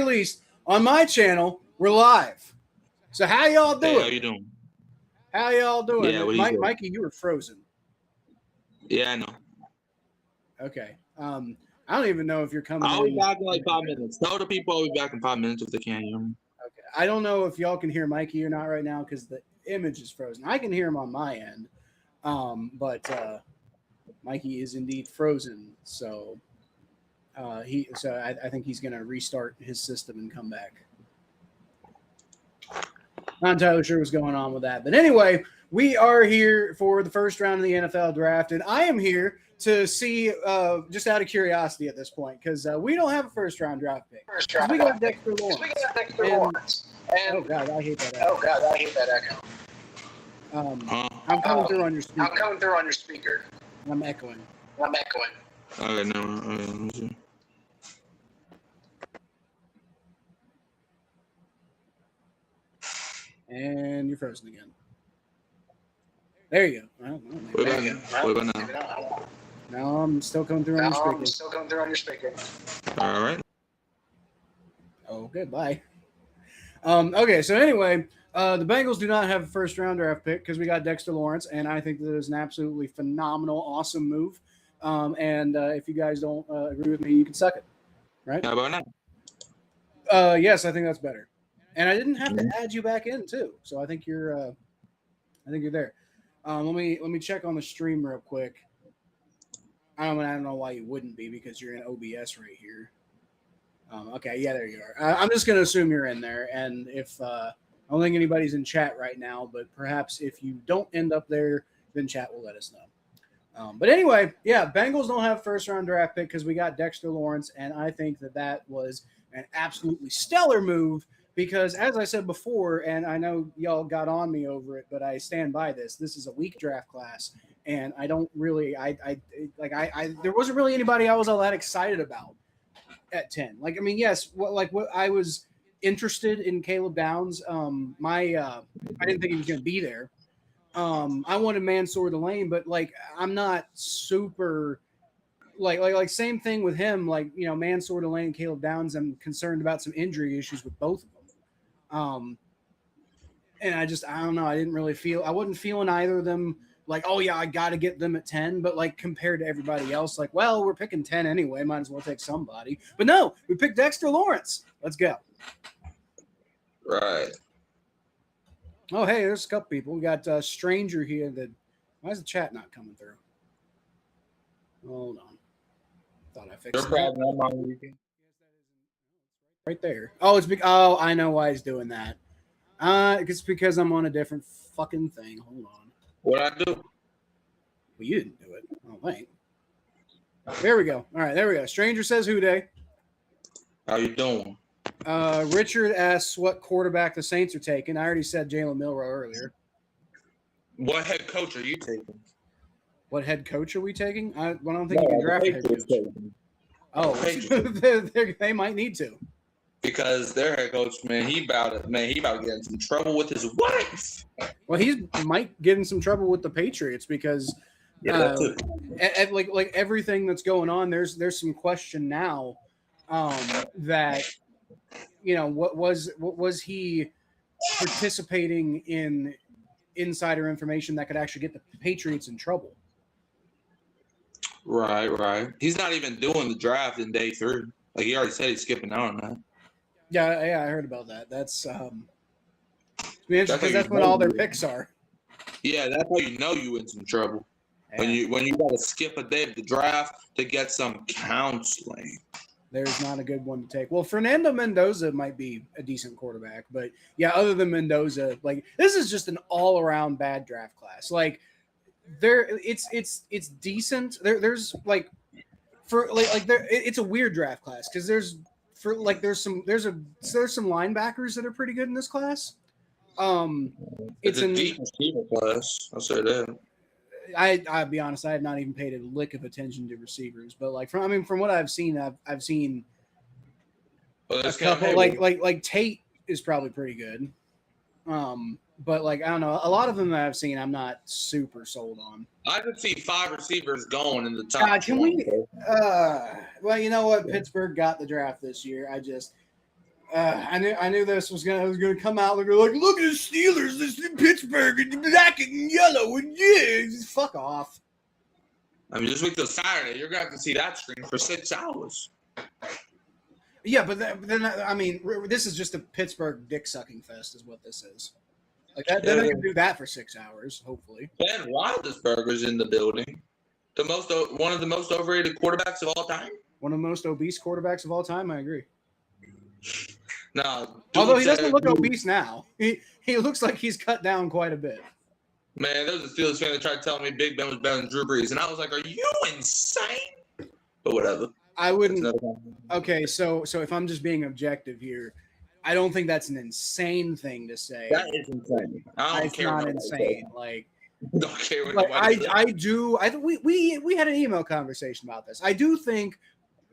least on my channel, we're live. So how y'all doing? Hey, how you doing? How y'all doing? Yeah, what do you doing? Mikey, you were frozen. Yeah, I know. Okay. I don't even know if you're coming. I'll be back in like 5 minutes. Tell the people I'll be back in 5 minutes if they can't hear me. Okay. I don't know if y'all can hear Mikey or not right now because the image is frozen. I can hear him on my end, but Mikey is indeed frozen. So I think he's going to restart his system and come back. Not entirely sure what's going on with that. But anyway, we are here for the first round of the NFL draft, and I am here to see, just out of curiosity at this point, because we don't have a first-round draft pick. We got Dexter Lawrence. Oh, God, I hate that echo. I'm coming through on your speaker. I'm echoing. Okay, no. And you're frozen again. There you go. What about now? No, I'm still coming through on your speaker. All right. Oh, goodbye. Okay, so anyway, the Bengals do not have a first-round draft pick because we got Dexter Lawrence, and I think that is an absolutely phenomenal, awesome move. And if you guys don't agree with me, you can suck it. Right? How about now? Yes, I think that's better. And I didn't have to add you back in too, so I think you're there. Let me check on the stream real quick. I don't know why you wouldn't be because you're in OBS right here. Okay, yeah, there you are. I'm just gonna assume you're in there, and if I don't think anybody's in chat right now, but perhaps if you don't end up there, then chat will let us know. But anyway, yeah, Bengals don't have first round draft pick because we got Dexter Lawrence, and I think that was an absolutely stellar move. Because as I said before, and I know y'all got on me over it, but I stand by this. This is a weak draft class, and I don't really, there wasn't really anybody I was all that excited about at 10. Like, I mean, yes, what I was interested in Caleb Downs. I didn't think he was going to be there. I wanted Mansour Delane, but like, I'm not super. Like same thing with him. Like, you know, Mansour Delane and Caleb Downs. I'm concerned about some injury issues with both of them. And I don't know. I wasn't feeling either of them like, oh yeah, I got to get them at 10. But like compared to everybody else, like, well, we're picking 10 anyway. Might as well take somebody. But no, we picked Dexter Lawrence. Let's go. Right. Oh, hey, there's a couple people. We got a stranger here. Why is the chat not coming through? Hold on. Thought I fixed it. Right there. Oh, I know why he's doing that. It's because I'm on a different fucking thing. Hold on. What'd I do? Well, you didn't do it. Oh, wait. There we go. All right, there we go. Stranger says Who Dey. How you doing? Richard asks what quarterback the Saints are taking. I already said Jalen Milroe earlier. What head coach are you taking? What head coach are we taking? I don't think you can draft a head coach. Oh, they might need to. Because their head coach, man, he about to get in some trouble with his wife. Well, he might get in some trouble with the Patriots because like everything that's going on, there's some question now that, you know, what was he participating in insider information that could actually get the Patriots in trouble? Right. He's not even doing the draft in day 3. Like, he already said he's skipping out on that. Yeah, I heard about that. That's because that's when all their picks are. Yeah, that's how you know you in some trouble. Yeah. When you got to skip a day of the draft to get some counseling. There's not a good one to take. Well, Fernando Mendoza might be a decent quarterback, but yeah, other than Mendoza, like, this is just an all-around bad draft class. Like, it's decent. There's like for like there it's a weird draft class because there's some linebackers that are pretty good in this class. It's a deep receiver class. I'll say that. I'll be honest, I have not even paid a lick of attention to receivers, but like from what I've seen, I've seen a couple like Tate is probably pretty good. But like, I don't know, a lot of them that I've seen, I'm not super sold on. I could see 5 receivers going in the top. God, can we? Well, you know what? Pittsburgh got the draft this year. I knew this was gonna come out. They're like, look at the Steelers, this is Pittsburgh, and black and yellow, and yeah, just fuck off. I mean, just wait till Saturday. You're gonna have to see that screen for 6 hours. Yeah, but then I mean, this is just a Pittsburgh dick sucking fest, is what this is. Like that, they're not gonna do that for 6 hours. Hopefully, Ben Roethlisberger's in the building. One of the most overrated quarterbacks of all time. One of the most obese quarterbacks of all time. I agree. No, although he doesn't look obese now, he looks like he's cut down quite a bit. Man, there was a Steelers fan that tried to tell me Big Ben was better than Drew Brees, and I was like, "Are you insane?" But whatever. I wouldn't. Okay, so if I'm just being objective here, I don't think that's an insane thing to say. That is insane. I don't care. It's not insane. Like, don't care what like I do. We had an email conversation about this. I do think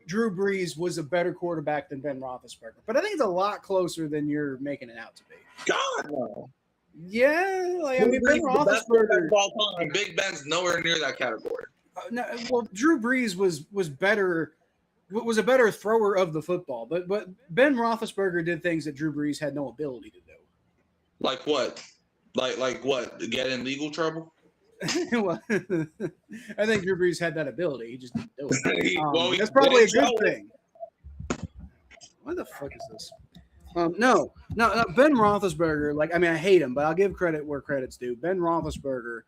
Drew Brees was a better quarterback than Ben Roethlisberger, but I think it's a lot closer than you're making it out to be. God no. Yeah, like I mean, Ben Roethlisberger. Big Ben's nowhere near that category. No, well, Drew Brees was better. Was a better thrower of the football, but Ben Roethlisberger did things that Drew Brees had no ability to do. Like what? Like what? Get in legal trouble? Well, I think Drew Brees had that ability. He just didn't do it. That's Well, probably a good thing. What the fuck is this? No. Ben Roethlisberger. Like, I mean, I hate him, but I'll give credit where credit's due. Ben Roethlisberger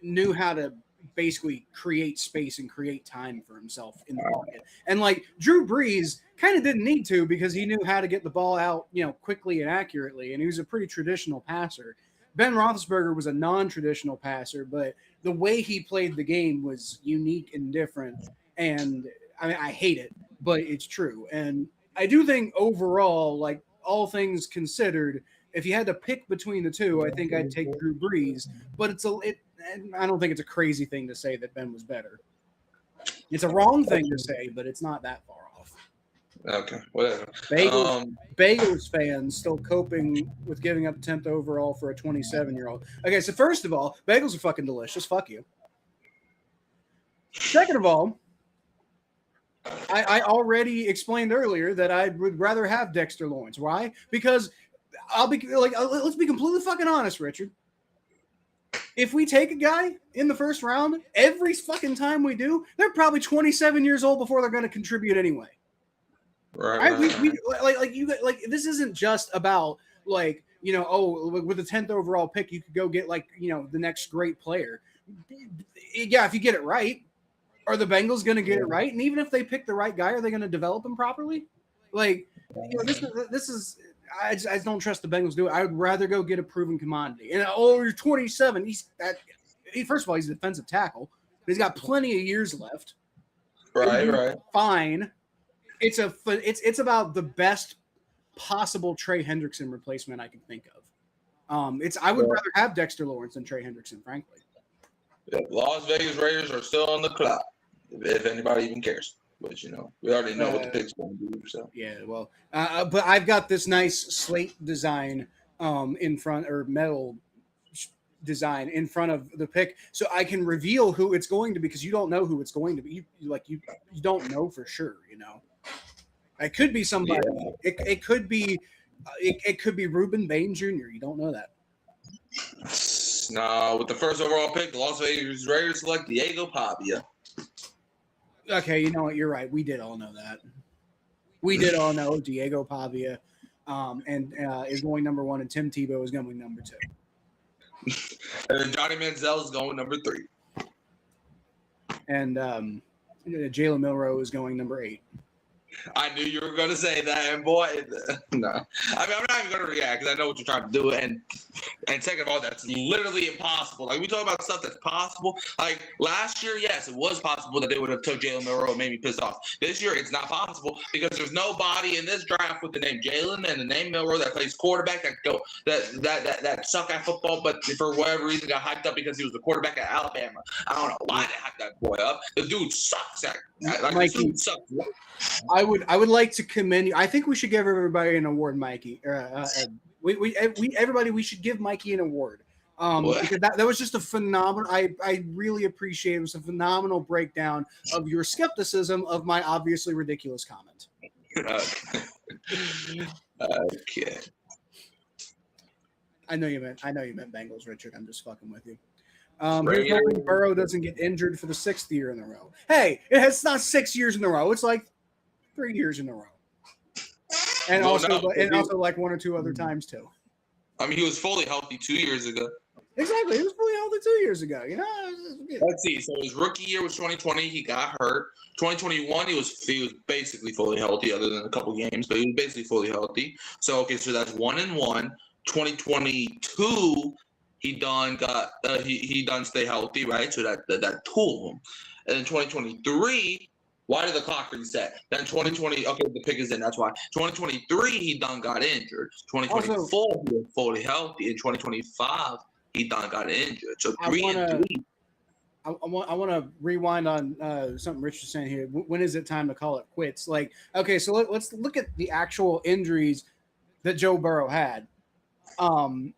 knew how to basically create space and create time for himself in the pocket. And like Drew Brees kind of didn't need to because he knew how to get the ball out, quickly and accurately. And he was a pretty traditional passer. Ben Roethlisberger was a non-traditional passer, but the way he played the game was unique and different. And I mean, I hate it, but it's true. And I do think overall, like all things considered, if you had to pick between the two, I think I'd take Drew Brees. But I don't think it's a crazy thing to say that Ben was better. It's a wrong thing to say, but it's not that far off. Okay, whatever. Bengals fans still coping with giving up 10th overall for a 27-year-old. Okay, so first of all, Bengals are fucking delicious. Fuck you. Second of all, I already explained earlier that I would rather have Dexter Lawrence. Why? Because let's be completely fucking honest, Richard. If we take a guy in the first round, every fucking time we do, they're probably 27 years old before they're going to contribute anyway. Right. This isn't just about with the 10th overall pick, you could go get the next great player. Yeah, if you get it right. Are the Bengals going to get it right? And even if they pick the right guy, are they going to develop him properly? This is. I just don't trust the Bengals do it. I would rather go get a proven commodity. And you're 27. First of all, he's a defensive tackle. He's got plenty of years left. Right. Fine. It's about the best possible Trey Hendrickson replacement I can think of. I would rather have Dexter Lawrence than Trey Hendrickson, frankly. Yeah, Las Vegas Raiders are still on the clock, if anybody even cares. But we already know what the pick's going to do. So yeah, well, but I've got this nice slate design in front, or metal design in front of the pick, so I can reveal who it's going to be, because you don't know who it's going to be. You don't know for sure. It could be somebody. Yeah. It could be Reuben Bain Jr. You don't know that. No, with the first overall pick, the Las Vegas Raiders select Diego Pavia. Okay, you know what? You're right. We did all know that. We did all know Diego Pavia is going number 1, and Tim Tebow is going number 2. And then Johnny Manziel is going number 3. And Jalen Milroe is going number 8. I knew you were going to say that, and boy, no. I mean, I'm not even going to react because I know what you're trying to do, and second of all, that's literally impossible. Like, we talk about stuff that's possible. Like, last year, yes, it was possible that they would have took Jalen Milroe and made me pissed off. This year, it's not possible because there's nobody in this draft with the name Jalen and the name Milroe that plays quarterback that suck at football, but for whatever reason got hyped up because he was the quarterback at Alabama. I don't know why they hyped that boy up. The dude sucks at Mikey, the dude sucks. I would like to commend you. I think we should give everybody an award, Mikey. We should give Mikey an award. Because that was just a phenomenal. I really appreciate it. It was a phenomenal breakdown of your skepticism of my obviously ridiculous comment. Okay. I know you meant Bengals, Richard. I'm just fucking with you. Here's hoping Burrow doesn't get injured for the 6th year in a row. Hey, it's not 6 years in a row. It's like 3 years in a row. And also like 1 or 2 other times too. I mean, he was fully healthy 2 years ago. Exactly. He was fully healthy 2 years ago. You know. Let's see. So his rookie year was 2020. He got hurt. 2021, he was basically fully healthy, other than a couple games, but he was basically fully healthy. So okay, so that's 1-1. 2022, he done stay healthy, right? So that 2 of them. And then 2023. Why did the clock reset? Then 2020, okay, the pick is in, that's why. 2023, he done got injured. 2024, he was fully healthy. In 2025, he done got injured. So 3 and 3. I want to rewind on something Rich was saying here. When is it time to call it quits? Like, okay, so let's look at the actual injuries that Joe Burrow had. And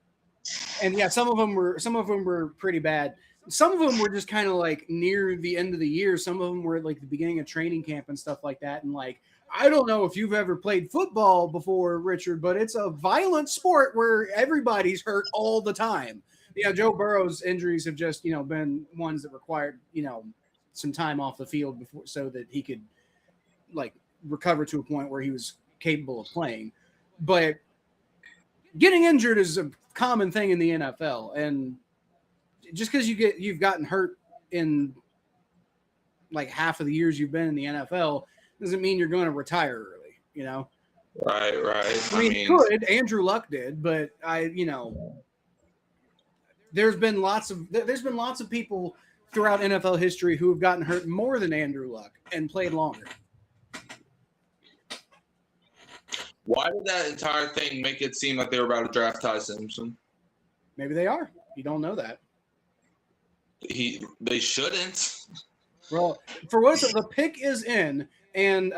yeah, some of them were pretty bad. Some of them were just kind of like near the end of the year. Some of them were like the beginning of training camp and stuff like that. And like, I don't know if you've ever played football before, Richard, but it's a violent sport where everybody's hurt all the time. Joe Burrow's injuries have just, been ones that required, some time off the field before so that he could like recover to a point where he was capable of playing. But getting injured is a common thing in the NFL. And just because you've gotten hurt in like half of the years you've been in the NFL doesn't mean you're going to retire early, Right. I mean, good. Andrew Luck did, but there's been lots of people throughout NFL history who have gotten hurt more than Andrew Luck and played longer. Why did that entire thing make it seem like they were about to draft Ty Simpson? Maybe they are. You don't know that. They shouldn't. Well, for what the pick is in, and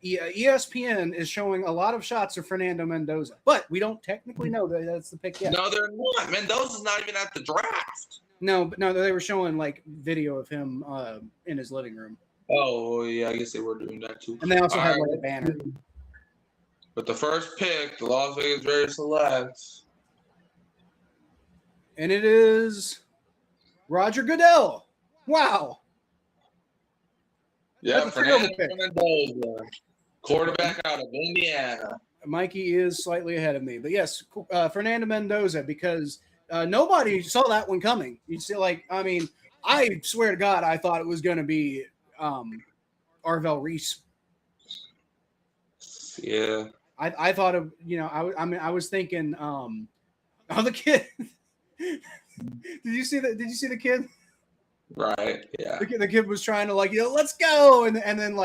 ESPN is showing a lot of shots of Fernando Mendoza, but we don't technically know that that's the pick yet. No, they're not. Mendoza's not even at the draft. No, they were showing like video of him in his living room. Oh yeah, I guess they were doing that too. And they also had like a banner. But the first pick, the Las Vegas Raiders select, and it is Roger Goodell. Wow. Yeah, Fernando Mendoza, quarterback out of Indiana. Mikey is slightly ahead of me, but yes, Fernando Mendoza, because nobody saw that one coming. You see, I swear to God, I thought it was going to be Arvell Reese. Yeah, I thought of I was thinking the kid. Did you see that? Did you see the kid? Right. Yeah. The kid was trying to let's go, and then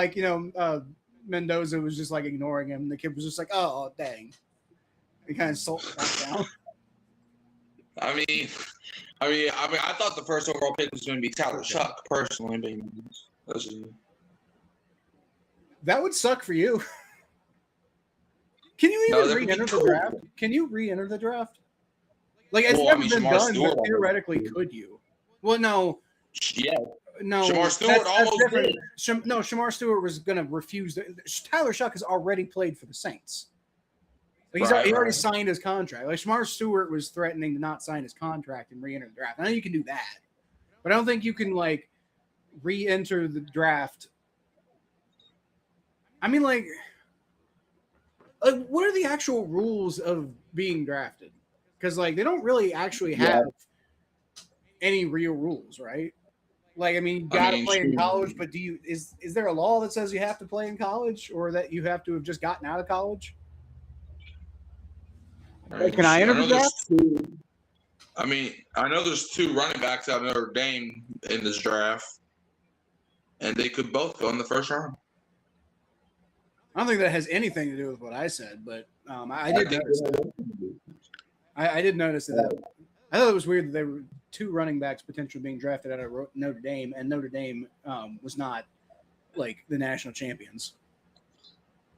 Mendoza was just ignoring him. The kid was just like, oh dang, he kind of sulked back down. I mean, I thought the first overall pick was going to be Tyler Shuck, personally, but that would suck for you. Can you even re-enter the draft? Can you re-enter the draft? It's never been done, but theoretically, could you? Well, no. Yeah. No. Shamar Stewart almost did. No, Shamar Stewart was going to refuse. Tyler Shuck has already played for the Saints. He already signed his contract. Shamar Stewart was threatening to not sign his contract and re-enter the draft. I know you can do that, but I don't think you can re-enter the draft. I mean, what are the actual rules of being drafted? Because they don't really actually have any real rules, right? You got to play in college, but is there a law that says you have to play in college, or that you have to have just gotten out of college? Can I enter the draft? I know there's 2 running backs out of Notre Dame in this draft, and they could both go in the first round. I don't think that has anything to do with what I said, but I did notice that. I did notice that. I thought it was weird that there were 2 running backs potentially being drafted out of Notre Dame, and Notre Dame was not the national champions.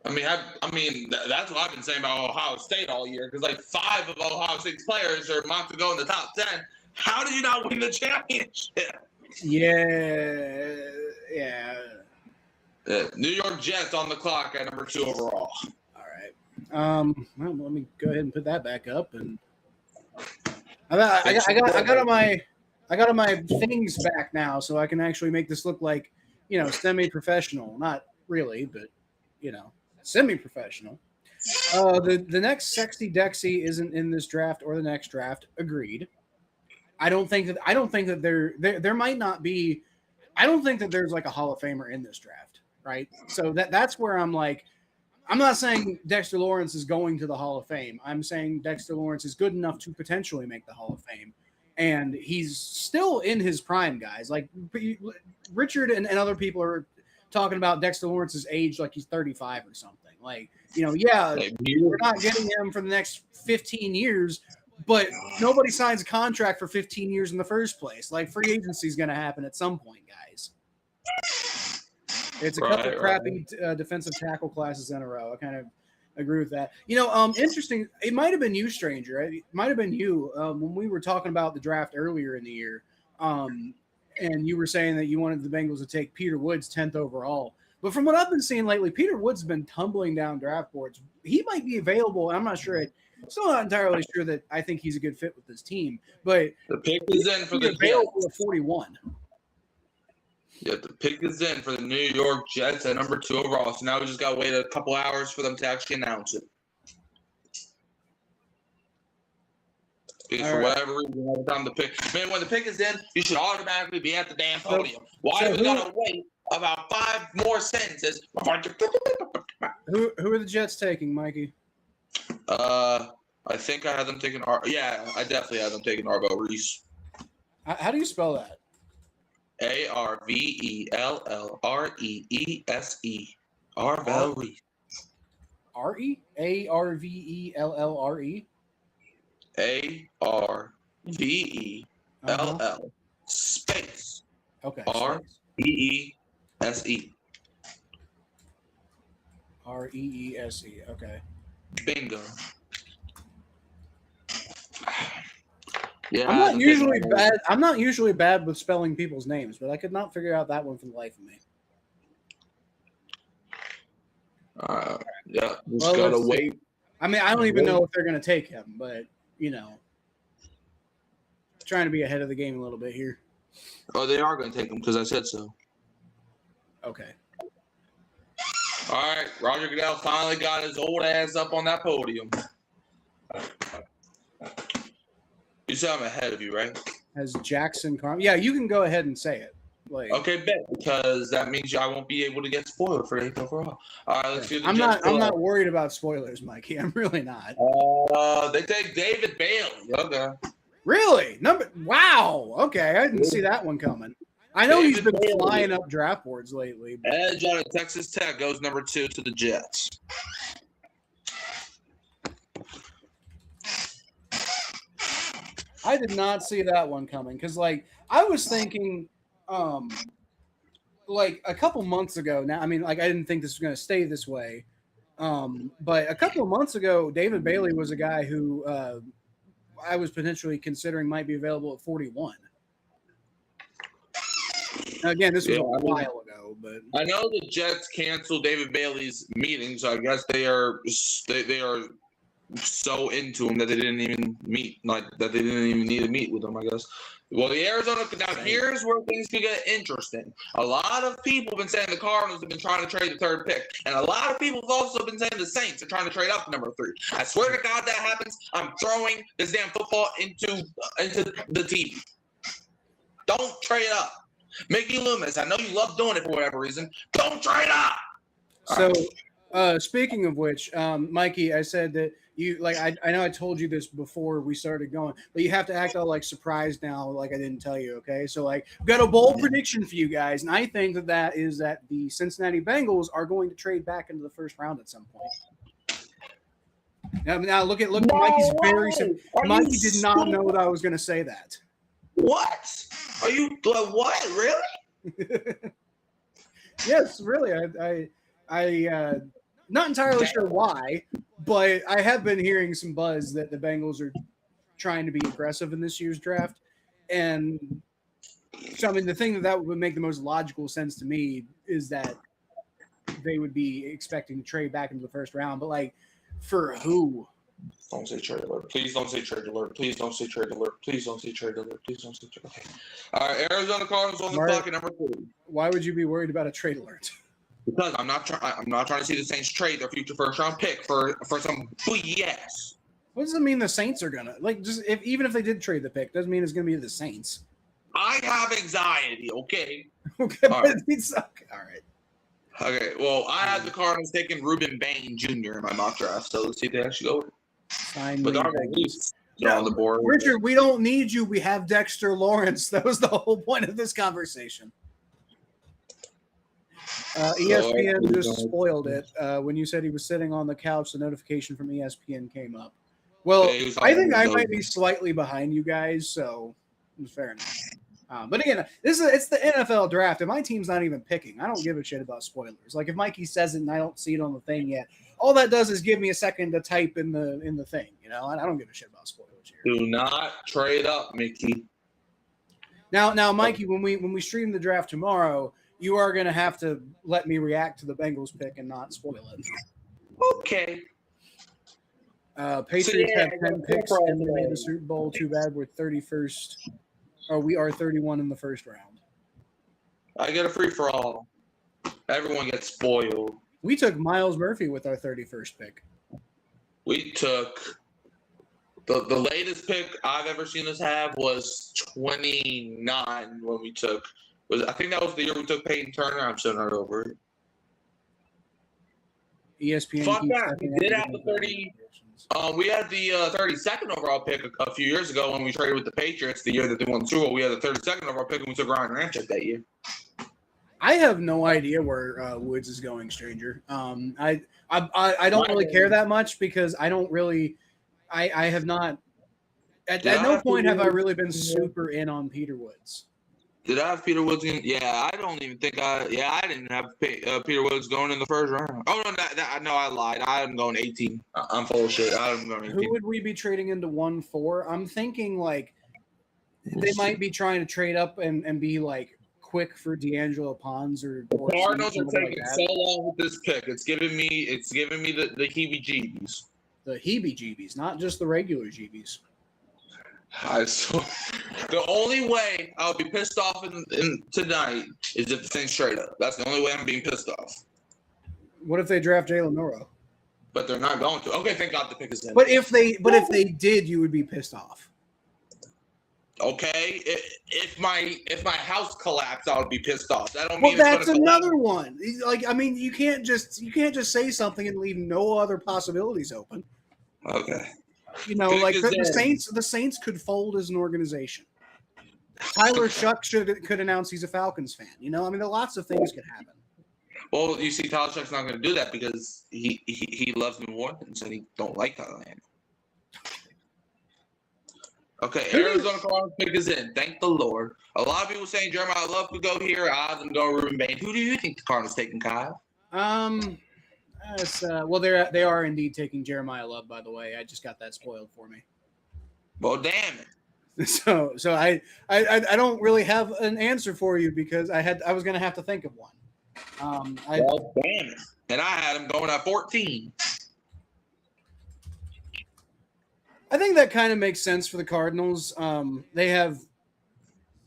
That's what I've been saying about Ohio State all year, because 5 of Ohio State's players are mocked to go in the top 10. How did you not win the championship? Yeah. New York Jets on the clock at number 2 overall. All right. Well, let me go ahead and put that back up, and I got all my things back now, so I can actually make this look like, semi-professional. Not really, but semi-professional. The next Sexy Dexy isn't in this draft or the next draft. Agreed. I don't think that there might not be. I don't think that there's like a Hall of Famer in this draft, right? So that's where I'm like, I'm not saying Dexter Lawrence is going to the Hall of Fame. I'm saying Dexter Lawrence is good enough to potentially make the Hall of Fame, and he's still in his prime, guys. Like Richard and other people are talking about Dexter Lawrence's age like he's 35 or something. Like, we're not getting him for the next 15 years, but nobody signs a contract for 15 years in the first place. Like, free agency is going to happen at some point, guys. It's a couple crappy defensive tackle classes in a row. I kind of agree with that. Interesting. It might have been you, stranger. It might have been you when we were talking about the draft earlier in the year. And you were saying that you wanted the Bengals to take Peter Woods 10th overall. But from what I've been seeing lately, Peter Woods has been tumbling down draft boards. He might be available. I'm not sure. Still not entirely sure that I think he's a good fit with this team. But the pick is in for the available at 41. Yeah, the pick is in for the New York Jets at number 2 overall. So now we just got to wait a couple hours for them to actually announce it. Because for whatever reason, every time the pick, man, when the pick is in, you should automatically be at the damn podium. Why do we gotta wait about 5 more sentences? Who are the Jets taking, Mikey? I think I had them taking I definitely had them taking Arvo Reese. How do you spell that? Arvellreese. Arvell Reese. R-E? Arvellre? Arvell space. Okay. Reese. Reese. Okay. Bingo. Yeah, I'm not usually bad with spelling people's names, but I could not figure out that one for the life of me. Yeah, just gotta wait. I mean, I don't even know if they're gonna take him, but trying to be ahead of the game a little bit here. Oh, they are gonna take him because I said so. Okay. All right, Roger Goodell finally got his old ass up on that podium. You said I'm ahead of you, right? Has Jackson Carm? Yeah, you can go ahead and say it. Okay, bet, because that means I won't be able to get spoiled for 8th overall. All right, let's do the I'm not worried about spoilers, Mikey. I'm really not. They take David Bailey. Okay. Really? Wow. Okay, I didn't see that one coming. I know he's been flying up draft boards lately. Edge out of Texas Tech goes number 2 to the Jets. I did not see that one coming because, I was thinking, a couple months ago. Now, I mean, I didn't think this was going to stay this way, but a couple of months ago, David Bailey was a guy who I was potentially considering might be available at 41. Now, again, this was a while ago, but I know the Jets canceled David Bailey's meeting, so I guess they are so into him that they didn't even meet, that they didn't even need to meet with him, I guess. Well, the Arizona – now, here's where things could get interesting. A lot of people have been saying the Cardinals have been trying to trade the 3rd pick, and a lot of people have also been saying the Saints are trying to trade up to number 3. I swear to God that happens, I'm throwing this damn football into the TV. Don't trade up. Mickey Loomis, I know you love doing it for whatever reason. Don't trade up. So, speaking of which, Mikey, I said that you I know I told you this before we started going, but you have to act all surprised now, like I didn't tell you. Okay, so we've got a bold prediction for you guys, and I think that is that the Cincinnati Bengals are going to trade back into the first round at some point. Now look at Mikey's very. Mikey did not know that I was going to say that. What? Are you what? Really? Yes, really. I not entirely sure why, but I have been hearing some buzz that the Bengals are trying to be aggressive in this year's draft. And so, I mean, the thing that would make the most logical sense to me is that they would be expecting to trade back into the first round. But like, for who? Don't say trade alert. Please don't say trade alert. Please don't say trade alert. Please don't say trade alert. Please don't say trade. Okay. All right, Arizona Cardinals on the clock at number 2. Why would you be worried about a trade alert? Because I'm not trying to see the Saints trade their future first round pick for some BS. What does it mean the Saints are gonna like? Just even if they did trade the pick, doesn't mean it's gonna be the Saints. I have anxiety. Okay. Okay. All right. All right. Okay. Well, I had the Cardinals taking Ruben Bain Jr. in my mock draft, so let's see if they actually go. But they're at least on the board. Richard, we don't need you. We have Dexter Lawrence. That was the whole point of this conversation. ESPN just spoiled it. When you said he was sitting on the couch, the notification from ESPN came up. Well, I think I might be slightly behind you guys, so fair enough. But again, it's the NFL draft, and my team's not even picking. I don't give a shit about spoilers. Like if Mikey says it and I don't see it on the thing yet, all that does is give me a second to type in the thing. You know, I don't give a shit about spoilers here. Do not trade up, Mickey. Now, Mikey, when we stream the draft tomorrow, you are going to have to let me react to the Bengals pick and not spoil it. Okay. Patriots have 10 picks and they made the Super Bowl. Too bad we're 31st. Or we are 31 in the first round. I get a free for all. Everyone gets spoiled. We took Miles Murphy with our 31st pick. We took the latest pick I've ever seen us have was 29 when we took. I think that was the year we took Peyton Turner. I'm still not over it. ESPN. Fun fact: we did have the 30. We had the 32nd overall pick a few years ago when we traded with the Patriots. The year that they won the Super Bowl, we had the 32nd overall pick, and we took Ryan Ramczyk that year. I have no idea where Woods is going, stranger. I don't really care that much because I don't really. I have not. At no point have I really been super in on Peter Woods. Did I have Peter Woods? I don't even think I didn't have Peter Woods going in the first round. Oh, no, I lied. I'm going 18. I'm full of shit. I'm going 18. Who would we be trading into 1-4? I'm thinking, like, they might be trying to trade up and be, like, quick for D'Angelo Pons or the Cardinals are taking so long with this pick. It's giving me the heebie-jeebies. The heebie-jeebies, not just the regular jeebies. The only way I'll be pissed off in tonight is if the thing's straight up. That's the only way I'm being pissed off. What if they draft Jalen Milroe? But they're not going to. Okay, thank God the pick is in. But if they did, you would be pissed off. Okay, if my house collapsed, I would be pissed off. That don't mean. Well, that's another one. Like, I mean, you can't just say something and leave no other possibilities open. Okay. You know, like the Saints could fold as an organization. Tyler Shuck could announce he's a Falcons fan. You know, I mean, lots of things could happen. Well, you see, Tyler Shuck's not going to do that because he loves New Orleans and he don't like Thailand. Okay, Arizona Cardinals pick is in. Thank the Lord. A lot of people saying Jeremiah Love could go here. I have them go Ruben Bain. Who do you think the Cardinals taking, Kyle? Well, they are indeed taking Jeremiah Love. By the way, I just got that spoiled for me. Well, damn it. So I don't really have an answer for you because I was going to have to think of one. Well, damn it. And I had him going at 14. I think that kind of makes sense for the Cardinals. They have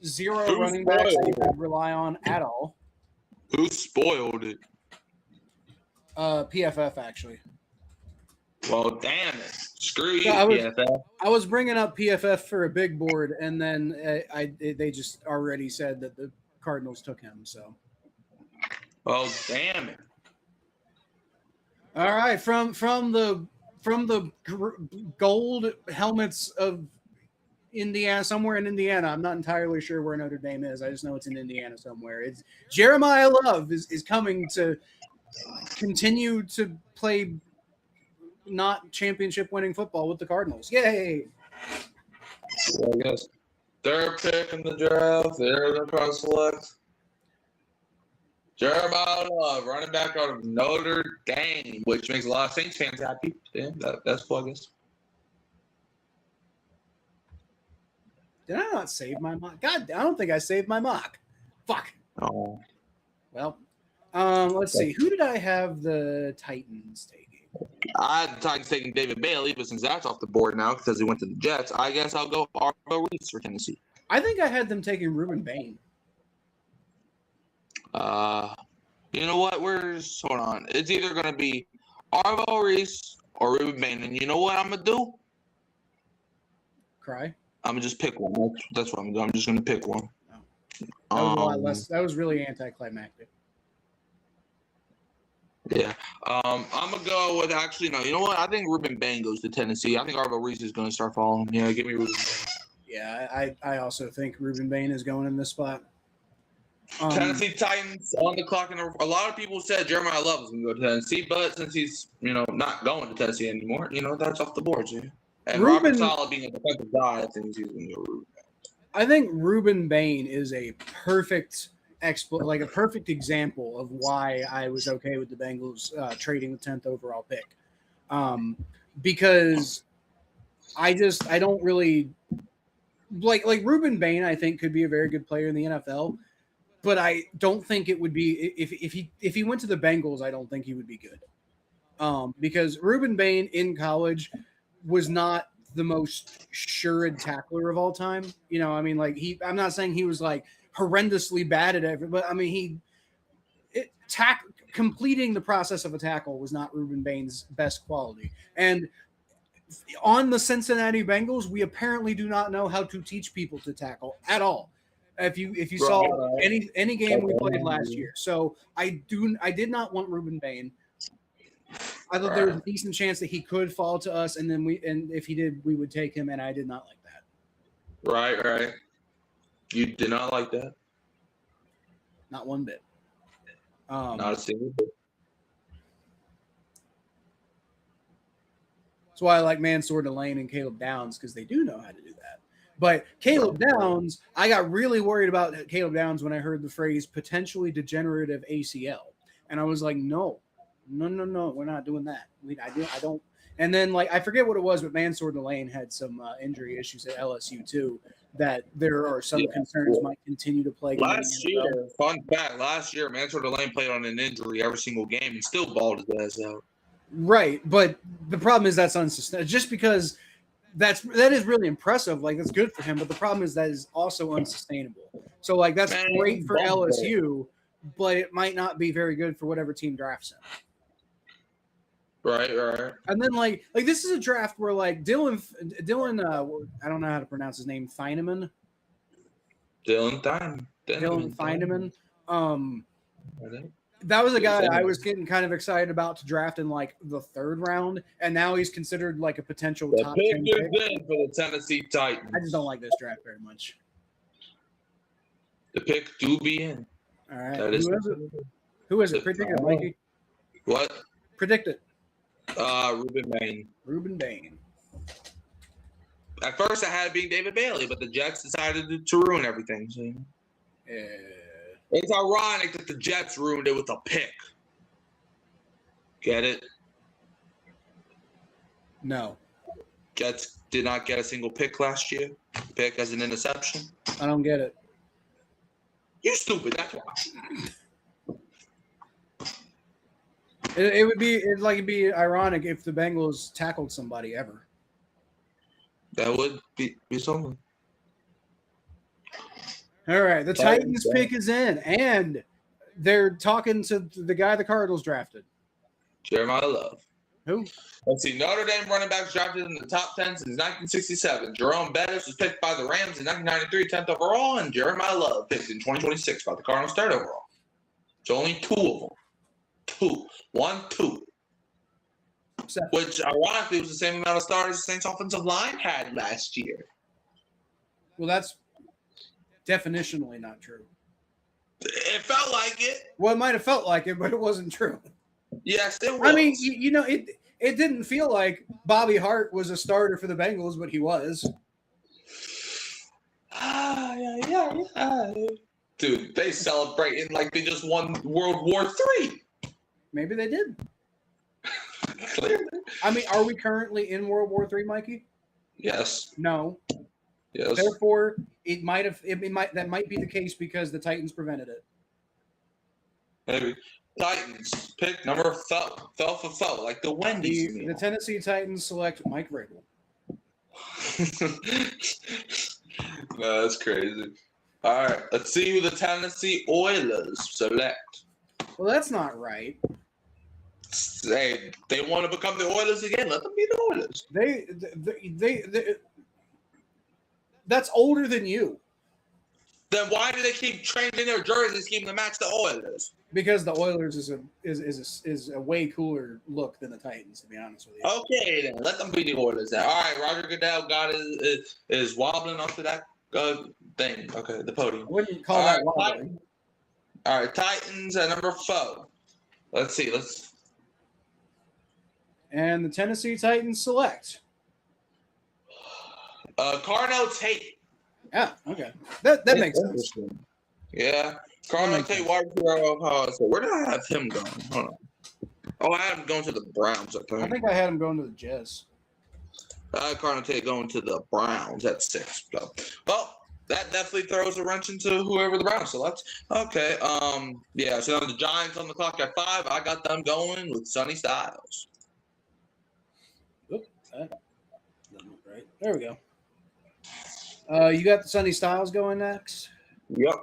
zero running backs they could rely on at all. Who spoiled it? PFF, actually. Well, damn it. Screw you, PFF. I was bringing up PFF for a big board, and then they just already said that the Cardinals took him. So. Oh, damn it. All right, from the gold helmets of Indiana, somewhere in Indiana. I'm not entirely sure where Notre Dame is. I just know it's in Indiana somewhere. It's Jeremiah Love is coming to continue to play not championship winning football with the Cardinals. Yay! Yeah, I guess third pick in the draft. They're going to select Jeremiah Love, running back out of Notre Dame, which makes a lot of Saints fans happy. Yeah, that's cool, I guess. Did I not save my mock? God, I don't think I saved my mock. Fuck. Oh. Well, Let's see. Who did I have the Titans taking? I had the Titans taking David Bailey, but since that's off the board now because he went to the Jets, I guess I'll go Arvo Reese for Tennessee. I think I had them taking Ruben Bain. You know what? Hold on. It's either going to be Arvo Reese or Ruben Bain. And you know what I'm going to do? Cry? I'm going to just pick one. That's what I'm going to do. I'm just going to pick one. Oh. That was a lot less. That was really anticlimactic. Yeah. I'm going to go with actually, no, you know what? I think Ruben Bain goes to Tennessee. I think Arvo Reese is going to start following. Yeah, give me Ruben Bain. Yeah, I also think Ruben Bain is going in this spot. Tennessee Titans on the clock, and a lot of people said Jeremiah Love was going to go to Tennessee, but since he's not going to Tennessee anymore, that's off the board. Yeah. And Robert Saleh being a defensive guy, I think he's going to go Ruben Bain. I think Ruben Bain is a perfect a perfect example of why I was okay with the Bengals trading the 10th overall pick, because I don't really like Ruben Bain. I think could be a very good player in the NFL. But I don't think it would be if he went to the Bengals. I don't think he would be good, because Ruben Bain in college was not the most sure tackler of all time. I'm not saying he was like horrendously bad at it, but I mean completing the process of a tackle was not Ruben Bain's best quality. And on the Cincinnati Bengals, we apparently do not know how to teach people to tackle at all. If you saw any game we played last year. So I did not want Ruben Bain. I thought there was a decent chance that he could fall to us, and if he did, we would take him, and I did not like that. Right. You did not like that? Not one bit. Not a single bit. That's why I like Mansour Delane and Caleb Downs, because they do know how to do that. But Caleb Downs, I got really worried about Caleb Downs when I heard the phrase potentially degenerative ACL. And I was like, no, we're not doing that. I don't. And then, I forget what it was, but Mansour Delane had some injury issues at LSU, too, that there are some concerns might continue to play. Last year, fun fact, Mansour Delane played on an injury every single game and still balled his ass out. Right, but the problem is that's unsustainable. Just because that is really impressive. That's good for him. But the problem is that is also unsustainable. So that's great for LSU, but it might not be very good for whatever team drafts him. Right. And then this is a draft where Dylan, I don't know how to pronounce his name, Feineman. Dylan Feineman. That was a guy I was getting kind of excited about to draft in the third round, and now he's considered a potential top 10 pick for the Tennessee Titans. I just don't like this draft very much. The pick do be in. All right. Who is it? Predict it, Mikey. What? Predict it. Ruben Bain. At first, I had it being David Bailey, but the Jets decided to ruin everything. So. It's ironic that the Jets ruined it with a pick. Get it? No. Jets did not get a single pick last year. Pick as an interception. I don't get it. You're stupid. That's why. It'd be ironic if the Bengals tackled somebody ever. That would be something. All right, the Titans pick is in, and they're talking to the guy the Cardinals drafted. Jeremiah Love. Who? Let's see. Notre Dame running backs drafted in the top 10 since 1967. Jerome Bettis was picked by the Rams in 1993, 10th overall, and Jeremiah Love picked in 2026 by the Cardinals, 3rd overall. So only two of them. Two. Which, ironically, was the same amount of starters the Saints offensive line had last year. Well, that's definitionally not true. It felt like it. Well, it might have felt like it, but it wasn't true. Yes, it was. I mean, it didn't feel like Bobby Hart was a starter for the Bengals, but he was. Yeah. Dude, they celebrating like they just won World War III. Maybe they did. Clearly. I mean, are we currently in World War III, Mikey? Yes. No. Yes. Therefore, that might be the case because the Titans prevented it. Maybe. Titans pick number 4. Fell for foe, like the Wendy's meal. The Tennessee Titans select Mike Vrabel. No, that's crazy. All right, let's see who the Tennessee Oilers select. Well, that's not right. Hey, they want to become the Oilers again. Let them be the Oilers. They that's older than you. Then why do they keep changing their jerseys, keeping to match the Oilers? Because the Oilers is a way cooler look than the Titans, to be honest with you. Okay, then let them be the Oilers. Then. All right, Roger Goodell got is wobbling off to that thing. Okay, the podium. I wouldn't call that wobbling. All right, Titans at number 4. Let's see. And the Tennessee Titans select. Carnell Tate. Yeah, okay. That makes sense. Yeah. Carnell Tate, wide receiver. So where did I have him going? Hold on. Oh, I had him going to the Browns, I think I had him going to the Jets. Carnell Tate going to the Browns at 6. So, well, that definitely throws a wrench into whoever the Browns select. Okay. Yeah, so now the Giants on the clock at 5. I got them going with Sonny Styles. Oop, that doesn't look right. There we go. You got the Sonny Styles going next? Yep.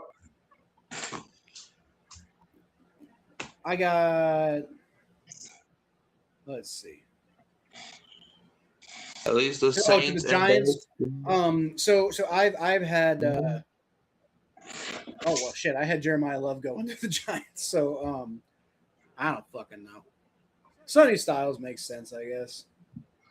I got, let's see. At least the Saints. The Giants. So I've had. Oh well, shit! I had Jeremiah Love going to the Giants. So I don't fucking know. Sonny Styles makes sense, I guess.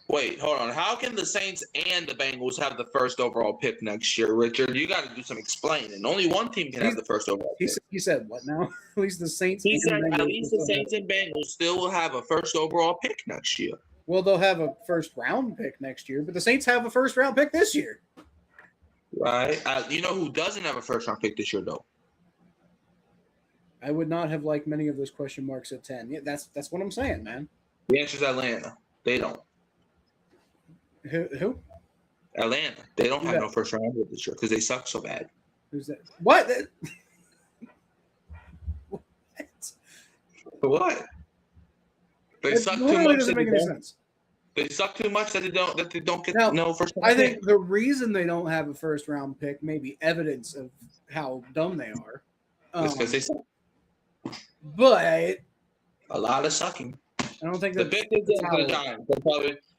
Wait, hold on. How can the Saints and the Bengals have the first overall pick next year, Richard? You got to do some explaining. Only one team can have the first overall pick. He said what now? At least the Saints. He said at least the Saints and Bengals still will have a first overall pick next year. Well, they'll have a first round pick next year, but the Saints have a first round pick this year. Right. You know who doesn't have a first round pick this year, though? I would not have liked many of those question marks at 10. Yeah, that's what I'm saying, man. The answer is Atlanta. They don't. Who? Atlanta. They don't have no first round pick this year because they suck so bad. Who's that? What? What? They suck too much. Doesn't make any sense. They suck too much that they don't get no first round pick. I think the reason they don't have a first round pick may be evidence of how dumb they are. It's because they suck. But a lot of sucking. I don't think the pick is in for the Giants.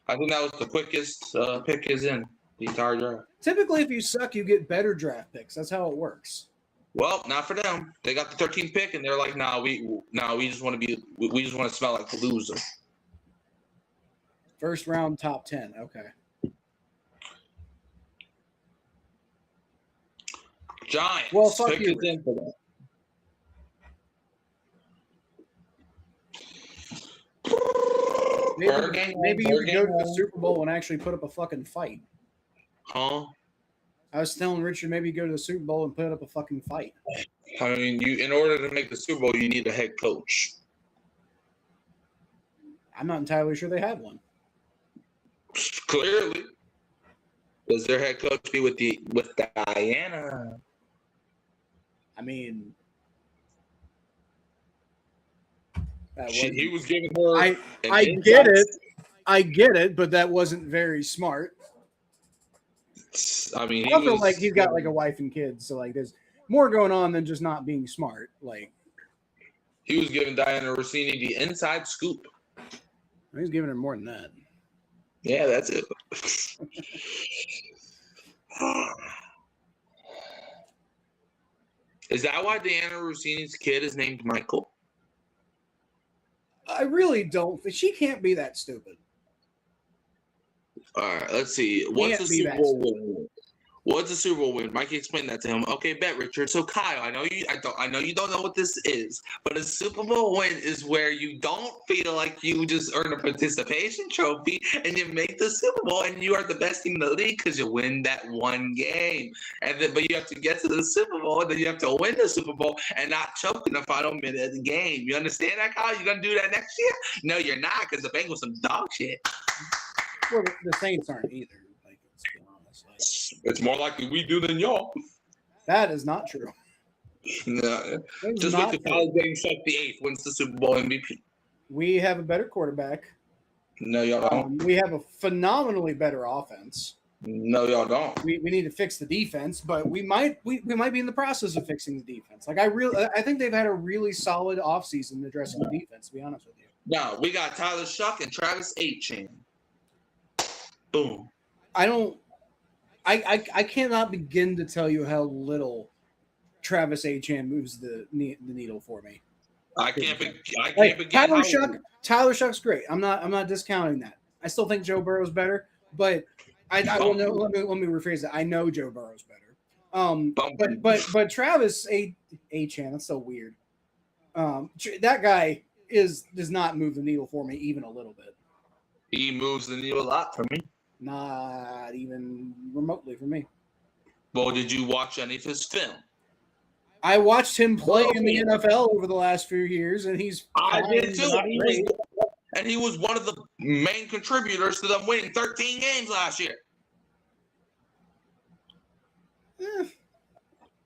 I think that was the quickest pick is in the entire draft. Typically, if you suck, you get better draft picks. That's how it works. Well, not for them. They got the 13th pick, and they're like, we just want to smell like a loser. First round, top 10. Okay. Giants. Well, fuck you. In for that. Maybe you could go to the Super Bowl and actually put up a fucking fight. Huh? I was telling Richard maybe go to the Super Bowl and put up a fucking fight. I mean, in order to make the Super Bowl, you need a head coach. I'm not entirely sure they have one. Clearly. Does their head coach be with Diana? I mean, he was giving her. I get it. I get it, but that wasn't very smart. I mean, I feel like he's got like a wife and kids, so like there's more going on than just not being smart. Like he was giving Diana Rossini the inside scoop. He's giving her more than that. Yeah, that's it. Is that why Diana Rossini's kid is named Michael? I really don't. She can't be that stupid. All right, let's see. What's the Super Bowl win? What's the Super Bowl win? Mikey explained that to him. Okay, bet, Richard. So Kyle, I know you don't know what this is, but a Super Bowl win is where you don't feel like you just earn a participation trophy and you make the Super Bowl and you are the best team in the league because you win that one game. But you have to get to the Super Bowl and then you have to win the Super Bowl and not choke in the final minute of the game. You understand that, Kyle? You gonna do that next year? No, you're not, because the Bengals some dog shit. Well, the Saints aren't either. Like, let's be honest. It's more likely we do than y'all. That is not true. No, That is just not wait till true. Tyler Bangshaw the eighth wins the Super Bowl MVP. We have a better quarterback. No, y'all don't. We have a phenomenally better offense. No, y'all don't. We need to fix the defense, but we might be in the process of fixing the defense. Like I think they've had a really solid offseason addressing the defense, to be honest with you. No, we got Tyler Shuck and Travis Etienne. Boom. I cannot begin to tell you how little Travis Etienne moves the needle for me. I can't begin. Tyler Shuck's great. I'm not discounting that. I still think Joe Burrow's better, but I will know. Let me rephrase that. I know Joe Burrow's better. But Travis Etienne, that's so weird. That guy does not move the needle for me even a little bit. He moves the needle a lot for me. Not even remotely for me. Well, did you watch any of his film? I watched him play in the NFL over the last few years, and he's. I did too. He was one of the main contributors to them winning 13 games last year.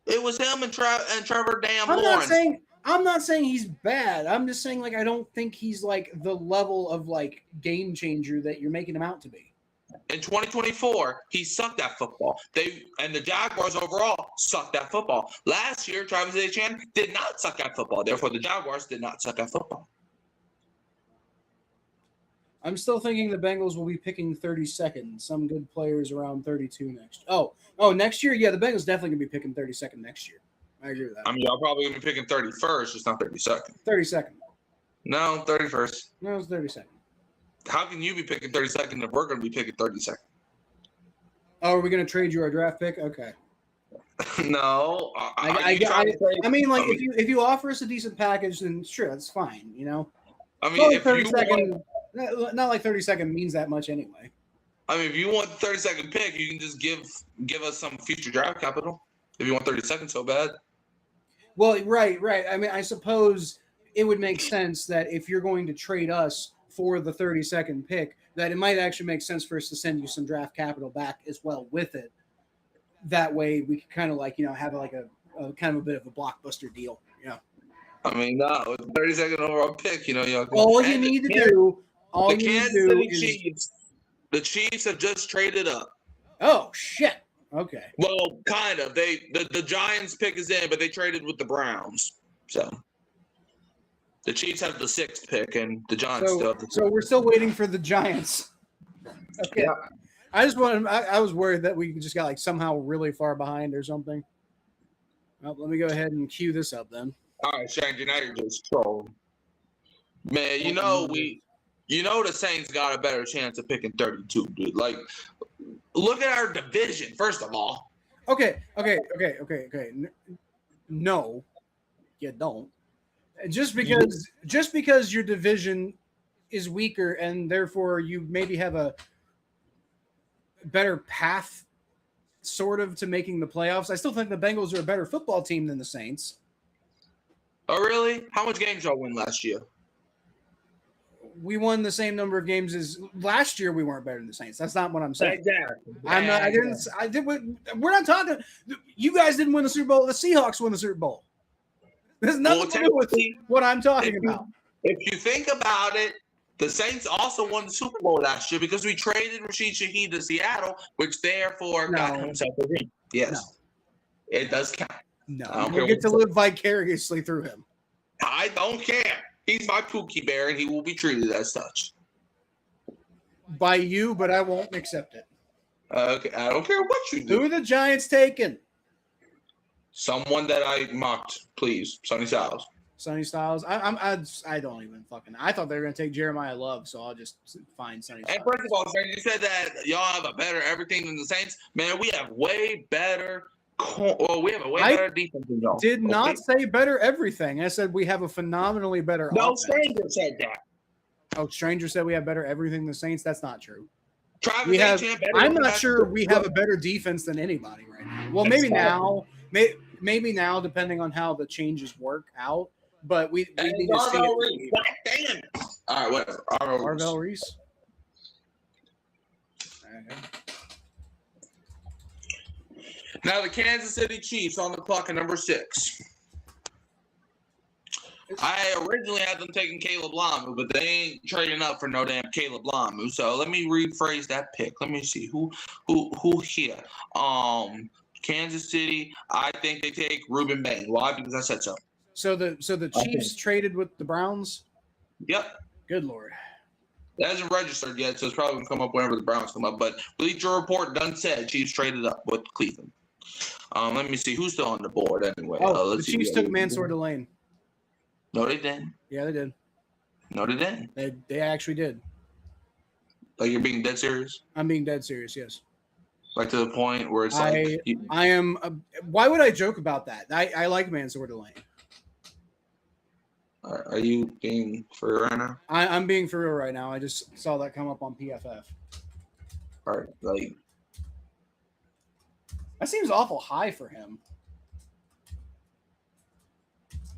It was him and Trevor Lawrence. I'm not saying he's bad. I'm just saying, like, I don't think he's like the level of like game changer that you're making him out to be. In 2024, he sucked at football. The Jaguars overall sucked at football. Last year, Travis Etienne did not suck at football. Therefore, the Jaguars did not suck at football. I'm still thinking the Bengals will be picking 32nd. Some good players around 32 next. Oh, next year, yeah, the Bengals definitely gonna be picking 32nd next year. I agree with that. I mean, y'all probably gonna be picking 31st, just not 32nd. 32nd. No, 31st. No, it's 32nd. How can you be picking 32nd if we're going to be picking 32nd? Oh, are we going to trade you our draft pick? Okay. No. I mean, like, if you offer us a decent package, then sure, that's fine, you know? I mean, if 32nd, not like 32nd means that much anyway. I mean, if you want the 32nd pick, you can just give us some future draft capital if you want 32nd so bad. Well, right. I mean, I suppose it would make sense that if you're going to trade us for the 32nd pick, that it might actually make sense for us to send you some draft capital back as well with it. That way we can kind of like, you know, have like a kind of a bit of a blockbuster deal. Yeah. I mean, no, 32nd overall pick, you know. All you need to do is the Chiefs have just traded up. Oh, shit. Okay. Well, kind of. The Giants pick is in, but they traded with the Browns. So the Chiefs have the 6th pick, and the Giants still have the 6th. So we're still waiting for the Giants. Okay. Yeah. I was worried that we just got like somehow really far behind or something. Well, let me go ahead and cue this up then. All right, Shane, now you're just trolling. Man, the Saints got a better chance of picking 32, dude. Like, look at our division, first of all. Okay. No, you don't. Just because your division is weaker and therefore you maybe have a better path sort of to making the playoffs, I still think the Bengals are a better football team than the Saints. Oh, really? How much games y'all win last year? We won the same number of games as last year. We weren't better than the Saints. That's not what I'm saying. Exactly. We're not talking. You guys didn't win the Super Bowl. The Seahawks won the Super Bowl. There's nothing to do with what I'm talking about. If you think about it, the Saints also won the Super Bowl last year because we traded Rashid Shaheed to Seattle, which therefore got himself a ring. Yes. No. It does count. No. We get to live vicariously through him. I don't care. He's my Pookie Bear, and he will be treated as such. By you, but I won't accept it. Okay, I don't care what you do. Who are the Giants taking? Someone that I mocked, please. Sonny Styles. Sonny Styles. I don't even fucking. I thought they were gonna take Jeremiah Love, so I'll just find Sonny Styles. And first of all, you said that y'all have a better everything than the Saints. Man, we have way better. We have a way better defense than y'all. Did not say better everything. I said we have a phenomenally better. No offense. stranger said that. Oh, stranger said we have better everything than the Saints. That's not true. I'm not sure we have a better defense than anybody right now. Well, maybe now. Maybe now, depending on how the changes work out. But we need to see it. Damn it. All right, whatever. Arvell Reese. Now the Kansas City Chiefs on the clock at number 6. I originally had them taking Caleb Lamu, but they ain't trading up for no damn Caleb Lamu. So let me rephrase that pick. Let me see who here. Kansas City. I think they take Ruben Bain. Why? Because I said so. So the Chiefs traded with the Browns. Yep. Good Lord. That hasn't registered yet, so it's probably gonna come up whenever the Browns come up. But Bleacher Report done said Chiefs traded up with Cleveland. Let me see who's still on the board anyway. The Chiefs took Mansour Delane. No, they didn't. Yeah, they did. No, they didn't. They actually did. Like you're being dead serious? I'm being dead serious. Yes. Like to the point where it's I am. Why would I joke about that? I like Mansour Delane. Are you being for real right now? I'm being for real right now. I just saw that come up on PFF. All right, like that seems awful high for him.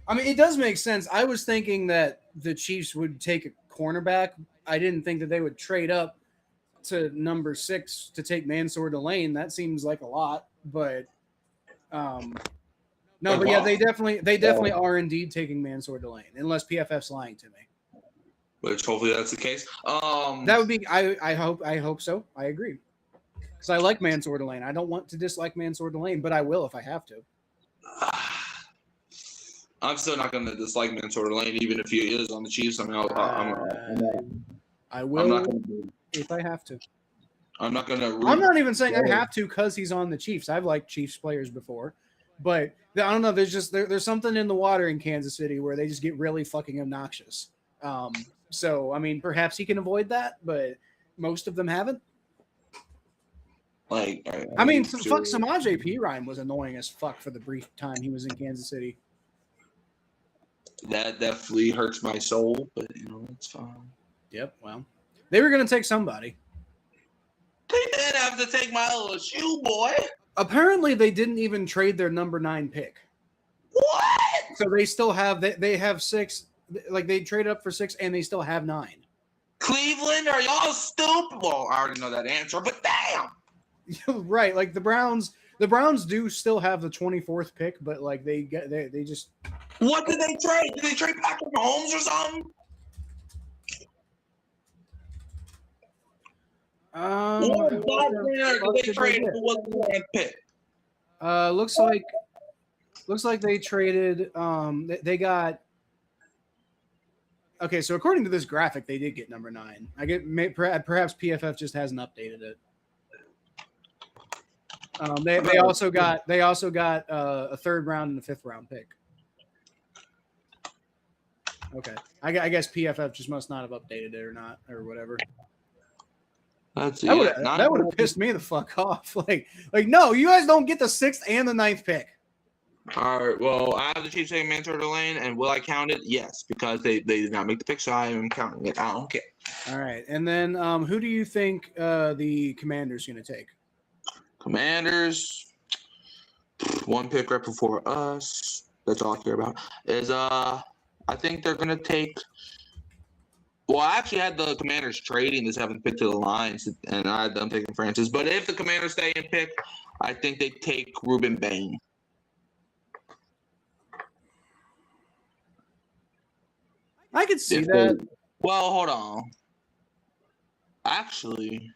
I mean, it does make sense. I was thinking that the Chiefs would take a cornerback. I didn't think that they would trade up to number 6 to take Mansour Delane. That seems like a lot, but no, but yeah, they definitely are indeed taking Mansour Delane, unless PFF's lying to me. Which hopefully that's the case. That would be. I hope so. I agree. Because I like Mansour Delane. I don't want to dislike Mansour Delane, but I will if I have to. I'm still not going to dislike Mansour Delane, even if he is on the Chiefs. I mean, I will if I have to. I'm not going to. I'm not even saying I have to because he's on the Chiefs. I've liked Chiefs players before, but I don't know. There's something in the water in Kansas City where they just get really fucking obnoxious. So I mean, perhaps he can avoid that, but most of them haven't. Like, I mean, fuck, Samaje Perine was annoying as fuck for the brief time he was in Kansas City. That definitely hurts my soul, but it's fine. Yep. Well, they were gonna take somebody. They did have to take my LSU boy. Apparently, they didn't even trade their number 9 pick. What? So they still have they have 6. Like they traded up for 6, and they still have 9. Cleveland, are y'all stupid? Well, I already know that answer, but damn. Right, like the Browns do still have the 24th pick, but like they just. What did they trade? Did they trade Patrick Mahomes or something? What did they trade? Who was the pick? Looks like they traded. They got. Okay, so according to this graphic, they did get number 9. Perhaps PFF just hasn't updated it. They also got a 3rd round and a 5th round pick. Okay, I guess PFF just must not have updated it or whatever. That would have pissed me the fuck off. Like no, you guys don't get the 6th and the 9th pick. All right. Well, I have the Chiefs taking Mansour Delane, and will I count it? Yes, because they did not make the pick, so I am counting it. I don't care. All right, and then who do you think the Commanders going to take? Commanders, 1 pick right before us. That's all I care about. Is I think they're going to take. Well, I actually had the Commanders trading the 7th pick to the Lions, and I had them taking Francis. But if the Commanders stay in pick, I think they take Ruben Bain. I could see that. Well, hold on. Actually,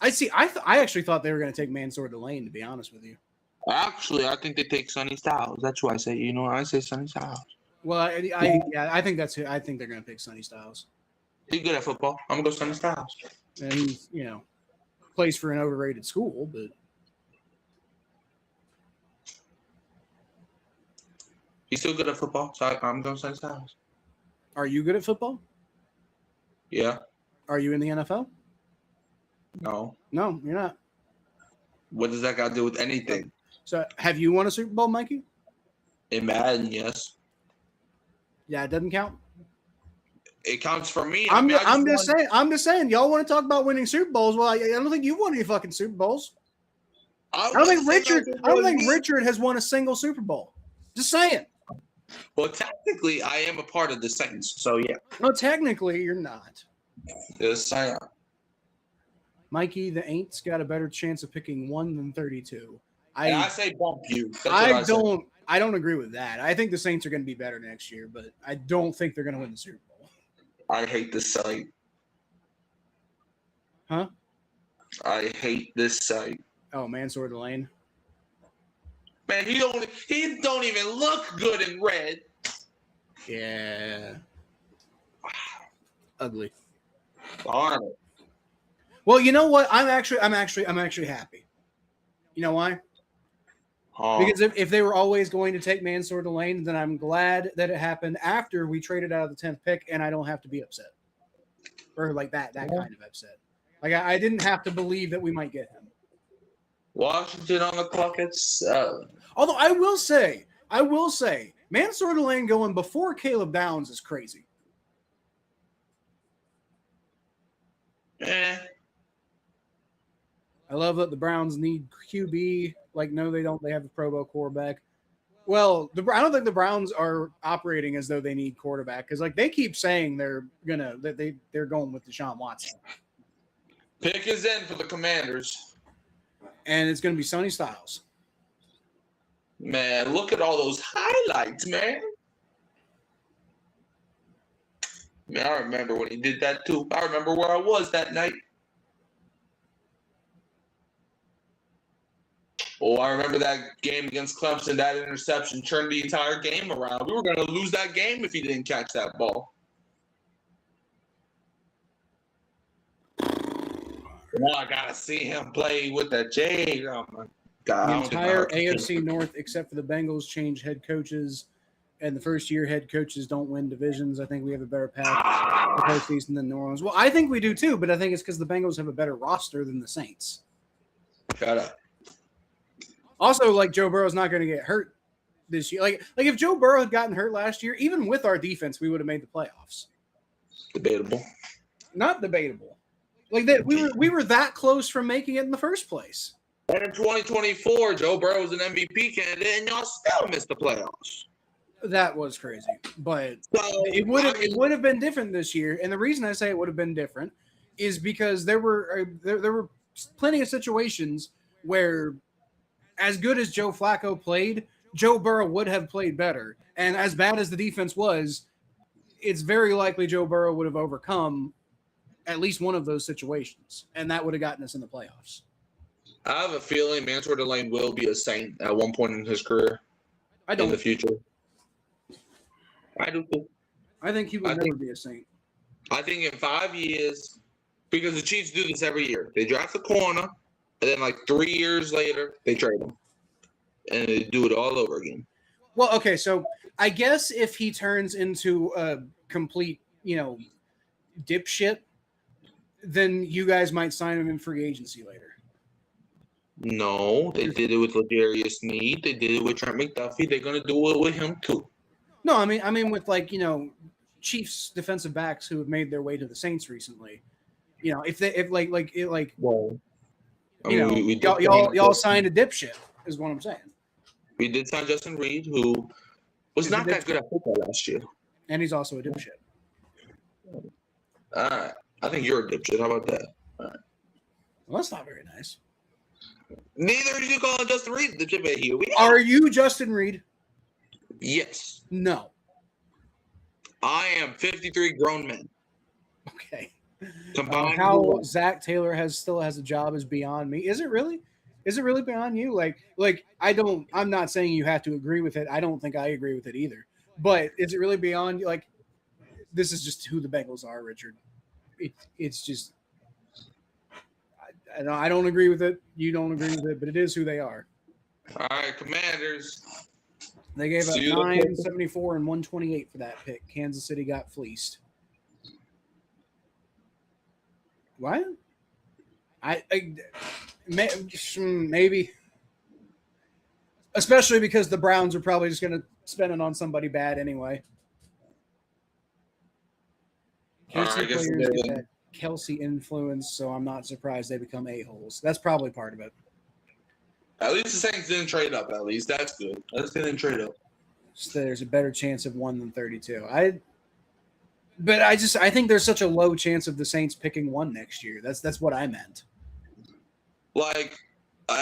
I actually thought they were going to take Mansour Delane, to be honest with you. Actually, I think they take Sonny Styles. That's why I say, I say Sonny Styles. Well, I think that's who. I think they're going to pick Sonny Styles. He's good at football. I'm going to go Sonny Styles. And he's, plays for an overrated school, but. He's still good at football, so I'm going Sonny Styles. Are you good at football? Yeah. Are you in the NFL? No. No, you're not. What does that got to do with anything? So, have you won a Super Bowl, Mikey? In Madden, yes. Yeah, it doesn't count. It counts for me. I'm just saying. Y'all want to talk about winning Super Bowls? Well, I don't think you've won any fucking Super Bowls. I don't think Richard has won a single Super Bowl. Just saying. Well, technically, I am a part of the Saints, so yeah. No, technically, you're not. Yes, I am. Mikey, the Aints got a better chance of picking 1 than 32. And I say bump you. That's what I say. don't. I don't agree with that. I think the Saints are going to be better next year, but I don't think they're going to win the Super Bowl. I hate this site. Huh? I hate this site. Oh, Mansour Delane. Man, he don't even look good in red. Yeah. Ugly. Darn it. Well, you know what? I'm actually happy. You know why? Because if they were always going to take Mansour Delane, then I'm glad that it happened after we traded out of the 10th pick, and I don't have to be upset. Or like that kind of upset. Like I didn't have to believe that we might get him. Washington on the clock at 7. Although I will say, Mansour Delane going before Caleb Downs is crazy. Eh. I love that the Browns need QB. Like, no, they don't. They have a Pro Bowl quarterback. Well, I don't think the Browns are operating as though they need quarterback because, like, they keep saying they're going with Deshaun Watson. Pick is in for the Commanders. And it's going to be Sonny Styles. Man, look at all those highlights, man. Man, I remember when he did that too. I remember where I was that night. Oh, I remember that game against Clemson. That interception turned the entire game around. We were going to lose that game if he didn't catch that ball. Now I got to see him play with that J. Oh, my God. The entire AFC North, except for the Bengals, change head coaches. And the first-year head coaches don't win divisions. I think we have a better path to postseason than New Orleans. Well, I think we do too, but I think it's because the Bengals have a better roster than the Saints. Shut up. Also, like, Joe Burrow's not going to get hurt this year. Like if Joe Burrow had gotten hurt last year, even with our defense, we would have made the playoffs. Debatable. Not debatable. Like that, we were that close from making it in the first place. And in 2024, Joe Burrow was an MVP candidate, and y'all still missed the playoffs. That was crazy, but it would have been different this year. And the reason I say it would have been different is because there were plenty of situations where, as good as Joe Flacco played, Joe Burrow would have played better. And as bad as the defense was, it's very likely Joe Burrow would have overcome at least one of those situations, and that would have gotten us in the playoffs. I have a feeling Mansour Delane will be a Saint at one point in his career. In the future. I do too. I think he will never be a Saint. I think in 5 years, because the Chiefs do this every year. They draft a corner, and then like 3 years later, they trade him. And they do it all over again. Well, okay, so I guess if he turns into a complete, dipshit, then you guys might sign him in free agency later. No, they did it with Ladarius Need. They did it with Trent McDuffie. They're going to do it with him too. No, I mean with Chiefs defensive backs who have made their way to the Saints recently. Y'all signed a dipshit is what I'm saying. We did sign Justin Reed, who was not that good at football last year. And he's also a dipshit. All right. I think you're a dipshit. How about that? All right. Well, that's not very nice. Neither are you calling Justin Reed the dipshit. Here we are. Are you Justin Reed? Yes. No. I am 53 grown men. Okay. How Zach Taylor still has a job is beyond me. Is it really? Is it really beyond you? I'm not saying you have to agree with it. I don't think I agree with it either. But is it really beyond you? Like, this is just who the Bengals are, Richard. It's just I don't agree with it. You don't agree with it, but it is who they are. All right, Commanders. They gave up 974 and 128 for that pick. Kansas City got fleeced. What? Maybe. Especially because the Browns are probably just going to spend it on somebody bad anyway. Kelsey players get that Kelsey influence, so I'm not surprised they become a-holes. That's probably part of it. At least the Saints didn't trade up. At least that's good. At least they didn't trade up. So there's a better chance of 1 than 32. I think there's such a low chance of the Saints picking 1 next year. That's what I meant. Like,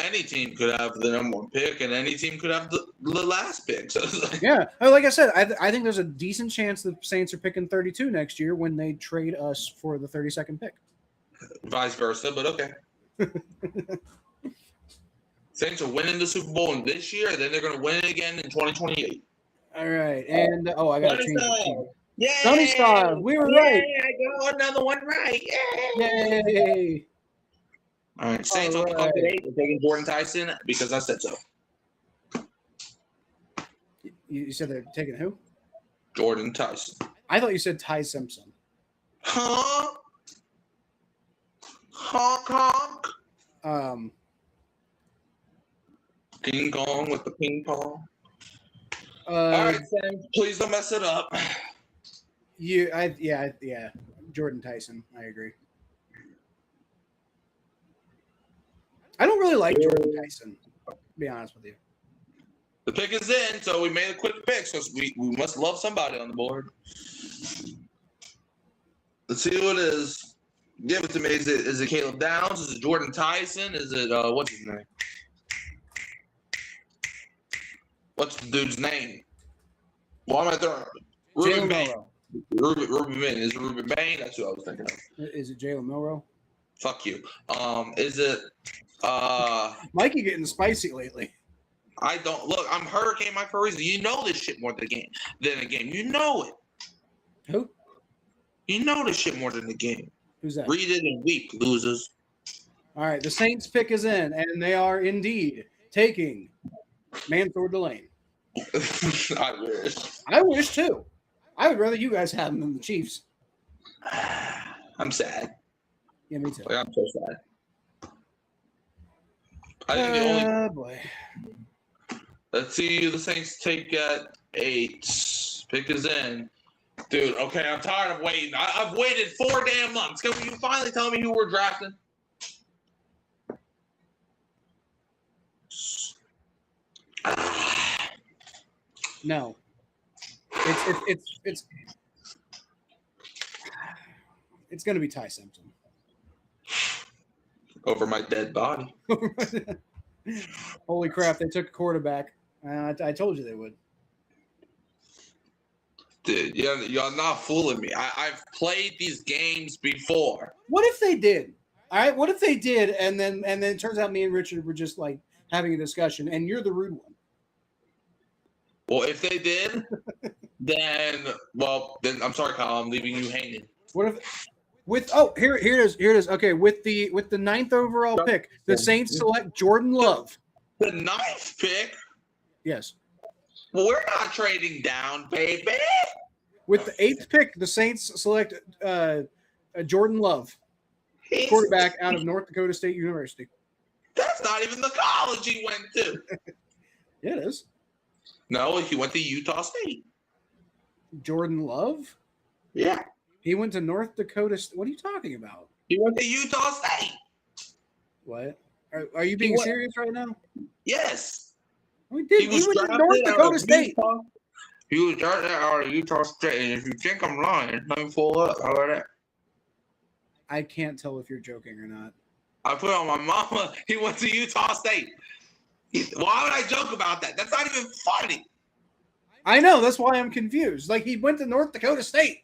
Any team could have the number 1 pick, and any team could have the last pick. So it's like, Yeah, like I said, I think there's a decent chance the Saints are picking 32 next year when they trade us for the 32nd pick. vice versa, but okay. Saints are winning the Super Bowl in this year, then they're going to win it again in 2028. All right, and I got to change the team. Yay! Sunny Star, we were right. I got another one right. Yay! Yay! All right, Saints on the clock today. We're taking Jordan Tyson because I said so. You said they're taking who? Jordan Tyson. I thought you said Ty Simpson. Huh? Honk, honk. King Kong with the ping pong. All right, Sam, please don't mess it up. Yeah. Jordan Tyson. I agree. I don't really like Jordan Tyson, to be honest with you. The pick is in, so we made a quick pick. So we must love somebody on the board. Let's see who it is. Give it to me. Is it Caleb Downs? Is it Jordan Tyson? Is it what's his name? What's the dude's name? Why am I throwing? Ruben Bain. Ruben Bain. Is it Ruben Bain? That's who I was thinking of. Is it Jalen Milroe? Fuck you. Is it Mikey getting spicy lately? I don't look. I'm Hurricane Mike for a reason. You know this shit more than a game. You know it. Who? You know this shit more than the game. Who's that? Read it and weep, losers. All right, the Saints pick is in, and they are indeed taking Mansour Delane. I wish. I wish too. I would rather you guys have him than the Chiefs. I'm sad. Yeah, me too. Like, I'm so sad. I think the only. Boy. Let's see who the Saints take at 8. Pick is in. Dude, okay, I'm tired of waiting. I've waited 4 damn months. Can you finally tell me who we're drafting? No. It's going to be Ty Simpson. Over my dead body. Holy crap, they took a quarterback. I told you they would. Dude, you're not fooling me. I've played these games before. What if they did? All right, what if they did, and then it turns out me and Richard were just like having a discussion, and you're the rude one. Well, if they did, then I'm sorry, Kyle, I'm leaving you hanging. What if here it is. Okay, with the 9th overall pick, the Saints select Jordan Love. The 9th pick? Yes. Well, we're not trading down, baby. With the 8th pick, the Saints select Jordan Love, quarterback out of North Dakota State University. That's not even the college he went to. Yeah, it is. No, he went to Utah State. Jordan Love? Yeah. He went to North Dakota. What are you talking about? He went to Utah State. What? Are you being serious right now? Yes. He went to North Dakota State. He was drafted out of Utah State. And if you think I'm lying, let me pull up. How about that? I can't tell if you're joking or not. I put on my mama. He went to Utah State. Why would I joke about that? That's not even funny. I know. That's why I'm confused. Like, he went to North Dakota State.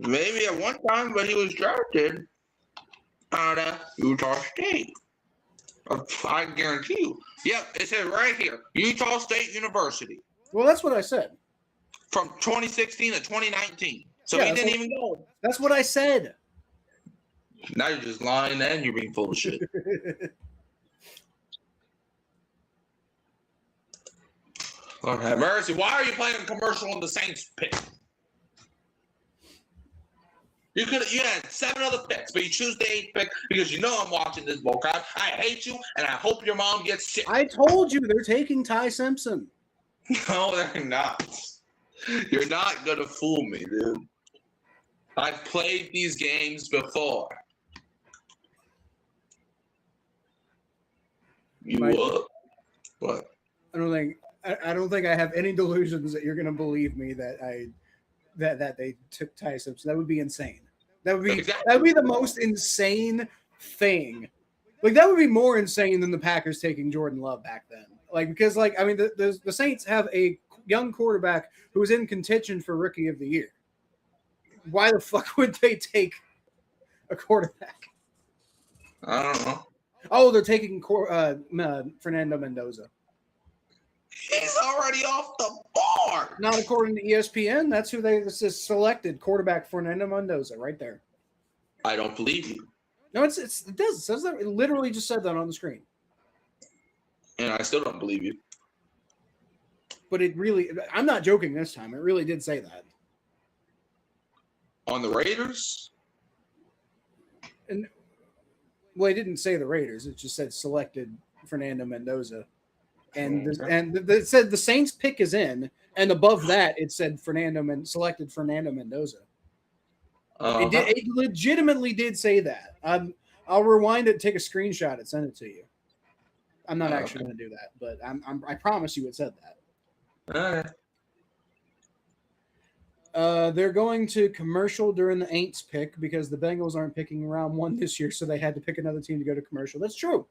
Maybe at one time, but he was drafted out of Utah State. I guarantee you. Yep, it says right here, Utah State University. Well, that's what I said. From 2016 to 2019. So yeah, he didn't even go. That's what I said. Now you're just lying and you're being full of shit. Lord have mercy. Why are you playing a commercial on the Saints pick? You had 7 other picks, but you choose the 8th pick because you know I'm watching this bull crap. I hate you, and I hope your mom gets sick. I told you they're taking Ty Simpson. No, they're not. You're not gonna fool me, dude. I've played these games before. What? I don't think I have any delusions that you're gonna believe me that they took Ty Simpson. That would be insane. That would be the most insane thing Like that would be more insane than the Packers taking Jordan Love back then. Like because like I mean the Saints have a young quarterback who is in contention for Rookie of the Year. Why the fuck would they take a quarterback? I don't know. Oh, they're taking Fernando Mendoza. He's already off the board. Not according to ESPN. That's who this is selected. Quarterback Fernando Mendoza, right there. I don't believe you. No, it does. It says that. It literally just said that on the screen. And I still don't believe you. But it really, I'm not joking this time. It really did say that. On the Raiders? And well, it didn't say the Raiders. It just said selected Fernando Mendoza. And it said the Saints pick is in, and above that it said selected Fernando Mendoza. It legitimately did say that. I'll rewind it, take a screenshot, and send it to you. I'm not actually going to do that, but I promise you it said that. They're going to commercial during the Aints pick because the Bengals aren't picking round 1 this year, so they had to pick another team to go to commercial. That's true.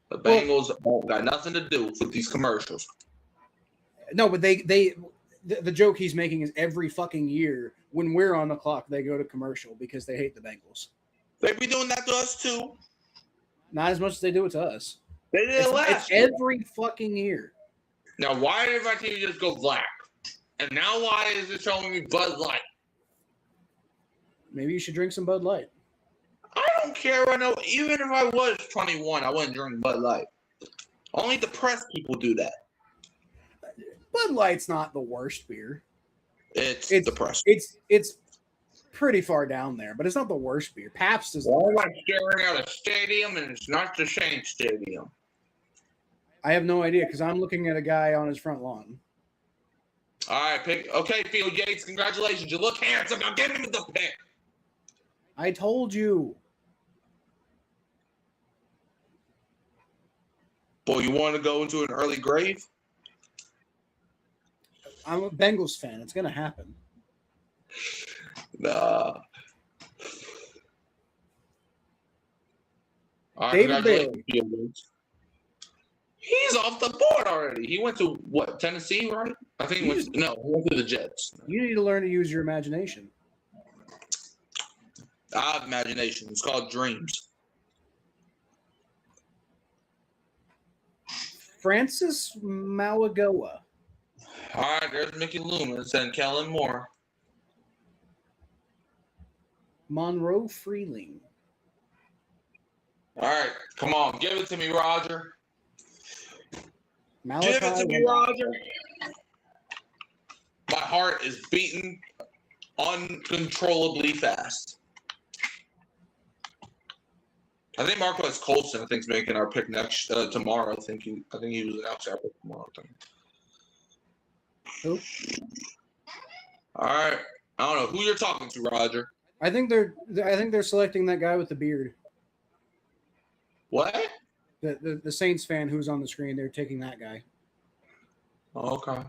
The Bengals got nothing to do with these commercials. No, but the joke he's making is every fucking year when we're on the clock, they go to commercial because they hate the Bengals. They be doing that to us too. Not as much as they do it to us. They did it last year. Every fucking year. Now, why did my team just go black? And now why is it showing me Bud Light? Maybe you should drink some Bud Light. I don't care right now. Even if I was 21, I wouldn't drink Bud Light. Only depressed people do that. Bud Light's not the worst beer. It's depressing. It's pretty far down there, but it's not the worst beer. Pabst is. Well, I'm like staring at a stadium, and it's not the same stadium. I have no idea because I'm looking at a guy on his front lawn. All right, pick. Okay, Field Yates, congratulations. You look handsome. Now give him the pick. I told you. Boy, you want to go into an early grave? I'm a Bengals fan. It's going to happen. Nah. All right, David Bailey. He's off the board already. He went to, what, Tennessee, right? I think he went to the Jets. You need to learn to use your imagination. I have imagination. It's called dreams. Francis Malagoa. All right, there's Mickey Loomis and Kellen Moore. Monroe Freeling. All right, come on. Give it to me, Roger. Malachi Give it to me, Roger. My heart is beating uncontrollably fast. I think Marquez Colson, is making our pick next tomorrow. I think he was announced our pick tomorrow. Who? All right. I don't know who you're talking to, Roger. I think they're selecting that guy with the beard. What? The Saints fan who's on the screen. They're taking that guy. Okay.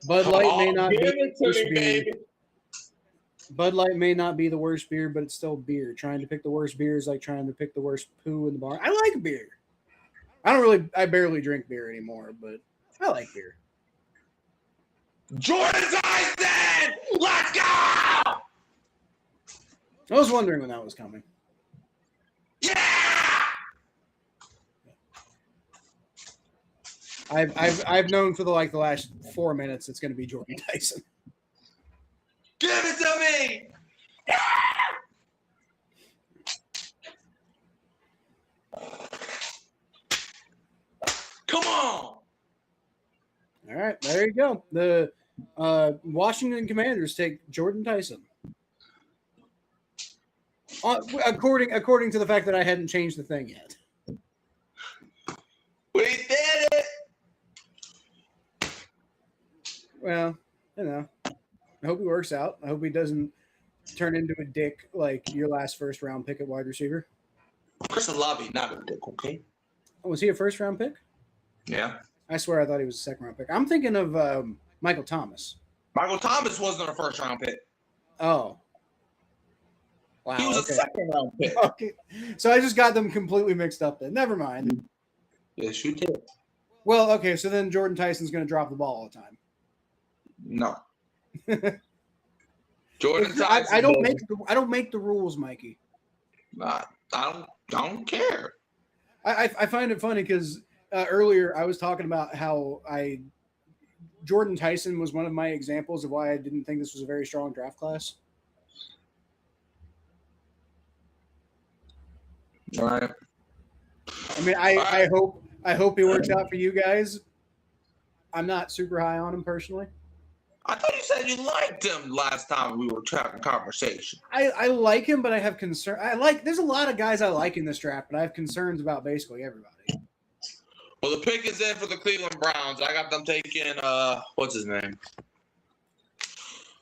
Bud Light may not be the worst beer. Bud Light may not be the worst beer, but it's still beer. Trying to pick the worst beer is like trying to pick the worst poo in the bar. I like beer. I barely drink beer anymore, but I like beer. Jordan Tyson! Let's go! I was wondering when that was coming. Yeah! I've known for the last 4 minutes it's going to be Jordan Tyson. Give it to me! Yeah! Come on! All right, there you go. The Washington Commanders take Jordan Tyson. According to the fact that I hadn't changed the thing yet. We did it! Well, I hope he works out. I hope he doesn't turn into a dick like your last first-round pick at wide receiver. Chris Olave, not a dick, okay? Oh, was he a first-round pick? Yeah. I swear I thought he was a second-round pick. I'm thinking of Michael Thomas. Michael Thomas wasn't a first-round pick. Oh. Wow. He was a second round pick. Okay. So I just got them completely mixed up then. Never mind. Yes, you did. Well, okay, so then Jordan Tyson's going to drop the ball all the time. No. Jordan I Tyson. I don't make the rules, Mikey. I don't care. I find it funny because earlier I was talking about how Jordan Tyson was one of my examples of why I didn't think this was a very strong draft class. All right. I mean, I hope he works out for you guys. I'm not super high on him personally. I thought you said you liked him last time we were having a conversation. I like him, but I have concern. There's a lot of guys I like in this draft, but I have concerns about basically everybody. Well, the pick is in for the Cleveland Browns. I got them taking what's his name?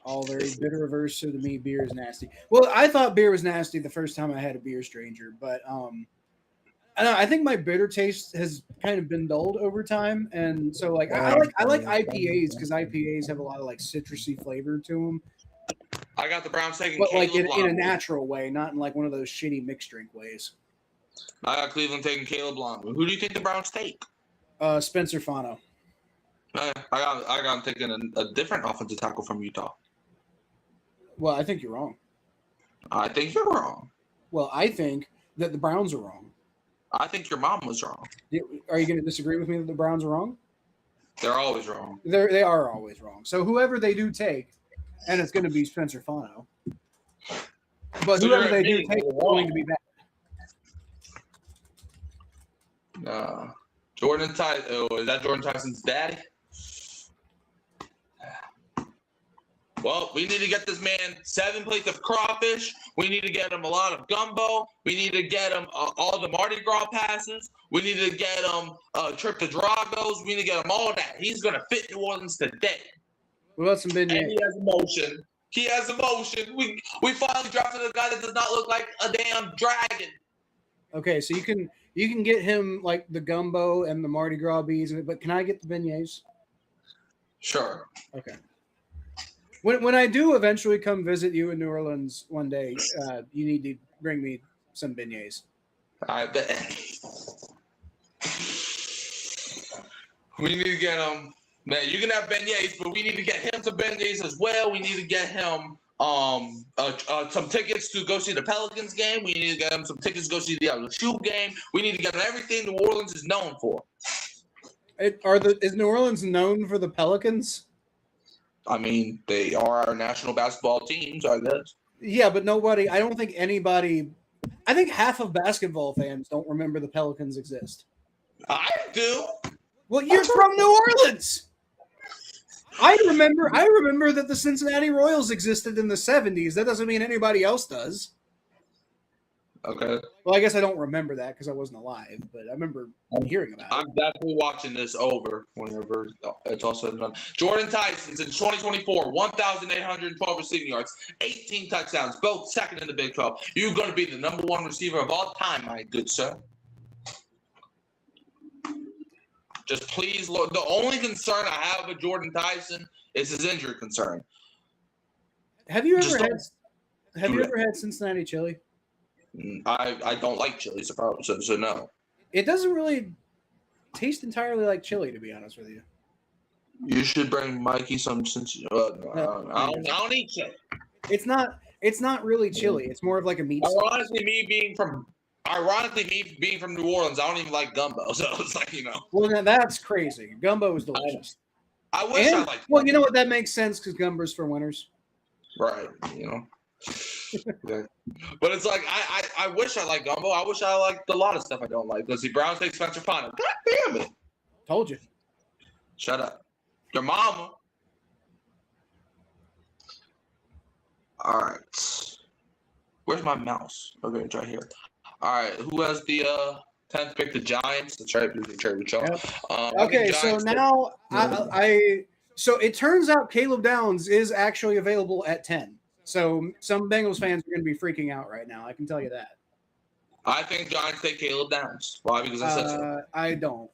All very bitter reverse to me. Beer is nasty. Well, I thought beer was nasty the first time I had a beer stranger, but I don't know, I think my bitter taste has kind of been dulled over time, and so like I like IPAs because IPAs have a lot of like citrusy flavor to them. I got the Browns taking, but like in a natural way, not in like one of those shitty mixed drink ways. I got Cleveland taking Caleb London. Who do you think the Browns take? Spencer Fano. I got him taking a different offensive tackle from Utah. Well, I think you're wrong. I think you're wrong. Well, I think that the Browns are wrong. I think your mom was wrong. Are you going to disagree with me that the Browns are wrong? They're always wrong. They are always wrong. So whoever they do take, and it's going to be Spencer Fano. But so whoever they do take is going to be bad. Jordan Tyson. Oh, is that Jordan Tyson's daddy? Well, we need to get this man 7 plates of crawfish. We need to get him a lot of gumbo. We need to get him all the Mardi Gras passes. We need to get him a trip to Dragos. We need to get him all that. He's going to fit New Orleans today. What about some beignets? And he has emotion. He has emotion. We finally drafted a guy that does not look like a damn dragon. Okay, so you can get him like the gumbo and the Mardi Gras bees, but can I get the beignets? Sure. Okay. When I do eventually come visit you in New Orleans one day, you need to bring me some beignets. I bet. We need to get him. Man, you can have beignets, but we need to get him some beignets as well. We need to get him some tickets to go see the Pelicans game. We need to get him some tickets to go see the LSU game. We need to get him everything New Orleans is known for. Is New Orleans known for the Pelicans? I mean, they are our national basketball team, so I guess. Yeah, but I don't think anybody, I think half of basketball fans don't remember the Pelicans exist. I do. Well, you're from New Orleans. I remember that the Cincinnati Royals existed in the 70s. That doesn't mean anybody else does. Okay. Well, I guess I don't remember that because I wasn't alive, but I remember hearing about it. I'm definitely watching this over whenever it's all said and done. Jordan Tyson, since 2024, 1,812 receiving yards, 18 touchdowns, both second in the Big 12. You're going to be the number one receiver of all time, my good sir. Just please look. The only concern I have with Jordan Tyson is his injury concern. Have you ever had Cincinnati chili? I don't like chili, so no. It doesn't really taste entirely like chili, to be honest with you. You should bring Mikey some I don't eat chili. It's not really chili. It's more of like a meat. Ironically, me being from New Orleans, I don't even like gumbo. So it's like, you know. Well, now that's crazy. Gumbo is delicious. I wish I liked. Well, you know what? That makes sense because gumbo's for winners. Right. You know. Yeah. But it's like I wish I liked gumbo. I wish I liked a lot of stuff I don't like. Let's see, Browns take Spencer Fano. God damn it! Told you. Shut up. Your mama. All right. Where's my mouse? Okay, it's right here. All right. Who has the 10th pick? The Giants. That's right. Okay, so now so it turns out Caleb Downs is actually available at 10. So some Bengals fans are going to be freaking out right now. I can tell you that. I think Giants take Caleb Downs. Why? Because I said so. I don't.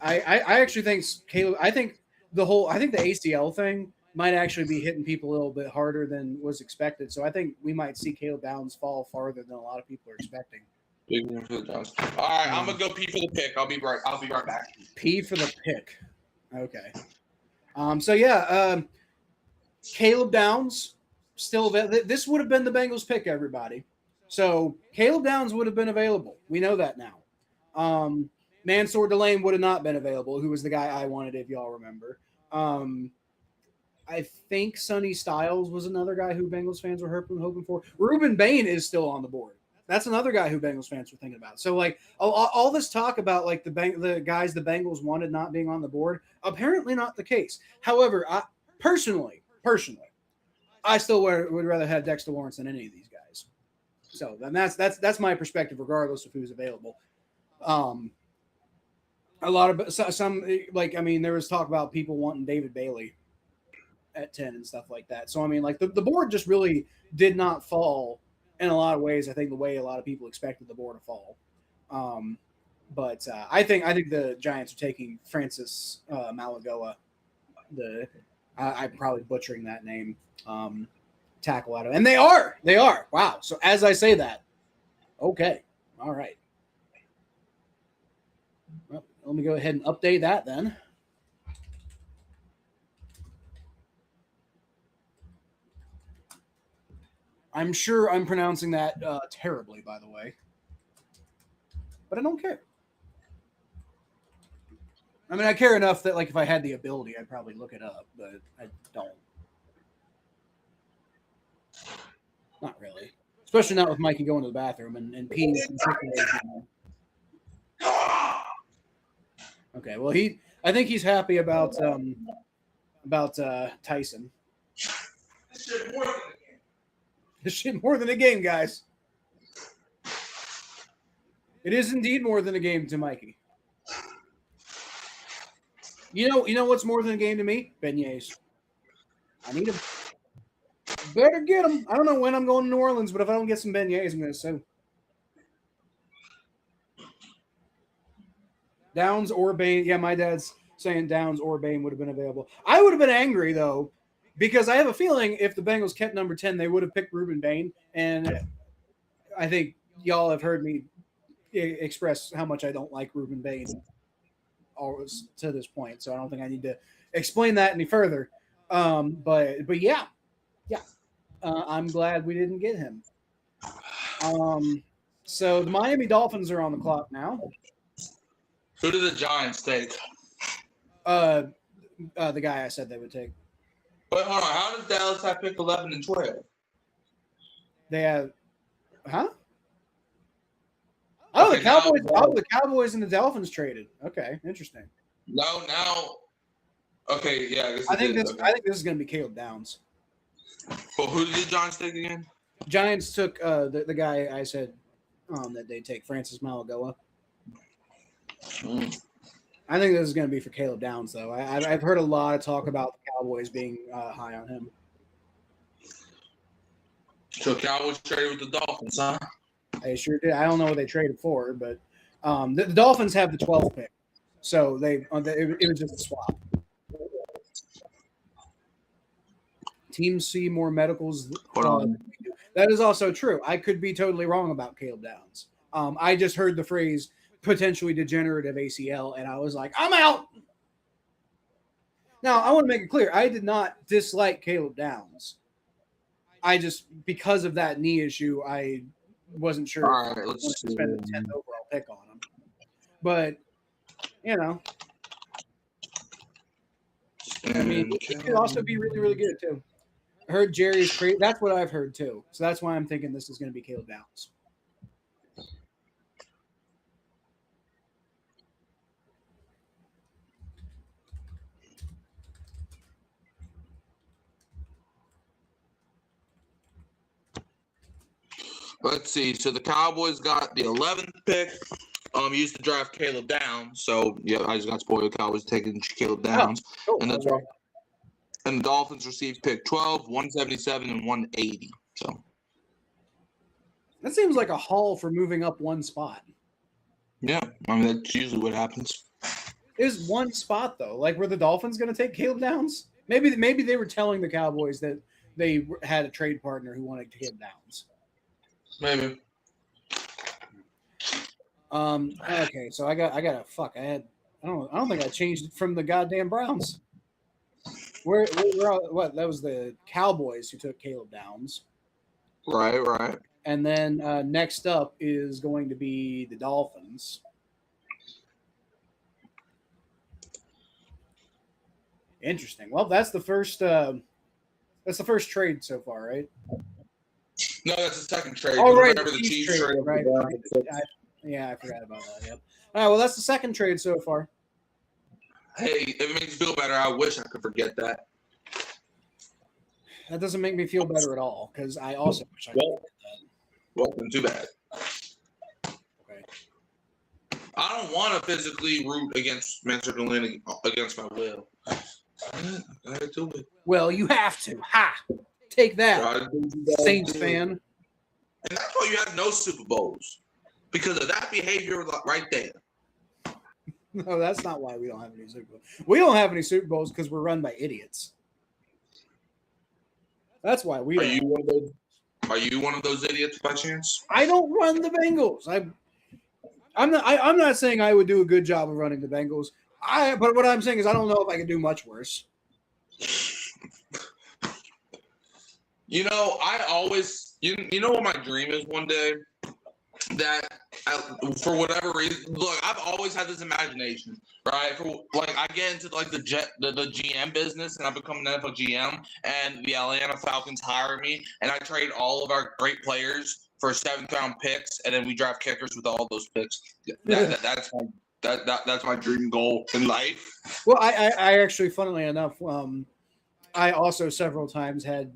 I actually think Caleb. I think the ACL thing might actually be hitting people a little bit harder than was expected. So I think we might see Caleb Downs fall farther than a lot of people are expecting. Big one for the Downs. All right, I'm gonna go pee for the pick. I'll be right back. P for the pick. Okay. So yeah, Caleb Downs still this would have been the Bengals pick, everybody. So Caleb Downs would have been available. We know that now. Mansour Delane would have not been available, who was the guy I wanted, if y'all remember. I think Sonny Styles was another guy who Bengals fans were hoping for. Ruben Bain is still on the board. That's another guy who Bengals fans were thinking about. So, like, all this talk about, like, the guys the Bengals wanted not being on the board, apparently not the case. However, I personally, I still would rather have Dexter Lawrence than any of these guys. So, then that's my perspective, regardless of who's available. A lot of some, like, I mean, there was talk about people wanting David Bailey at 10 and stuff like that. So, I mean, like, the board just really did not fall in a lot of ways. I think the way a lot of people expected the board to fall. But I think the Giants are taking Francis Malagoa, I'm probably butchering that name, tackle out of, and they are. Wow. So as I say that, okay. All right. Well, let me go ahead and update that then. I'm sure I'm pronouncing that terribly, by the way. But I don't care. I mean, I care enough that, like, if I had the ability, I'd probably look it up, but I don't. Not really. Especially not with Mikey going to the bathroom and peeing. Okay, well, I think he's happy about Tyson. This shit more than a game, guys. It is indeed more than a game to Mikey. You know what's more than a game to me? Beignets. I need them. Better get them. I don't know when I'm going to New Orleans, but if I don't get some beignets, I'm going to sue. Downs or Bain. Yeah, my dad's saying Downs or Bain would have been available. I would have been angry, though, because I have a feeling if the Bengals kept number 10, they would have picked Ruben Bain. And I think y'all have heard me express how much I don't like Ruben Bain always to this point. So I don't think I need to explain that any further. But yeah. I'm glad we didn't get him. So the Miami Dolphins are on the clock now. Who did the Giants take? The guy I said they would take. Wait, hold on. How does Dallas have pick 11 and 12? They have, huh? Oh, okay, the Cowboys and the Dolphins traded. Okay, interesting. No, now. Okay, yeah. I think this is going to be Caleb Downs. Well, who did the Giants take again? Giants took the guy I said that they take, Francis Malagoa. I think this is going to be for Caleb Downs, though. I've heard a lot of talk about the Cowboys being high on him. So Cowboys traded with the Dolphins, huh? They sure did. I don't know what they traded for, but the Dolphins have the 12th pick, so it was just a swap. Teams see more medicals. That is also true. I could be totally wrong about Caleb Downs. I just heard the phrase potentially degenerative ACL, and I was like, I'm out. Now, I want to make it clear. I did not dislike Caleb Downs. I just, because of that knee issue, I wasn't sure All right, let's spend the 10th overall pick on him. But, you know. I mean, he could also be really, really good, too. I heard Jerry's crazy. That's what I've heard, too. So that's why I'm thinking this is going to be Caleb Downs. Let's see. So the Cowboys got the 11th pick. Used to draft Caleb Downs. So yeah, I just got spoiled. Cowboys taking Caleb Downs, and that's right. And the Dolphins received pick 12, 177, and 180. So that seems like a haul for moving up one spot. Yeah, I mean that's usually what happens. It was one spot though. Like, were the Dolphins going to take Caleb Downs? Maybe they were telling the Cowboys that they had a trade partner who wanted to hit Downs. Maybe. Okay, so I got a fuck. I don't think I changed it from the goddamn Browns. What? That was the Cowboys who took Caleb Downs. Right. And then next up is going to be the Dolphins. Interesting. Well, that's the first trade so far, right? No, that's the second trade. Oh, right. Remember the Chiefs trade? Right. I forgot about that. Yep. All right. Well, that's the second trade so far. Hey, if it makes you feel better, I wish I could forget that. That doesn't make me feel better at all because I also wish I could forget that. Well, too bad. Okay. I don't want to physically root against Manchester United against my will. I gotta do it. Well, you have to. Ha! Take that, Saints fan. And that's why you have no Super Bowls. Because of that behavior right there. No, that's not why we don't have any Super Bowls. We don't have any Super Bowls because we're run by idiots. That's why we. Are you one of those idiots by chance? I don't run the Bengals. I'm not saying I would do a good job of running the Bengals. But what I'm saying is I don't know if I could do much worse. You know, I always, you know what my dream is one day? That for whatever reason, look, I've always had this imagination, right? I get into like the GM business, and I become an NFL GM, and the Atlanta Falcons hire me, and I trade all of our great players for 7th-round picks, and then we draft kickers with all those picks. That's my dream goal in life. Well, I actually, funnily enough, I also several times had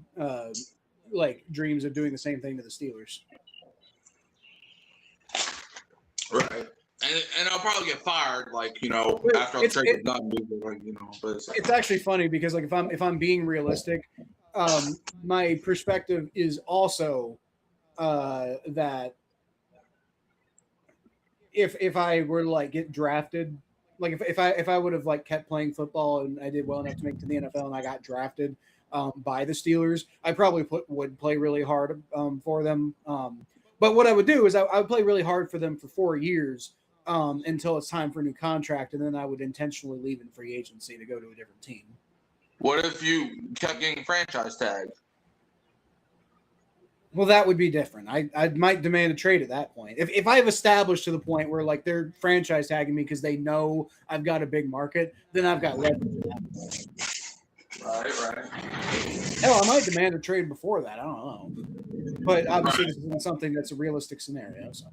like dreams of doing the same thing to the Steelers. Right. And I'll probably get fired, like, you know, after I'm trade done, like, you know. But it's actually funny because, like, if I'm being realistic, my perspective is also that if I were to like get drafted, like if I would have like kept playing football and I did well enough to make it to the NFL and I got drafted by the Steelers, I probably would play really hard for them. But what I would do is I would play really hard for them for 4 years until it's time for a new contract, and then I would intentionally leave in free agency to go to a different team. What if you kept getting franchise tagged? Well, that would be different. I might demand a trade at that point. If I've established to the point where like they're franchise tagging me because they know I've got a big market, then I've got leverage at that point. Right. Hell, I might demand a trade before that. I don't know. But obviously, this isn't something that's a realistic scenario. So,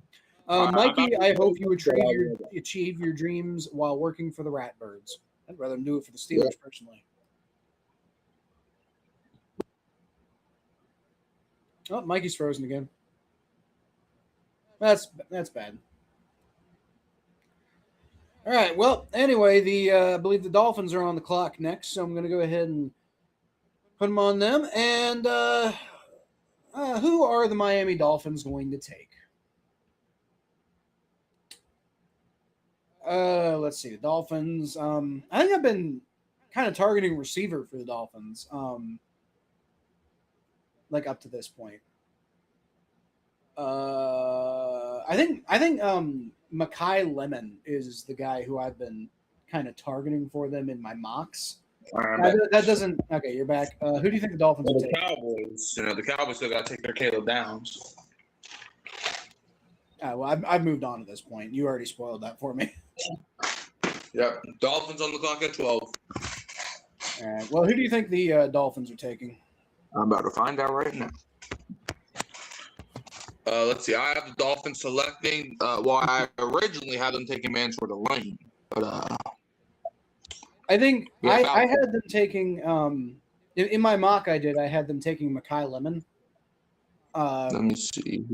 Mikey, I hope you achieve your dreams while working for the Ratbirds. I'd rather do it for the Steelers personally. Oh, Mikey's frozen again. That's bad. All right. Well, anyway, I believe the Dolphins are on the clock next, so I'm going to go ahead and put them on them. And who are the Miami Dolphins going to take? Let's see. The Dolphins. I think I've been kind of targeting receiver for the Dolphins. Like up to this point. I think Makai Lemon is the guy who I've been kind of targeting for them in my mocks. That doesn't. Okay, you're back. Who do you think the Dolphins will take? Cowboys. You know, the Cowboys still got to take their Caleb Downs. Well, I've moved on to this point. You already spoiled that for me. Yep. Dolphins on the clock at 12. All right. Well, who do you think the Dolphins are taking? I'm about to find out right now. Let's see. I have the Dolphins selecting. I originally had them taking Mansour Lane, but I think I had them taking. In my mock, I had them taking Makai Lemon. Let me see.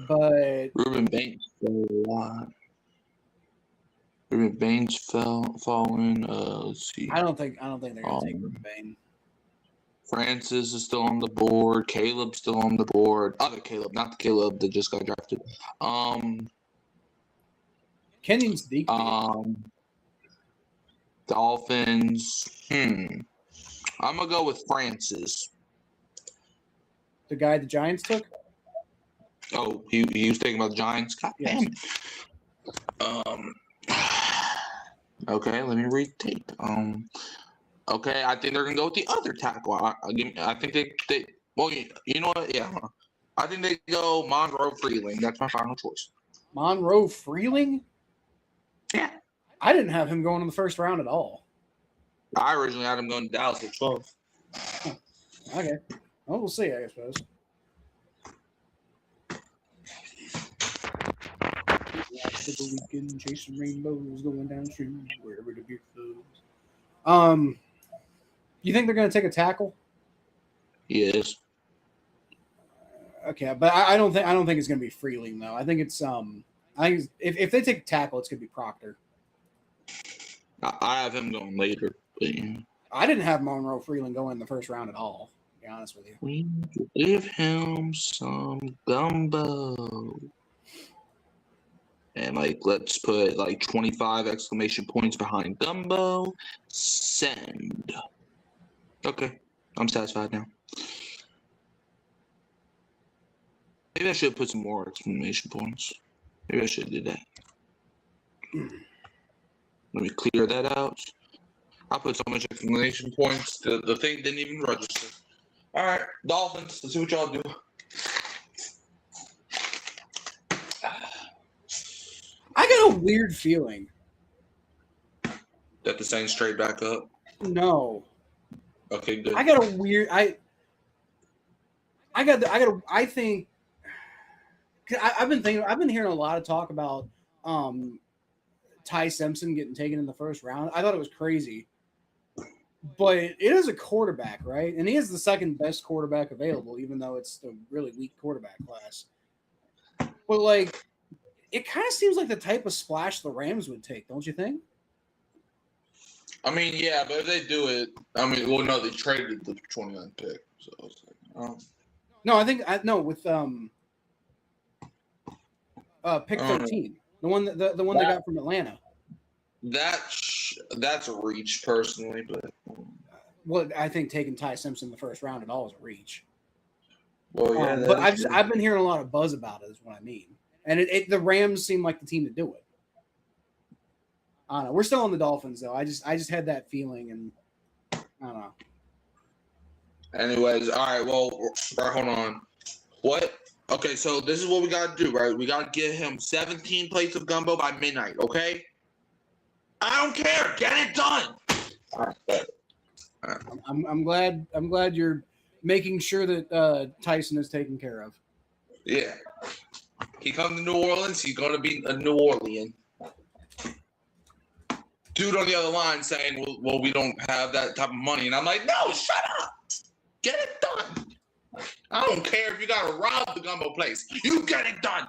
But Ruben Baines fell a lot. Ruben Baines falling. Let's see. I don't think they're gonna take Ruben Baines. Francis is still on the board. Caleb's still on the board. Other Caleb, not the Caleb that just got drafted. Kenyon's deep. Dolphins. I'm gonna go with Francis. The guy the Giants took? Oh, he was thinking about the Giants. God damn. Okay, let me read the tape. Okay, I think they're gonna go with the other tackle. I think they. Well, you know what? Yeah, I think they go Monroe Freeling. That's my final choice. Monroe Freeling? Yeah. I didn't have him going in the first round at all. I originally had him going to Dallas at 12. Okay. Well, we'll see, I suppose. The weekend, chasing rainbows, going downstream, wherever the beer flows. You think they're going to take a tackle? Yes. Okay, but I don't think it's going to be Freeling though. I think it's if they take a tackle, it's going to be Proctor. I have him going later. But, yeah. I didn't have Monroe Freeling going in the first round at all. To be honest with you. We give him some gumbo. And let's put 25 exclamation points behind gumbo. Send. Okay, I'm satisfied now. Maybe I should put some more exclamation points. Maybe I should do that. Let me clear that out. I put so much exclamation points. The thing didn't even register. All right, Dolphins. Let's see what y'all do. I got a weird feeling That the Saints straight back up. No. Okay, good. I got a weird. I think. I've been hearing a lot of talk about Ty Simpson getting taken in the first round. I thought it was crazy, but it is a quarterback, right? And he is the second best quarterback available, even though it's a really weak quarterback class. But it kind of seems like the type of splash the Rams would take, don't you think? I mean, yeah, but if they do it, no, they traded the 29th pick, so it's No, I think with pick 13, the one they got from Atlanta. That's a reach personally, but I think taking Ty Simpson in the first round at all is a reach. Well, yeah, but I've been hearing a lot of buzz about it, is what I mean, and the Rams seem like the team to do it. I don't know. We're still on the Dolphins though. I just had that feeling, and I don't know. Anyways, all right. Well, hold on. What? Okay, so this is what we gotta do, right? We gotta get him 17 plates of gumbo by midnight. Okay. I don't care. Get it done. All right. I'm glad you're making sure that Tyson is taken care of. Yeah. He comes to New Orleans. He's gonna be a New Orleans. Dude on the other line saying, well, we don't have that type of money. And I'm like, no, shut up. Get it done. I don't care if you got to rob the gumbo place. You get it done.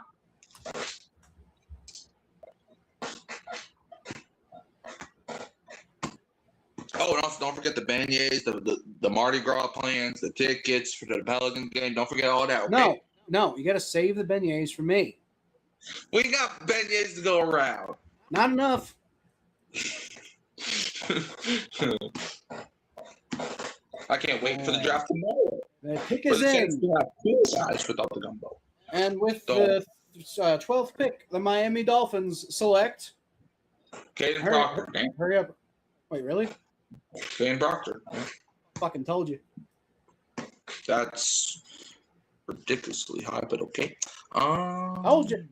Oh, and also don't forget the beignets, the Mardi Gras plans, the tickets for the Pelican game. Don't forget all that, okay? No, you got to save the beignets for me. We got beignets to go around. Not enough. I can't wait for the draft tomorrow. The pick is in. Without the gumbo. And with the 12th pick, the Miami Dolphins select. Caden Proctor. Hurry up. Wait, really? Caden Proctor. Yeah. Fucking told you. That's ridiculously high, but okay. Told you.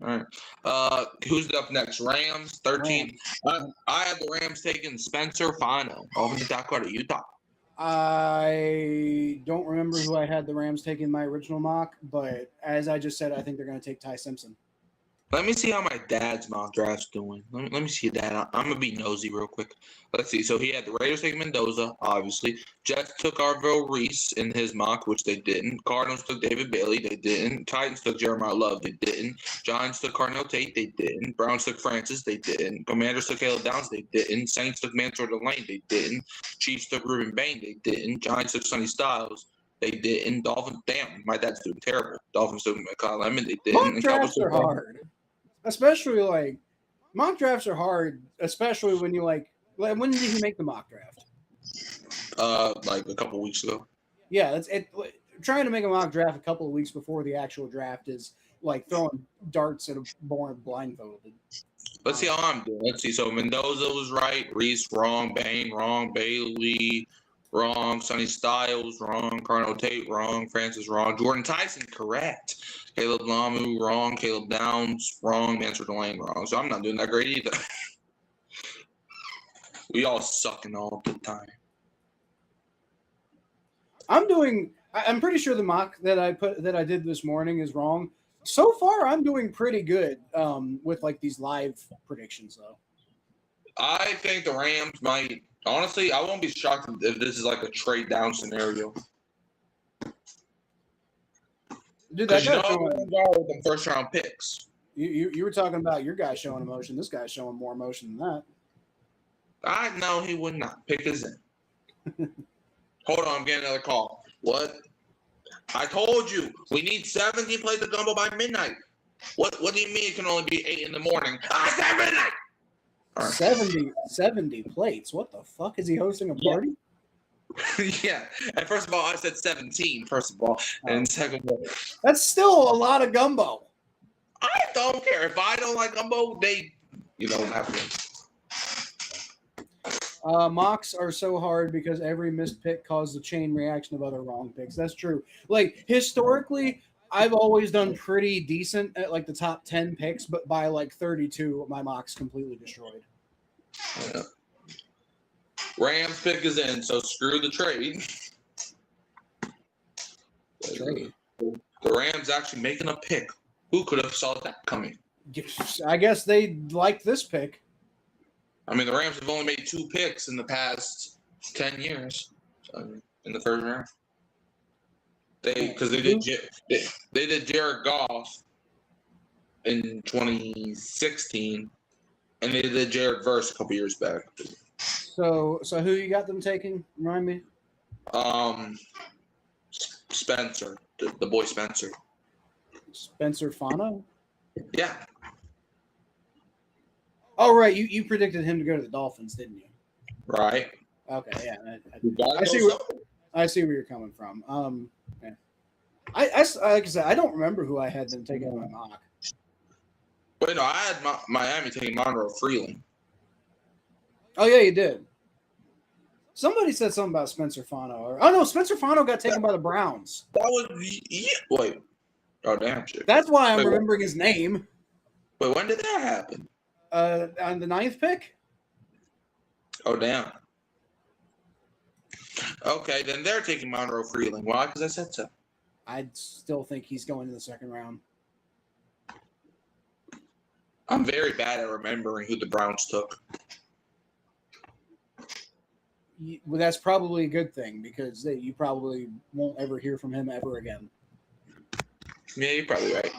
All right. Who's up next? Rams, 13. I had the Rams taking Spencer Fano, offensive tackle out of Utah. I don't remember who I had the Rams taking my original mock, but as I just said, I think they're going to take Ty Simpson. Let me see how my dad's mock draft's doing. Let me see that. I'm going to be nosy real quick. Let's see. So he had the Raiders taking Mendoza, obviously. Jets took Arvell Reese in his mock, which they didn't. Cardinals took David Bailey. They didn't. Titans took Jeremiah Love. They didn't. Giants took Carnell Tate. They didn't. Browns took Francis. They didn't. Commanders took Caleb Downs. They didn't. Saints took Mansour Delane. They didn't. Chiefs took Ruben Bain. They didn't. Giants took Sonny Styles. They didn't. Dolphins, damn, my dad's doing terrible. Dolphins took Kyle Lemon. They didn't. Mock drafts are hard. Especially mock drafts are hard, especially when you when did he make the mock draft? Like a couple weeks ago. Yeah, it's trying to make a mock draft a couple of weeks before the actual draft is like throwing darts at a born blindfolded. Let's see how I'm doing. Let's see. So Mendoza was right, Reese wrong, Bain wrong, Bailey wrong, Sonny Styles wrong, Carnell Tate wrong, Francis wrong, Jordan Tyson correct, Caleb Lamu wrong, Caleb Downs wrong, Mansur Delane wrong. So I'm not doing that great either. We all sucking all the time. I'm pretty sure the mock that I did this morning is wrong. So far, I'm doing pretty good with like these live predictions, though. I think the Rams might. Honestly, I won't be shocked if this is like a trade down scenario. Dude, that guy's with the first round picks. You were talking about your guy showing emotion. This guy's showing more emotion than that. I know he would not. Pick his in. Hold on, I'm getting another call. What? I told you we need 17 plates of gumbo by midnight. What do you mean it can only be 8 in the morning? I said midnight. Right. 70 plates. What the fuck? Is he hosting a party? Yeah. And first of all, I said 17, first of all. And second of all, that's still a lot of gumbo. I don't care. If I don't like gumbo, they have to. Mocks are so hard because every missed pick caused a chain reaction of other wrong picks. That's true. Like historically, I've always done pretty decent at like the top 10 picks, but by like 32, my mock's completely destroyed. Yeah. Rams pick is in, so screw the trade. The Rams actually making a pick. Who could have saw that coming? I guess they liked this pick. I mean, the Rams have only made 2 picks in the past 10 years in the first round. Because they did Jared Goff in 2016, and they did Jared Verse a couple years back. So who you got them taking? Remind me. Spencer, the boy Spencer. Spencer Fano? Yeah. Oh, right. You predicted him to go to the Dolphins, didn't you? Right. Okay, yeah. I see where you're coming from. Yeah. I like I said, I don't remember who I had them taking in my mock. Wait, no, I had Miami taking Monroe Freeland. Oh, yeah, you did. Somebody said something about Spencer Fano. Oh, no, Spencer Fano got taken by the Browns. That was wait. Oh, damn shit. That's why I'm remembering his name. Wait, when did that happen? On the 9th pick. Oh, damn. Okay, then they're taking Monroe Freeland. Why? Because I said so. I still think he's going to the second round. I'm very bad at remembering who the Browns took. Well, that's probably a good thing because you probably won't ever hear from him ever again. Yeah, you're probably right.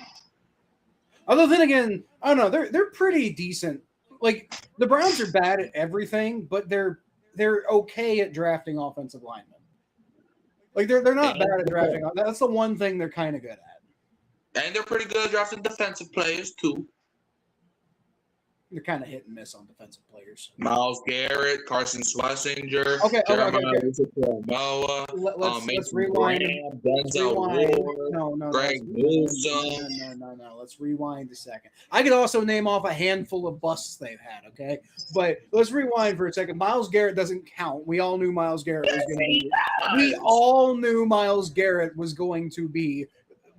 Although then again, I don't know. They're pretty decent. Like the Browns are bad at everything, but they're okay at drafting offensive linemen. Like they're not bad at drafting. That's the one thing they're kind of good at. And they're pretty good at drafting defensive players too. They're kind of hit and miss on defensive players. Myles Garrett, Carson Schlesinger, okay. Let's rewind. Ward, No. Greg Newsome. No. Let's rewind a second. I could also name off a handful of busts they've had, okay? But let's rewind for a second. Myles Garrett doesn't count. We all knew Myles Garrett was going to be. We all knew Myles Garrett was going to be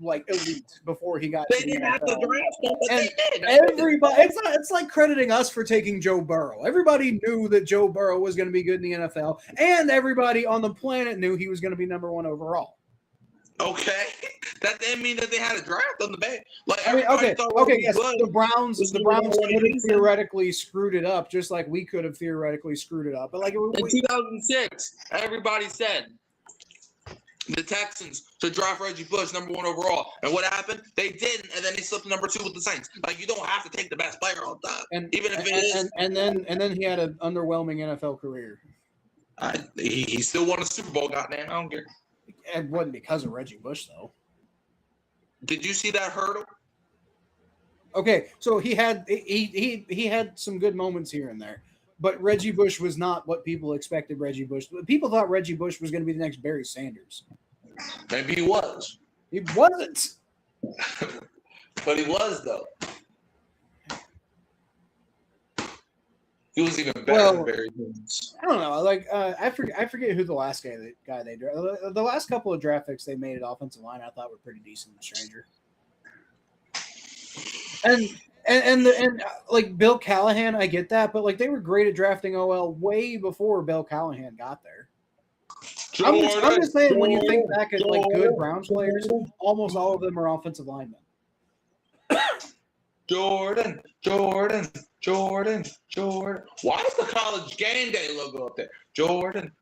like elite before he got. They didn't have to draft him, but and they did. Everybody, it's like crediting us for taking Joe Burrow. Everybody knew that Joe Burrow was going to be good in the NFL, and everybody on the planet knew he was going to be number 1 overall. Okay, that didn't mean that they had a draft on the bench. Like, I mean, okay, yes, the Browns could have theoretically screwed it up, just like we could have theoretically screwed it up. But like in 2006, everybody said the Texans should draft Reggie Bush number 1 overall, and what happened? They didn't, and then they slipped to number 2 with the Saints. Like you don't have to take the best player all the time, and then he had an underwhelming NFL career. He still won a Super Bowl. Goddamn, I don't care. It wasn't because of Reggie Bush, though. Did you see that hurdle? Okay, so he had some good moments here and there, but Reggie Bush was not what people expected Reggie Bush. People thought Reggie Bush was going to be the next Barry Sanders. Maybe he was. He wasn't. But he was, though. He was even better than Barry Sanders. I don't know. Like I forget who the last guy they drafted. The last couple of draft picks they made at offensive line I thought were pretty decent. The Stranger. And like Bill Callahan, I get that, but like they were great at drafting OL way before Bill Callahan got there. I'm just saying, when you think back at like good Browns players, almost all of them are offensive linemen. Jordan. Why is the College Game Day logo up there? Jordan.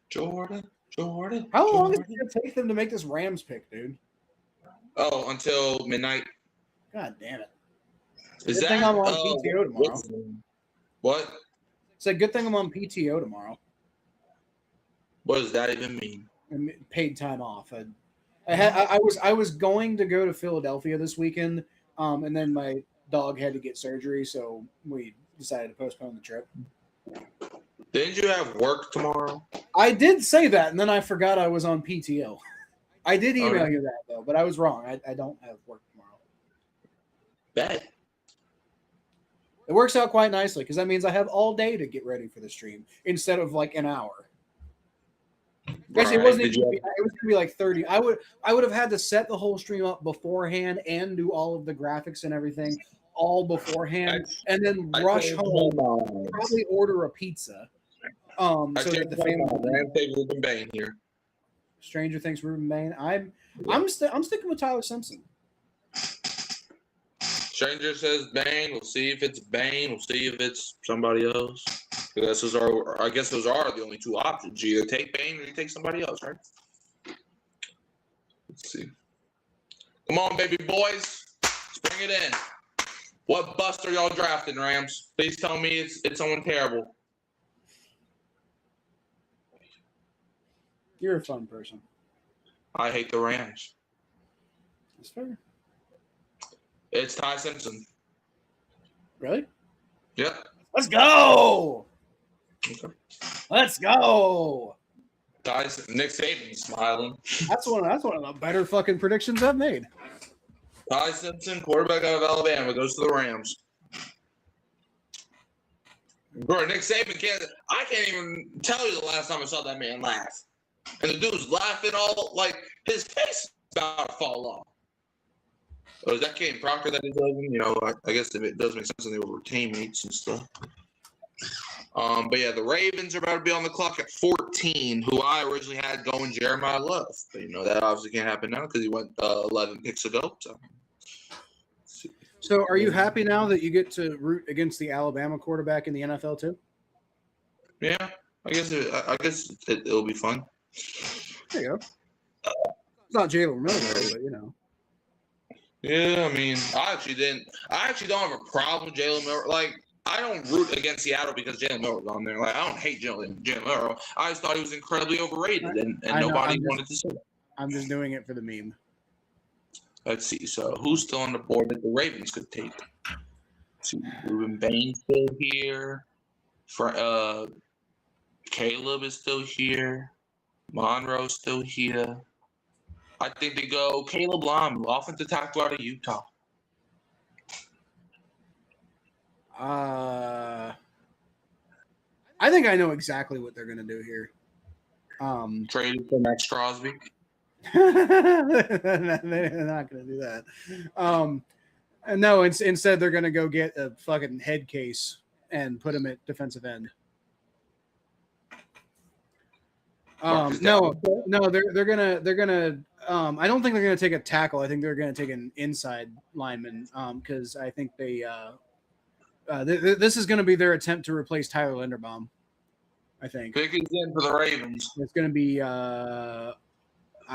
How long is it going to take them to make this Rams pick, dude? Oh, until midnight. God damn it. Is good thing I'm on PTO tomorrow. What? It's a good thing I'm on PTO tomorrow. What does that even mean? Paid time off. I was going to go to Philadelphia this weekend, and then my dog had to get surgery, so we decided to postpone the trip. Didn't you have work tomorrow? I did say that, and then I forgot I was on PTO. I did email you that, though, but I was wrong. I don't have work tomorrow. Bet. It works out quite nicely, because that means I have all day to get ready for the stream, instead of like an hour. Actually, it wasn't even. It was gonna be like 30. I would have had to set the whole stream up beforehand and do all of the graphics and everything all beforehand, and then rush home. Probably order a pizza. So that the family. Ruben Bain here. Stranger Things, Ruben Bain. I'm sticking with Tyler Simpson. Stranger says Bain. We'll see if it's Bain. We'll see if it's somebody else. I guess those are the only two options. You either take Bain or you take somebody else, right? Let's see. Come on, baby boys. Let's bring it in. What bust are y'all drafting, Rams? Please tell me it's someone terrible. You're a fun person. I hate the Rams. That's fair. It's Ty Simpson. Really? Yep. Let's go. Okay. Let's go. Nick Saban smiling. That's one of the better fucking predictions I've made. Ty Simpson, quarterback out of Alabama, goes to the Rams. Bro, Nick Saban I can't even tell you the last time I saw that man laugh. And the dude's laughing all like his face is about to fall off. Oh, is that Kane Proctor that he's loving? You know, I guess it does make sense when they were teammates and stuff. But yeah, the Ravens are about to be on the clock at 14, who I originally had going Jeremiah Love. But, you know, that obviously can't happen now because he went 11 picks ago. So are you happy now that you get to root against the Alabama quarterback in the NFL too? Yeah, I guess it'll be fun. There you go. It's not Jalen Miller, but, you know. Yeah, I mean, I actually don't have a problem with Jalen Miller. Like, I don't root against Seattle because Jalen Miller was on there. Like, I don't hate Jalen Miller. I just thought he was incredibly overrated, and nobody wanted to say it. I'm just doing it for the meme. Let's see. So, who's still on the board that the Ravens could take? Let's see, Ruben Bain still here. Caleb is still here. Monroe's still here. I think they go Caleb Lom, offensive tackle out of Utah. I think I know exactly what they're going to do here. Traded for Max Crosby. They're not going to do that. No, instead they're going to go get a fucking head case and put him at defensive end. No, they're gonna. I don't think they're gonna take a tackle. I think they're gonna take an inside lineman. Because I think they. This is gonna be their attempt to replace Tyler Linderbaum. I think. Pick is in for the Ravens. It's gonna be. I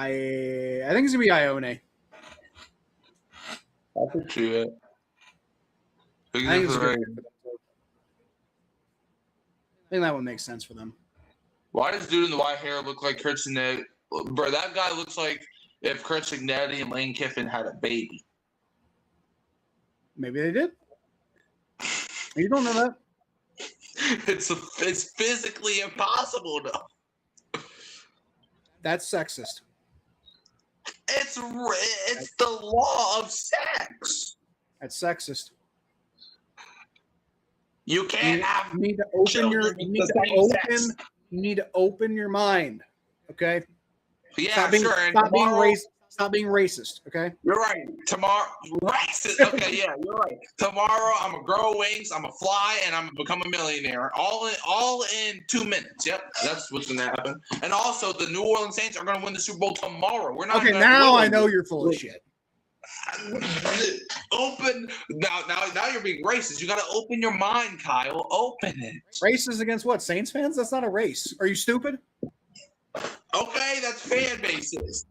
think it's gonna be Ione. I think you. I think that one makes sense for them. Why does dude in the white hair look like Kurt Signetti? Bro, that guy looks like if Kurt Signetti and Lane Kiffin had a baby. Maybe they did. You don't know that. It's physically impossible, though. That's sexist. It's the law of sex. That's sexist. You can't have you need to open children your. with the same sex. You need to open your mind. Okay. Yeah, Stop being, sure. Stop being racist. Okay. You're right. Tomorrow, racist. Okay, yeah, you're right. Tomorrow, I'm gonna grow wings. I'm gonna fly, and I'm gonna become a millionaire. All in 2 minutes. Yep, that's what's gonna happen. And also, the New Orleans Saints are gonna win the Super Bowl tomorrow. We're not. Okay, now I know you're full of shit. Open now. You're being racist. You got to open your mind, Kyle. Open it. Racist against what? Saints fans? That's not a race. Are you stupid? Okay, that's fan bases.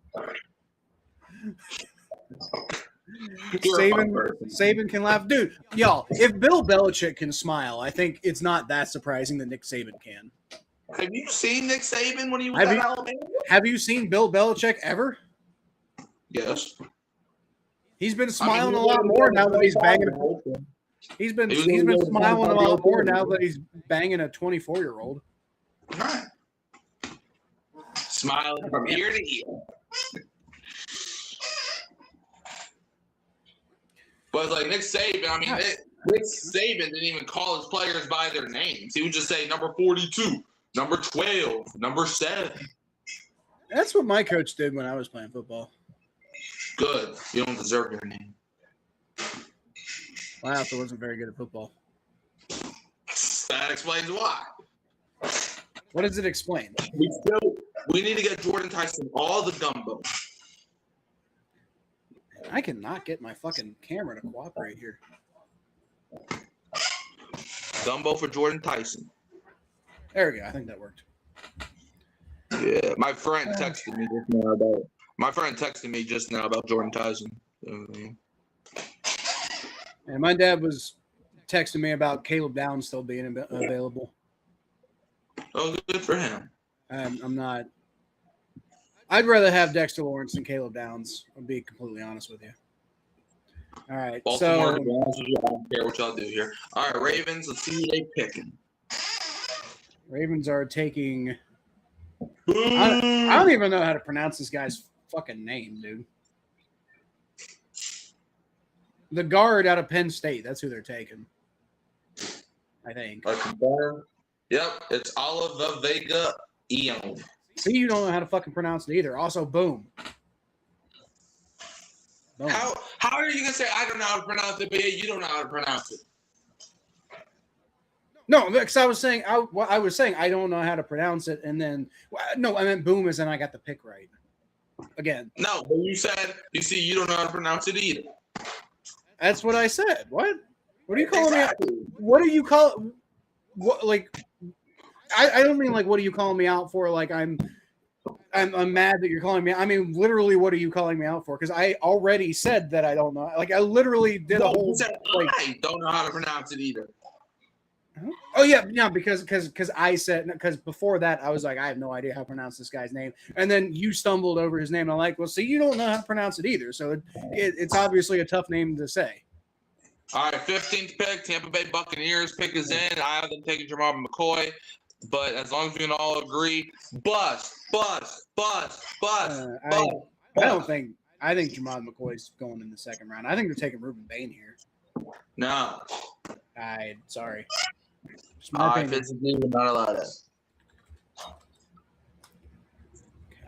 Saban can laugh, dude. Y'all, if Bill Belichick can smile, I think it's not that surprising that Nick Saban can. Have you seen Nick Saban when he was at Alabama? Have you seen Bill Belichick ever? Yes. He's been smiling a lot more now that he's banging. He's been smiling a lot more now that he's banging a 24-year-old. Right. Smiling from ear to ear. But like Nick Saban, I mean, Nick Saban didn't even call his players by their names. He would just say number 42, number 12, number 7. That's what my coach did when I was playing football. Good. You don't deserve your name. I also wasn't very good at football. That explains why. What does it explain? We need to get Jordan Tyson all the gumbo. I cannot get my fucking camera to cooperate here. Gumbo for Jordan Tyson. There we go. I think that worked. Yeah, my friend texted me just now about Jordan Tyson. And my dad was texting me about Caleb Downs still being available. Oh, good for him. I'm not. I'd rather have Dexter Lawrence than Caleb Downs. I'll be completely honest with you. All right. Baltimore, I don't care what y'all do here. All right, Ravens, let's see who they picking. Ravens are taking. I don't even know how to pronounce this guy's fucking name, dude. The guard out of Penn State. That's who they're taking. I think. Yep, it's Oliver Vega Eon. See, you don't know how to fucking pronounce it either. Also, boom. How are you gonna say I don't know how to pronounce it, but yeah, you don't know how to pronounce it? No, because I was saying I don't know how to pronounce it, and then no, I meant boom as in I got the pick right. Again. No, but you said you don't know how to pronounce it either. That's what I said. What? What are you calling me? What do you call? What like? I don't mean like what are you calling me out for? Like I'm mad that you're calling me. I mean literally, what are you calling me out for? Because I already said that I don't know. Like I literally did a whole. I don't know how to pronounce it either. Oh yeah, because I said because before that I was like I have no idea how to pronounce this guy's name, and then you stumbled over his name, and I'm like, well, see, you don't know how to pronounce it either, so it's obviously a tough name to say. All right, 15th pick, Tampa Bay Buccaneers pick is in. I have them taking Jamal McCoy, but as long as we can all agree, bust. I think Jamal McCoy's going in the second round. I think they're taking Ruben Bain here. No. Sorry. Physically, we're not allowed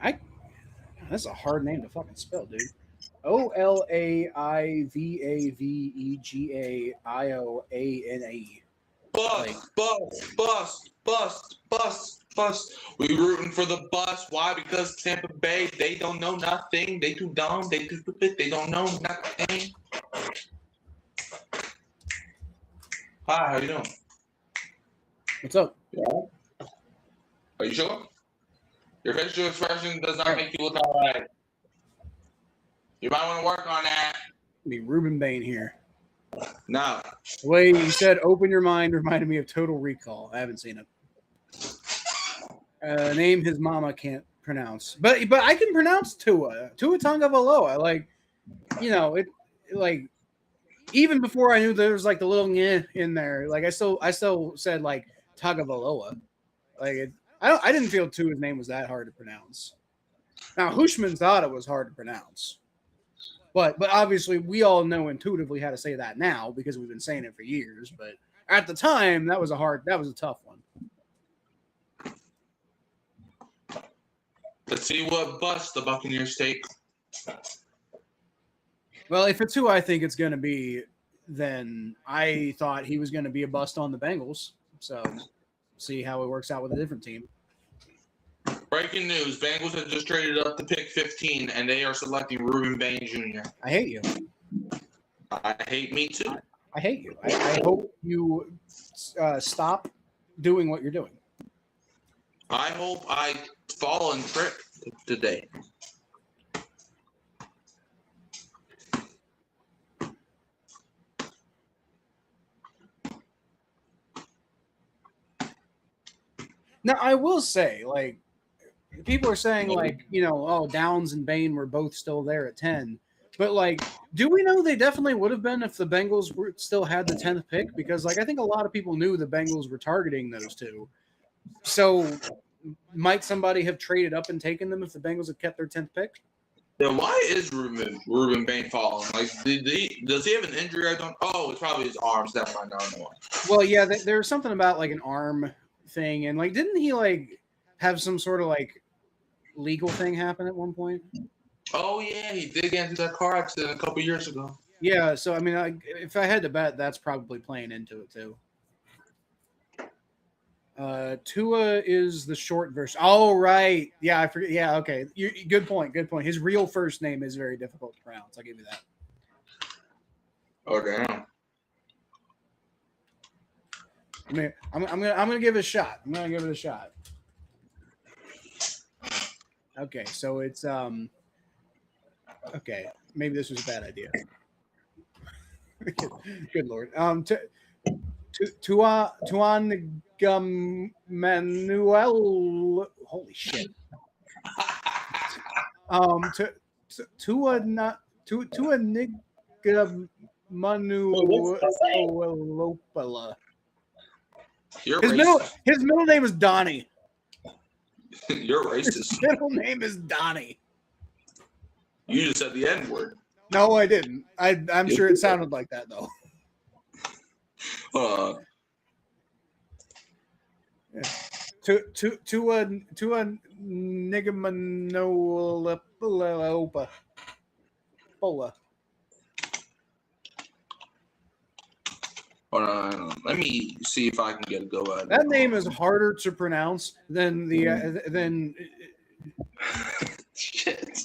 that. That's a hard name to fucking spell, dude. OLAIVAVEGAIOANA. Bust. We rooting for the bus. Why? Because Tampa Bay, they don't know nothing. They too dumb. They too stupid. They don't know nothing. Hi, how you doing? What's up? Yeah. Are you sure? Your facial expression does not make you look all right. You might want to work on that. Be Ruben Bain here. No. The way you said "open your mind" reminded me of Total Recall. I haven't seen it. Name his mama can't pronounce, but I can pronounce Tua Tagovailoa. Like, it even before I knew there was like the little "nyeh" in there. Like I still said like Tagovailoa. I didn't feel Tua's name was that hard to pronounce. Now Hushman thought it was hard to pronounce, but obviously we all know intuitively how to say that now because we've been saying it for years. But at the time, that was a tough one. Let's see what bust the Buccaneers take. Well, if it's who I think it's going to be, then I thought he was going to be a bust on the Bengals. So see how it works out with a different team. Breaking news: Bengals have just traded up to pick 15, and they are selecting Reuben Bain Jr. I hate you. I hate me too. I hate you. I hope you stop doing what you're doing. I hope I fall and trip today. Now, I will say, like, people are saying, like, you know, oh, Downs and Bain were both still there at 10. But, like, do we know they definitely would have been if the Bengals still had the 10th pick? Because, like, I think a lot of people knew the Bengals were targeting those two. So might somebody have traded up and taken them if the Bengals had kept their 10th pick? Then why is Reuben Bain falling? Like, does he have an injury? It's probably his arms. That might not know. Well, yeah, there's something about, like, an arm thing. And, like, didn't he, like, have some sort of, like, legal thing happen at one point? Oh, yeah, he did get into that car accident a couple years ago. Yeah, so, I mean, if I had to bet, that's probably playing into it, too. Tua is the short version. Oh, right. Yeah, I forget. Yeah, okay. Good point. Good point. His real first name is very difficult to pronounce. I'll give you that. Oh, damn. I'm gonna give it a shot. Okay, so it's okay. Maybe this was a bad idea. Good Lord. Tuan Manuel. Holy shit. Tua Manuelopala. His middle name is Donnie. You're racist. His middle name is Donnie. You just said the N-word. No, I didn't. I'm sure it sounded like that though. To a Nigamanola Pola. Hold on. Let me see if I can get a go at it. That name is harder to pronounce than the Shit.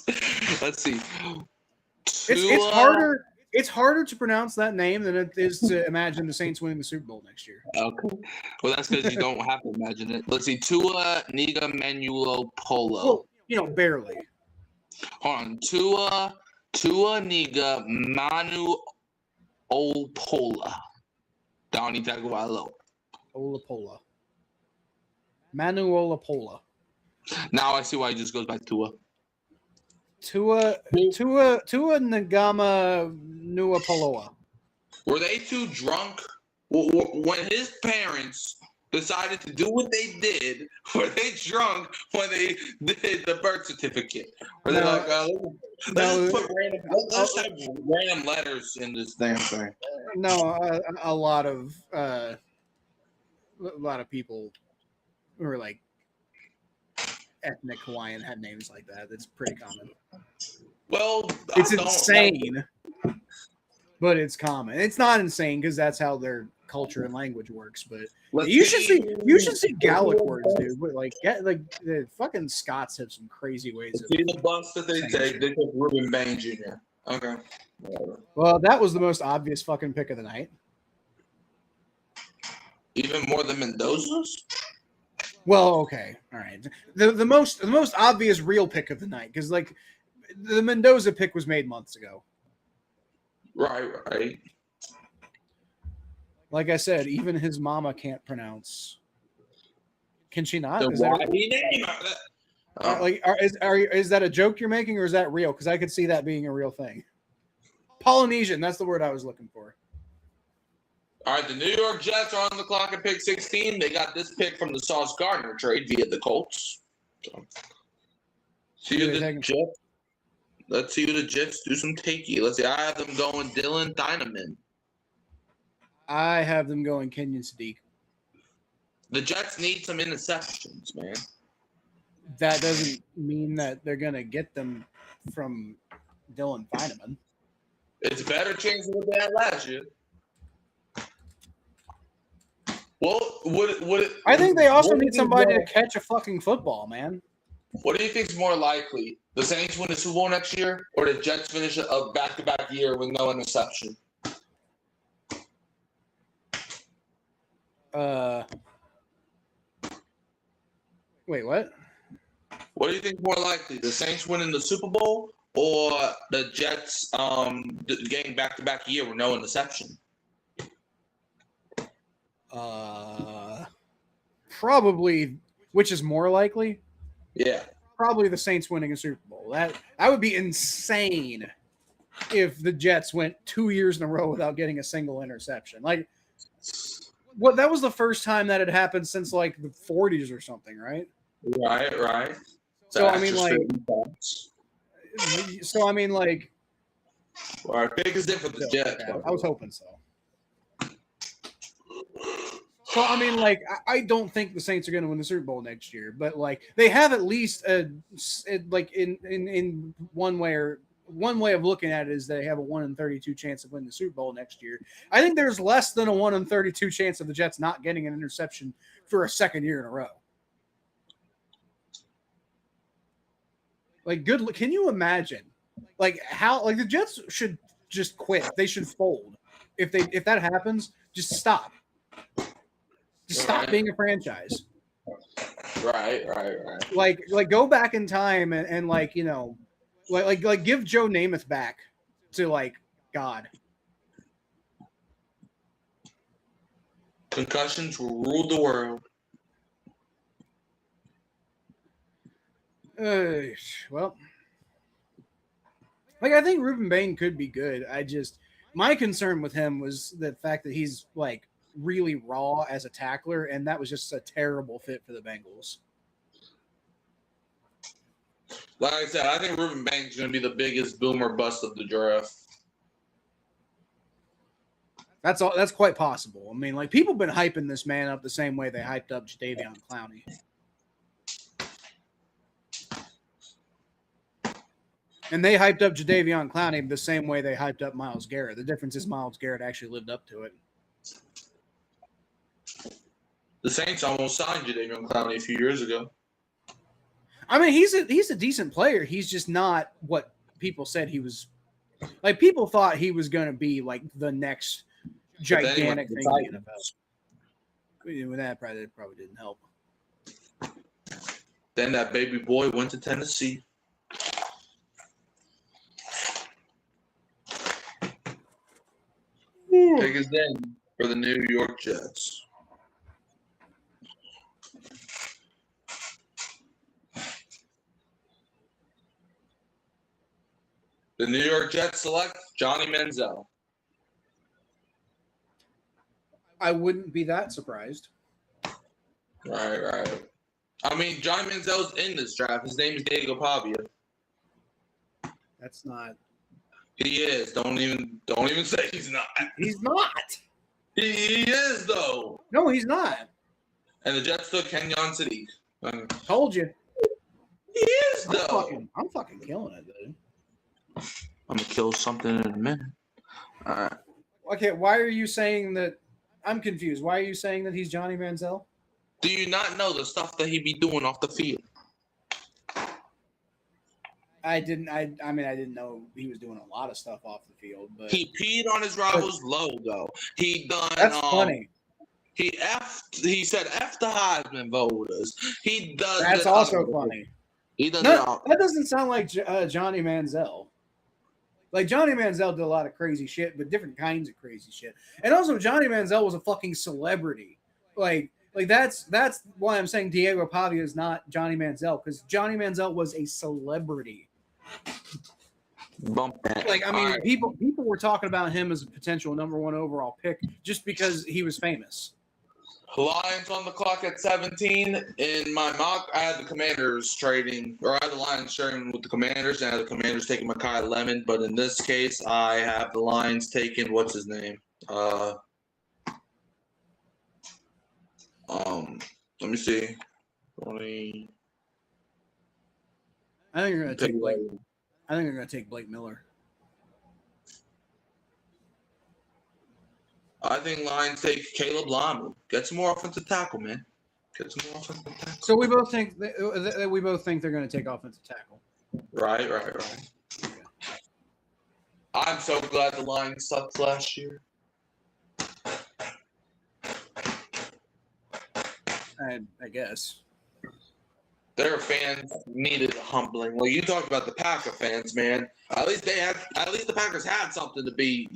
Let's see. It's harder to pronounce that name than it is to imagine the Saints winning the Super Bowl next year. Okay. Well, that's because you don't have to imagine it. Let's see. Tua Nigamanola Polo. Well, you know, barely. Hold on. Tua Nigamanola Pola. Donnie Tagovailoa. Olapola. Manuolapola. Now I see why he just goes by Tua. Tua Nagama Nuapoloa. Were they too drunk when his parents decided to do what they did? Were they drunk when they did the birth certificate? Were they like, let's have random letters in this damn thing? No, a lot of people who are like ethnic Hawaiian had names like that. It's pretty common. Well, it's insane, but it's common. It's not insane because that's how their culture and language works. But you should see Gallic words, dude. But like the fucking Scots have some crazy ways. See the bus that they take. They took Reuben Bain Jr. Okay. Well, that was the most obvious fucking pick of the night. Even more than Mendoza's? Well, okay, all right. The most obvious real pick of the night, because like the Mendoza pick was made months ago. Right. Like I said, even his mama can't pronounce. Can she not? Is that a joke you're making, or is that real? Because I could see that being a real thing. Polynesian, that's the word I was looking for. All right, the New York Jets are on the clock at pick 16. They got this pick from the Sauce Gardner trade via the Colts. So, let's see who the Jets do some takey. Let's see. I have them going Dylan Dynaman. I have them going Kenyon Sadiq. The Jets need some interceptions, man. That doesn't mean that they're going to get them from Dylan Dynaman. It's a better chance than what they had last year. Well, I think they also need somebody to catch a fucking football, man. What do you think is more likely? The Saints win the Super Bowl next year, or the Jets finish a back-to-back year with no interception? Wait, what? What do you think is more likely? The Saints winning the Super Bowl, or the Jets getting back-to-back year with no interception? Probably, which is more likely? Yeah. Probably the Saints winning a Super Bowl. That would be insane if the Jets went 2 years in a row without getting a single interception. Like, what? That was the first time that had happened since like the 40s or something, right? Right. So I mean, like. All right, biggest difference for the Jets. Yeah, I was hoping so. So, I mean, like, I don't think the Saints are going to win the Super Bowl next year, but like they have at least like in one way of looking at it is they have a 1 in 32 chance of winning the Super Bowl next year. I think there's less than a 1 in 32 chance of the Jets not getting an interception for a second year in a row. Like, can you imagine like how like the Jets should just quit. They should fold. If that happens, just stop. Just stop being a franchise. Right. Like go back in time and like, you know, like give Joe Namath back to like God. Concussions will rule the world. Well, like I think Ruben Bain could be good. My concern with him was the fact that he's like really raw as a tackler, and that was just a terrible fit for the Bengals. Like I said, I think Ruben Bain's going to be the biggest boomer bust of the draft. That's quite possible. I mean, like people have been hyping this man up the same way they hyped up Jadeveon Clowney. And they hyped up Jadeveon Clowney the same way they hyped up Myles Garrett. The difference is Myles Garrett actually lived up to it. The Saints almost signed Jadeveon Clowney a few years ago. I mean, he's a decent player. He's just not what people said he was. Like people thought he was going to be like the next gigantic thing in the NFL. With that, probably didn't help. Then that baby boy went to Tennessee. Pick is in for the New York Jets. The New York Jets select Johnny Manziel. I wouldn't be that surprised. Right. I mean, Johnny Manziel's in this draft. His name is Diego Pavia. That's not. He is. Don't even say he's not. He's not. He is though. No, he's not. And the Jets took Kenyon Sadiq. Told you. He is though. I'm fucking killing it, dude. I'm gonna kill something in a minute. All right. Okay, why are you saying that? I'm confused. Why are you saying that he's Johnny Manziel? Do you not know the stuff that he be doing off the field? I didn't know he was doing a lot of stuff off the field, but he peed on his rival's logo. He done. That's funny. He said F the Heisman voters. He does. That's also funny. He does. That doesn't sound like Johnny Manziel. Like Johnny Manziel did a lot of crazy shit, but different kinds of crazy shit. And also, Johnny Manziel was a fucking celebrity. Like that's why I'm saying Diego Pavia is not Johnny Manziel, because Johnny Manziel was a celebrity. Bump that. Like I mean, people people were talking about him as a potential number 1 overall pick just because he was famous. Lions on the clock at 17. In my mock, I had the Commanders trading, or I had the Lions trading with the Commanders, and I had the Commanders taking Mekhi Lemon. But in this case, I have the Lions taking, what's his name? Let me see. 20. I think you're going to take Blake. I think they're going to take Blake Miller. I think Lions take Caleb Lamy. Get some more offensive tackle, man. Get some more offensive tackle. So we both think they're going to take offensive tackle. Right. Okay. I'm so glad the Lions sucked last year. I guess. Their fans needed a humbling. Well, you talked about the Packer fans, man. At least the Packers had something to be,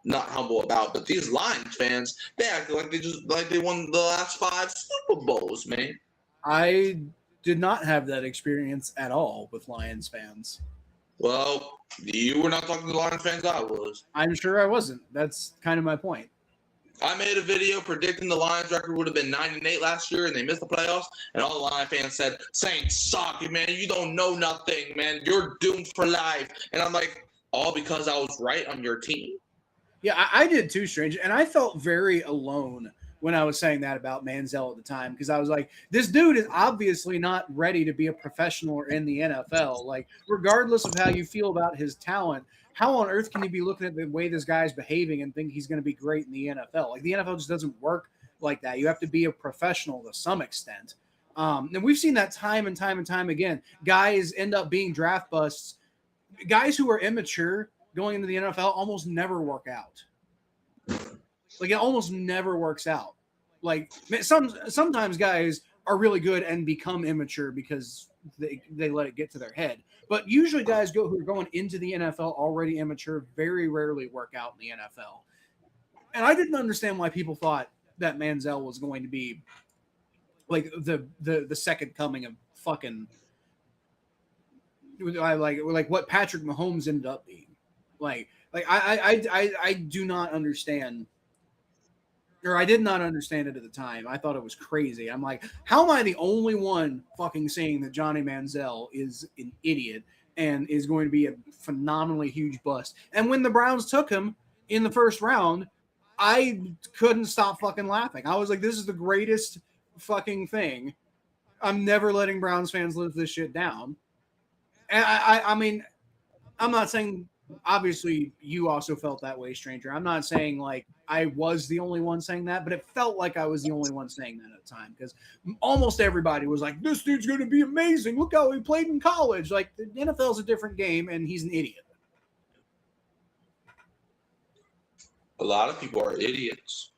not humble about. But these Lions fans, they act like they won the last 5 Super Bowls, man. I did not have that experience at all with Lions fans. Well, you were not talking to the Lions fans. I was. I'm sure I wasn't. That's kind of my point. I made a video predicting the Lions record would have been 9-8 last year, and they missed the playoffs. And all the Lions fans said, "Saints suck, man. You don't know nothing, man. You're doomed for life." And I'm like, all because I was right on your team. Yeah, I did too, Strange. And I felt very alone when I was saying that about Manziel at the time, because I was like, this dude is obviously not ready to be a professional or in the NFL. Like, regardless of how you feel about his talent, how on earth can you be looking at the way this guy's behaving and think he's going to be great in the NFL? Like, the NFL just doesn't work like that. You have to be a professional to some extent. And we've seen that time and time and time again. Guys end up being draft busts. Guys who are immature going into the NFL almost never work out. Like, it almost never works out. Like, sometimes guys are really good and become immature because they let it get to their head. But usually guys who are going into the NFL already immature very rarely work out in the NFL. And I didn't understand why people thought that Manziel was going to be like the second coming of fucking like what Patrick Mahomes ended up being. I do not understand. Or I did not understand it at the time. I thought it was crazy. I'm like, how am I the only one fucking saying that Johnny Manziel is an idiot and is going to be a phenomenally huge bust? And when the Browns took him in the first round, I couldn't stop fucking laughing. I was like, this is the greatest fucking thing. I'm never letting Browns fans live this shit down. And I mean, I'm not saying, obviously you also felt that way, Stranger. I'm not saying like I was the only one saying that, but it felt like I was the only one saying that at the time, because almost everybody was like, this dude's going to be amazing. Look how he played in college. Like, the NFL is a different game and he's an idiot. A lot of people are idiots.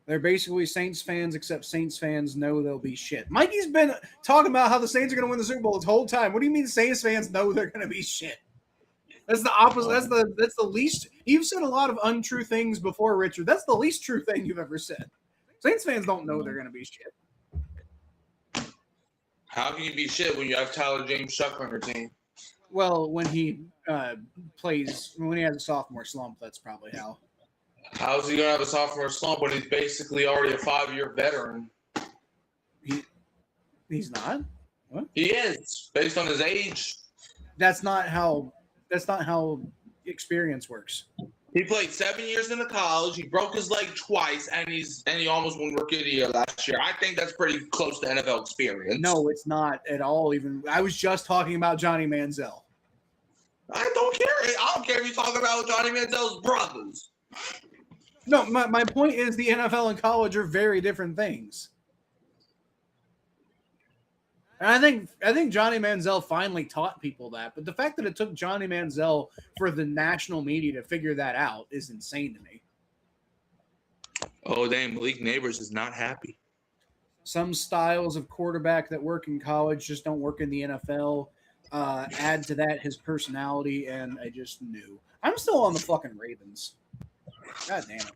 They're basically Saints fans, except Saints fans know they'll be shit. Mikey's been talking about how the Saints are going to win the Super Bowl this whole time. What do you mean Saints fans know they're going to be shit? That's the opposite. That's the least. You've said a lot of untrue things before, Richard. That's the least true thing you've ever said. Saints fans don't know they're going to be shit. How can you be shit when you have Tyler James Shuck on your team? Well, when he when he has a sophomore slump, that's probably how. How is he going to have a sophomore slump when he's basically already a 5-year veteran? He's not. What? He is, based on his age. That's not how experience works. He played 7 years in the college. He broke his leg twice, and he almost won Rookie of the Year last year. I think that's pretty close to NFL experience. No, it's not at all. Even I was just talking about Johnny Manziel. I don't care. I don't care if you talk about Johnny Manziel's brothers. No, my point is the NFL and college are very different things. And I think Johnny Manziel finally taught people that. But the fact that it took Johnny Manziel for the national media to figure that out is insane to me. Oh, damn. Malik Neighbors is not happy. Some styles of quarterback that work in college just don't work in the NFL. Add to that his personality, and I just knew. I'm still on the fucking Ravens. God damn it.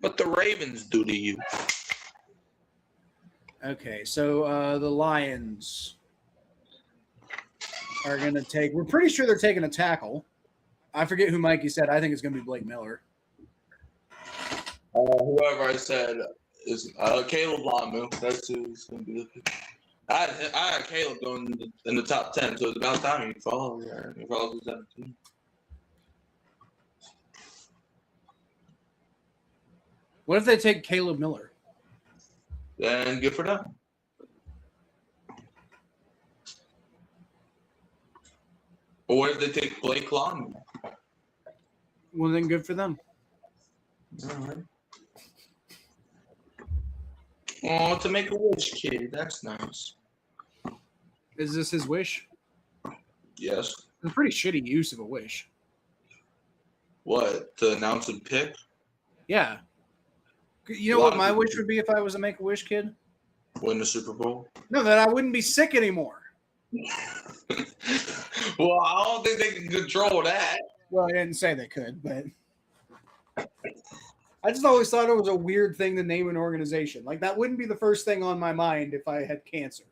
What the Ravens do to you? Okay, so the Lions are going to take – we're pretty sure they're taking a tackle. I forget who Mikey said. I think it's going to be Blake Miller. Whoever I said is Caleb Lamu. That's who's going to be the pick. I had Caleb going in the top 10, so it's about time he follows there. He follows 17. What if they take Caleb Miller? Then good for them. Or what if they take Blake Lamu? Well, then good for them. All right. Oh, to make a wish, kid. That's nice. Is this his wish? Yes. It's a pretty shitty use of a wish. What? To announce a pick? Yeah. You know what my wish would be if I was a Make-A-Wish kid? Win the Super Bowl? No, that I wouldn't be sick anymore. Well, I don't think they can control that. Well, I didn't say they could, but I just always thought it was a weird thing to name an organization. Like, that wouldn't be the first thing on my mind if I had cancer.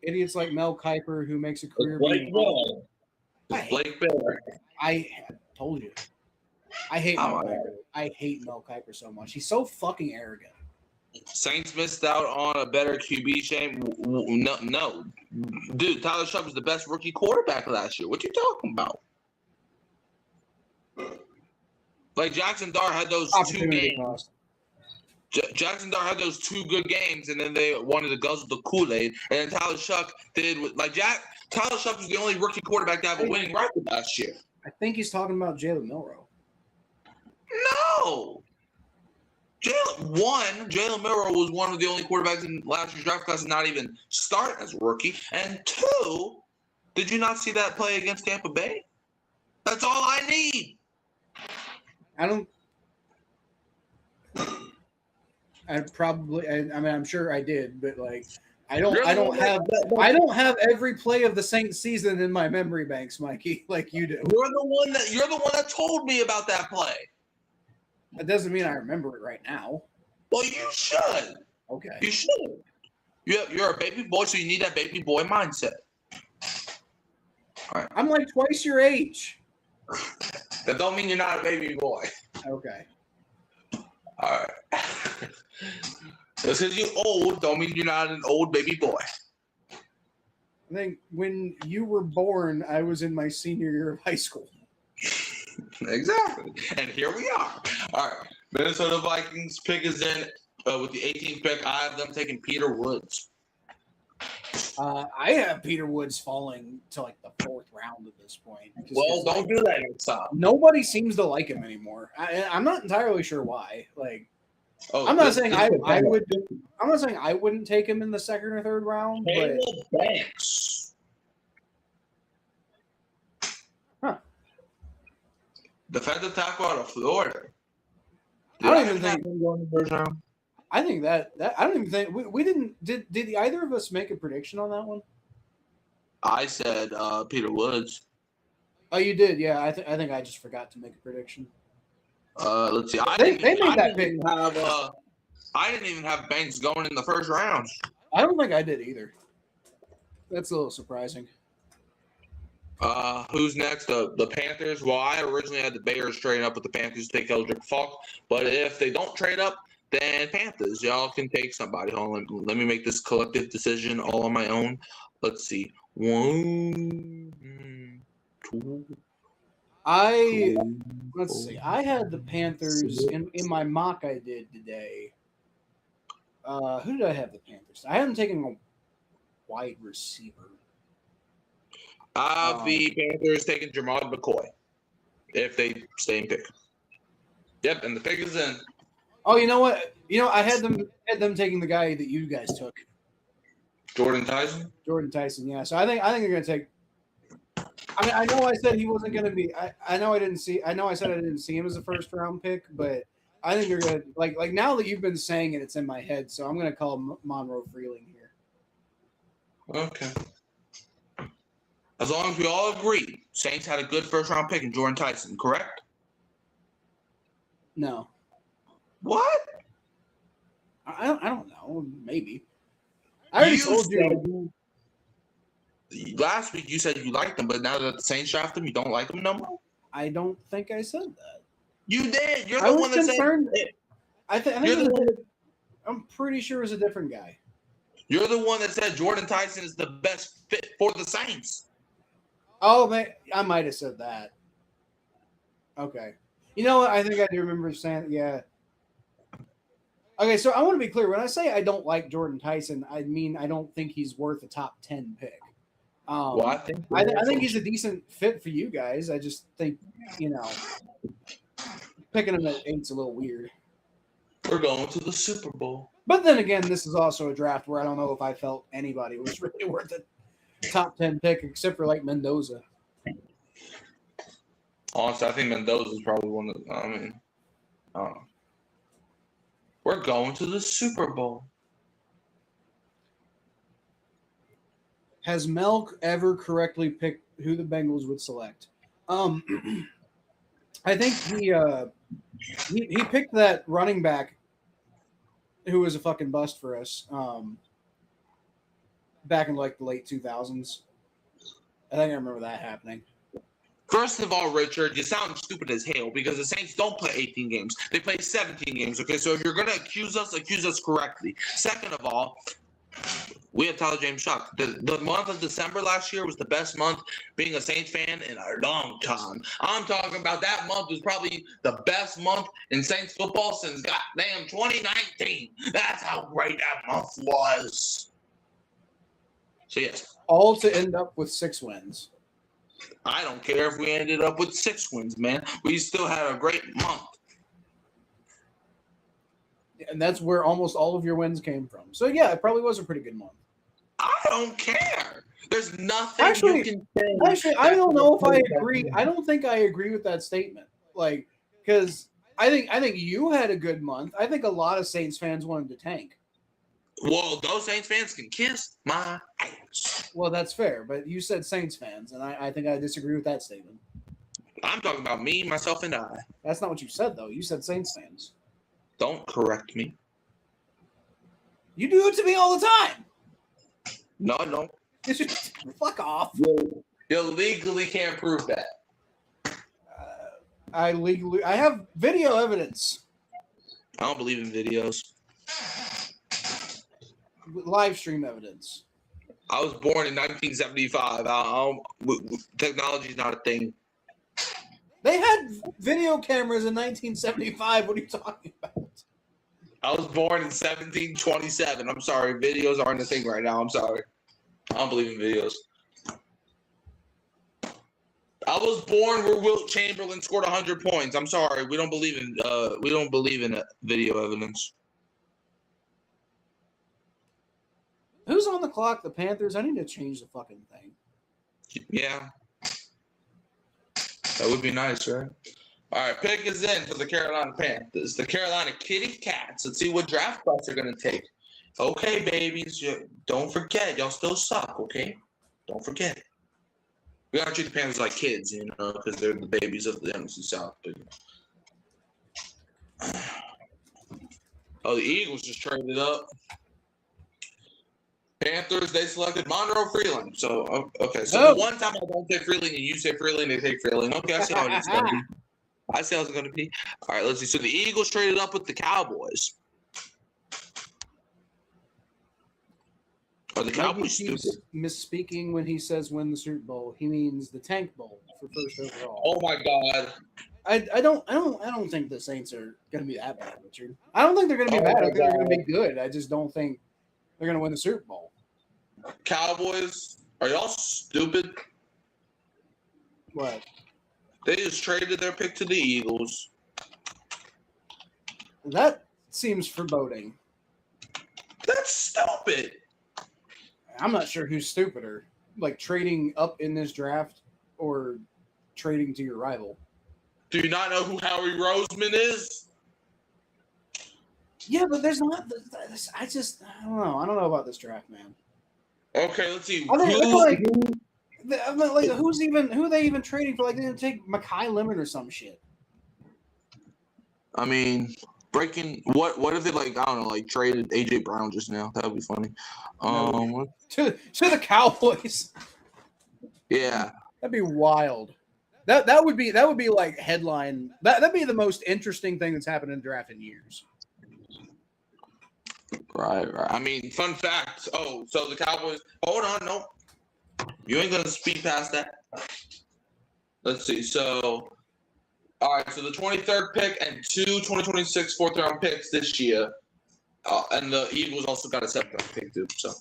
Idiots like Mel Kiper who makes a career. Blake Miller. Blake Miller. I told you. I hate Mel Kiper. I hate Mel Kiper so much. He's so fucking arrogant. Saints missed out on a better QB. Shame. No. Dude, Tyler Shupp was the best rookie quarterback last year. What you talking about? Like, Jackson Dart had those 2 games. Jackson Dart had those 2 good games, and then they wanted to guzzle the Kool-Aid. And then Tyler Shupp did Tyler Shupp was the only rookie quarterback to have a winning record last year. I think he's talking about Jalen Milroe. No. Jalen Milroe was one of the only quarterbacks in last year's draft class to not even start as a rookie. And 2, did you not see that play against Tampa Bay? That's all I need. I'm sure I did, but like, I don't have every play of the Saints season in my memory banks, Mikey, like you do. You're the one that told me about that play. That doesn't mean I remember it right now. Well, you should. Okay. You should. You're a baby boy, so you need that baby boy mindset. All right. I'm like twice your age. That don't mean you're not a baby boy. Okay. All right. Just because you're old don't mean you're not an old baby boy. I think when you were born, I was in my senior year of high school. Exactly. And here we are. All right. Minnesota Vikings pick is in with the 18th pick. I have them taking Peter Woods. I have Peter Woods falling to like the 4th round at this point. Well, don't do that next time. Nobody seems to like him anymore. I'm not entirely sure why. Like, I'm not saying I would. I'm not saying I wouldn't take him in the 2nd or 3rd round. Caleb Banks. Huh. Defensive tackle out of Florida. I don't even think him going in the 1st round. I think that I don't even think we didn't. Did either of us make a prediction on that one? I said Peter Woods. Oh, you did, yeah. I think I just forgot to make a prediction. Let's see. I didn't even have Banks going in the 1st round. I don't think I did either. That's a little surprising. Who's next? The Panthers. Well, I originally had the Bears trade up with the Panthers to take Eldrick Falk, but if they don't trade up, then Panthers. Y'all can take somebody. Hold on. Let me make this collective decision all on my own. Let's see. 1, 2. Let's see. I had the Panthers in my mock I did today. Who did I have the Panthers? I haven't taken a wide receiver. The Panthers taking Jamal McCoy if they stay in pick. Yep, and the pick is in. Oh, you know what? I had them taking the guy that you guys took. Jordan Tyson? Jordan Tyson, yeah. So I think they're gonna take. I mean, I know I said he wasn't gonna be. I know I said I didn't see him as a 1st round pick, but I think they're gonna like now that you've been saying it, it's in my head. So I'm gonna call him Monroe Freeling here. Okay. As long as we all agree, Saints had a good 1st round pick in Jordan Tyson, correct? No. What? I don't know. Maybe. I already told you. last week you said you liked them, but now that the Saints draft them, you don't like them no more? I don't think I said that. You did. You're the one that concerned. said I think I'm pretty sure it was a different guy. you're the one that said Jordan Tyson is the best fit for the Saints. Oh, man, I might have said that. Okay. You know what? I think I do remember saying, yeah. Okay, so I want to be clear. When I say I don't like Jordan Tyson, I mean I don't think he's worth a top 10 pick. Well, I think he's a decent fit for you guys. I just think, picking him at 8's a little weird. We're going to the Super Bowl. But then again, this is also a draft where I don't know if I felt anybody was really worth a top 10 pick except for like Mendoza. Honestly, I think Mendoza is probably one of. I don't know. We're going to the Super Bowl. Has Melk ever correctly picked who the Bengals would select? I think he picked that running back who was a fucking bust for us back in like the late 2000s. I think I remember that happening. First of all, Richard, you sound stupid as hell because the Saints don't play 18 games. They play 17 games, okay? So if you're going to accuse us correctly. Second of all, we have Tyler James Shock. The month of December last year was the best month being a Saints fan in a long time. I'm talking about that month was probably the best month in Saints football since goddamn 2019. That's how great that month was. So, yes. All to end up with 6 wins. I don't care if we ended up with 6 wins, man. We still had a great month. And that's where almost all of your wins came from. So, yeah, it probably was a pretty good month. I don't care. There's nothing you can say. Actually, I don't know if I agree. I don't think I agree with that statement. Like, because I think you had a good month. I think a lot of Saints fans wanted to tank. Well, those Saints fans can kiss my ass. Well, that's fair, but you said Saints fans, and I think I disagree with that statement. I'm talking about me, myself, and I. That's not what you said, though. You said Saints fans. Don't correct me. You do it to me all the time. No, I don't. Fuck off. You legally can't prove that. I have video evidence. I don't believe in videos. Live stream evidence. I was born in 1975. Technology is not a thing. They had video cameras in 1975. What are you talking about? I was born in 1727. I'm sorry. Videos aren't a thing right now. I'm sorry. I don't believe in videos. I was born where Wilt Chamberlain scored 100 points. I'm sorry. We don't believe in video evidence. Who's on the clock? The Panthers? I need to change the fucking thing. Yeah. That would be nice, right? All right, pick is in for the Carolina Panthers. The Carolina Kitty Cats. Let's see what draft spots they're going to take. Okay, babies. Don't forget. Y'all still suck, okay? Don't forget. We got to treat the Panthers like kids, because they're the babies of the NFC South. But, oh, the Eagles just traded up. Panthers, they selected Monroe Freeland. So, okay. So, the one time I don't say Freeland and you say Freeland, they take Freeland. Okay, I see how it's going to be. I see how it's going to be. All right, let's see. So, the Eagles traded up with the Cowboys. Are the Cowboys stupid? Misspeaking when he says win the Super Bowl. He means the Tank Bowl for first overall. Oh, my God. I don't think the Saints are going to be that bad, Richard. I don't think they're going to be bad. I think they're going to be good. I just don't think they're going to win the Super Bowl. Cowboys, are y'all stupid? What? They just traded their pick to the Eagles. That seems foreboding. That's stupid. I'm not sure who's stupider, like trading up in this draft or trading to your rival. Do you not know who Howie Roseman is? Yeah, but there's not. I don't know. I don't know about this draft, man. Okay, let's see. Who are they even trading for? Like, they didn't take Mekhi Lemon or some shit. I mean, what if they traded AJ Brown just now? That would be funny. To the Cowboys. Yeah. That'd be wild. That would be like headline. That'd be the most interesting thing that's happened in the draft in years. Right. I mean, fun fact. Oh, so the Cowboys. Hold on, no. You ain't gonna speed past that. Let's see. So, all right. So the 23rd pick and 2026 fourth-round picks this year, and the Eagles also got a 7th pick too. So,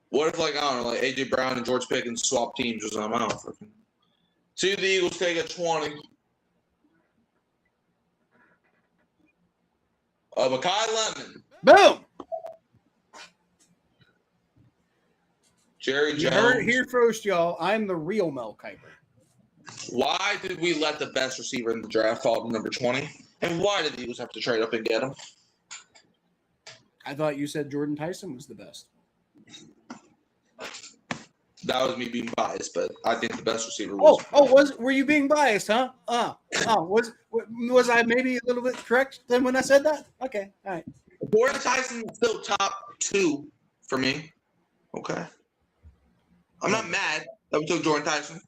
what if, like, I don't know, like AJ Brown and George Pickens swap teams or something? I don't fucking. See the Eagles take a 20. Makai Lemon. Boom. Jerry Jones. You heard it here first, y'all. I'm the real Mel Kiper. Why did we let the best receiver in the draft fall to number 20? And why did the Eagles have to trade up and get him? I thought you said Jordan Tyson was the best. That was me being biased, but I think the best receiver was. Were you being biased, huh? Was I maybe a little bit correct then when I said that? Okay, all right. Jordan Tyson is still top 2 for me. Okay. I'm not mad that we took Jordan Tyson.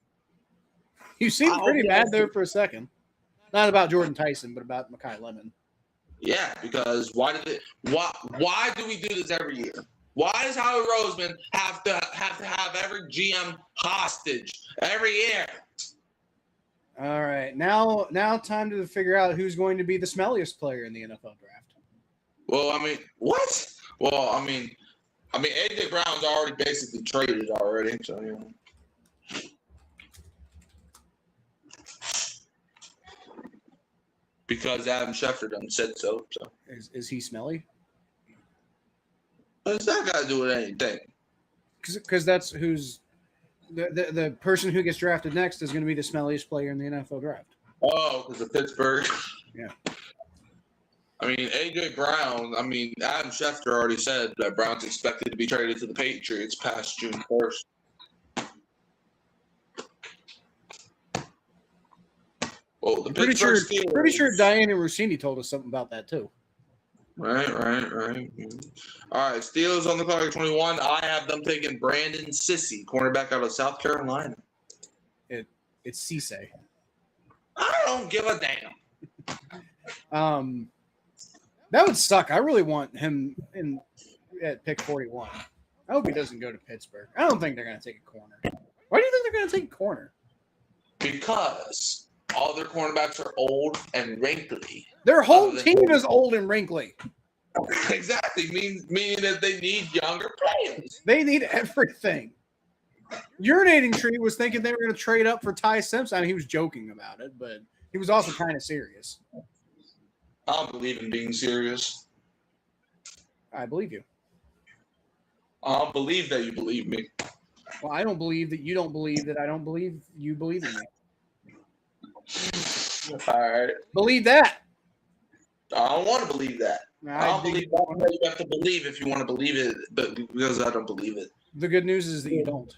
You seemed pretty mad there for a second. Not about Jordan Tyson, but about Makai Lemon. Yeah, because why do we do this every year? Why does Howie Roseman have to have every GM hostage every year? All right, now time to figure out who's going to be the smelliest player in the NFL draft. Well, I mean, what? Well, I mean, AJ Brown's already basically traded already, so you know. Because Adam Schefter done said so. Is he smelly? What's that got to do with anything? Because that's who's the person who gets drafted next is going to be the smelliest player in the NFL draft. Oh, because of Pittsburgh. Yeah. I mean, AJ Brown. I mean, Adam Schefter already said that Brown's expected to be traded to the Patriots past June 1st. Well, the pretty sure Diana Rossini told us something about that too. Right. All right, Steelers on the clock at 21. I have them taking Brandon Sissy, cornerback out of South Carolina. It's Cisse. I don't give a damn. That would suck. I really want him at pick 41. I hope he doesn't go to Pittsburgh. I don't think they're going to take a corner. Why do you think they're going to take a corner? Because all their cornerbacks are old and wrinkly. Their whole team is old and wrinkly. Exactly. Meaning that they need younger players. They need everything. Urinating Tree was thinking they were going to trade up for Ty Simpson. I mean, he was joking about it, but he was also kind of serious. I don't believe in being serious. I believe you. I don't believe that you believe me. Well, I don't believe that you don't believe that I don't believe you believe in me. All right. Believe that. I don't want to believe that. I don't believe that. You have to believe if you want to believe it, but because I don't believe it. The good news is that you don't.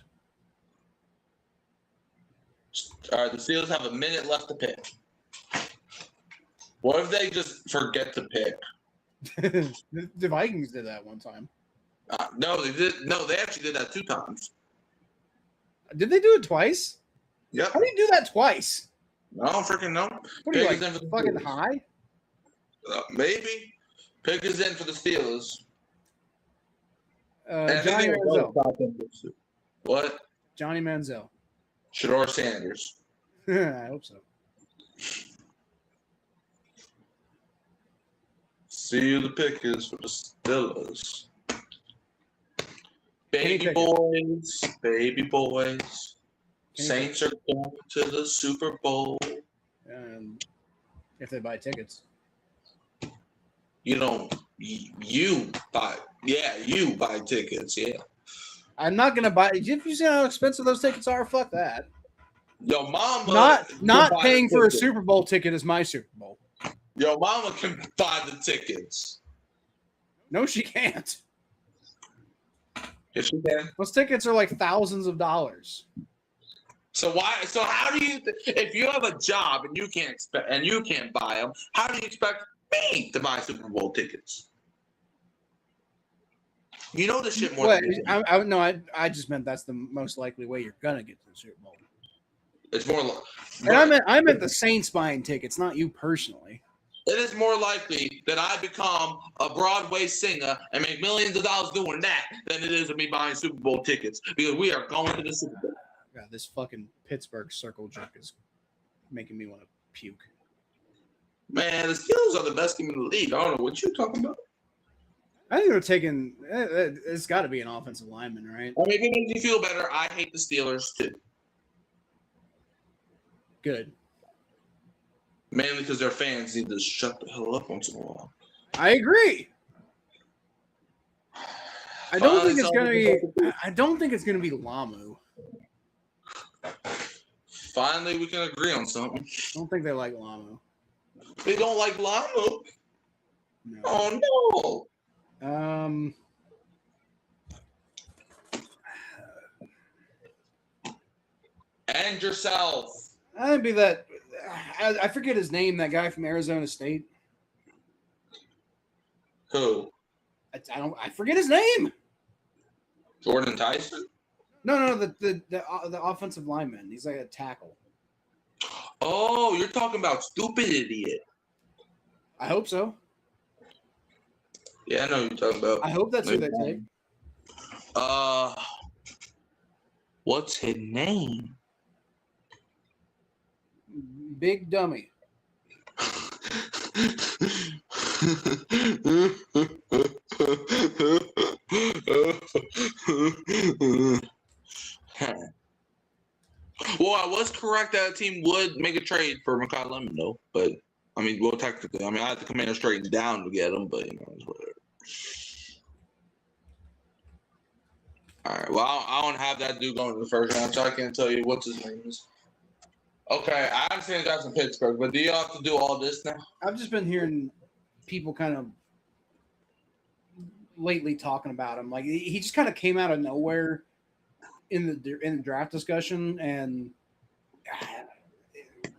All right, the Steelers have a minute left to pick. What if they just forget to pick? The Vikings did that one time. No, they did. No, they actually did that 2 times. Did they do it twice? Yep. How do you do that twice? I don't freaking know. What are you, like, fucking high? Maybe. Pick is in for the Steelers. Johnny Manziel. What? Johnny Manziel. Shador Sanders. I hope so. See who the pick is for the Steelers. Baby boys. Saints are going to the Super Bowl. If they buy tickets. You buy tickets, yeah. I'm not gonna buy. If you see how expensive those tickets are, fuck that. Yo, mama. Not paying for a Super Bowl ticket is my Super Bowl. Yo, mama can buy the tickets. No, she can't. Yes, she can. Those tickets are like thousands of dollars. So why? So how do you? If you have a job and you can't buy them, how do you expect me to buy Super Bowl tickets? You know this shit more What? than me. I just meant that's the most likely way you're gonna get to the Super Bowl. It's more. And I meant the Saints buying tickets, not you personally. It is more likely that I become a Broadway singer and make millions of dollars doing that than it is of me buying Super Bowl tickets because we are going to the Super Bowl. God, this fucking Pittsburgh circle jerk is making me want to puke. Man, the Steelers are the best team in the league. I don't know what you're talking about. I think they're taking. It's got to be an offensive lineman, right? I mean, if it makes you feel better, I hate the Steelers too. Good. Mainly because their fans need to shut the hell up once in a while. I agree. I don't think it's gonna be Lamu. Finally, we can agree on something. I don't think they like Lamu. They don't like Lamu. No. Oh no. And yourself. I'd be that. I forget his name. That guy from Arizona State. Who? I forget his name. Jordan Tyson? No. The offensive lineman. He's like a tackle. Oh, you're talking about stupid idiot. I hope so. Yeah, I know who you're talking about. I hope that's who they take. What's his name? Big Dummy. Well, I was correct that a team would make a trade for Makai Lemon, though. But I mean, well, technically, I had the Commanders straight down to get him, but it's whatever. All right. Well, I don't have that dude going to the first round, so I can't tell you what his name is. Okay, I understand guys in Pittsburgh, but do you have to do all this now? I've just been hearing people kind of lately talking about him. Like he just kind of came out of nowhere in the draft discussion, and it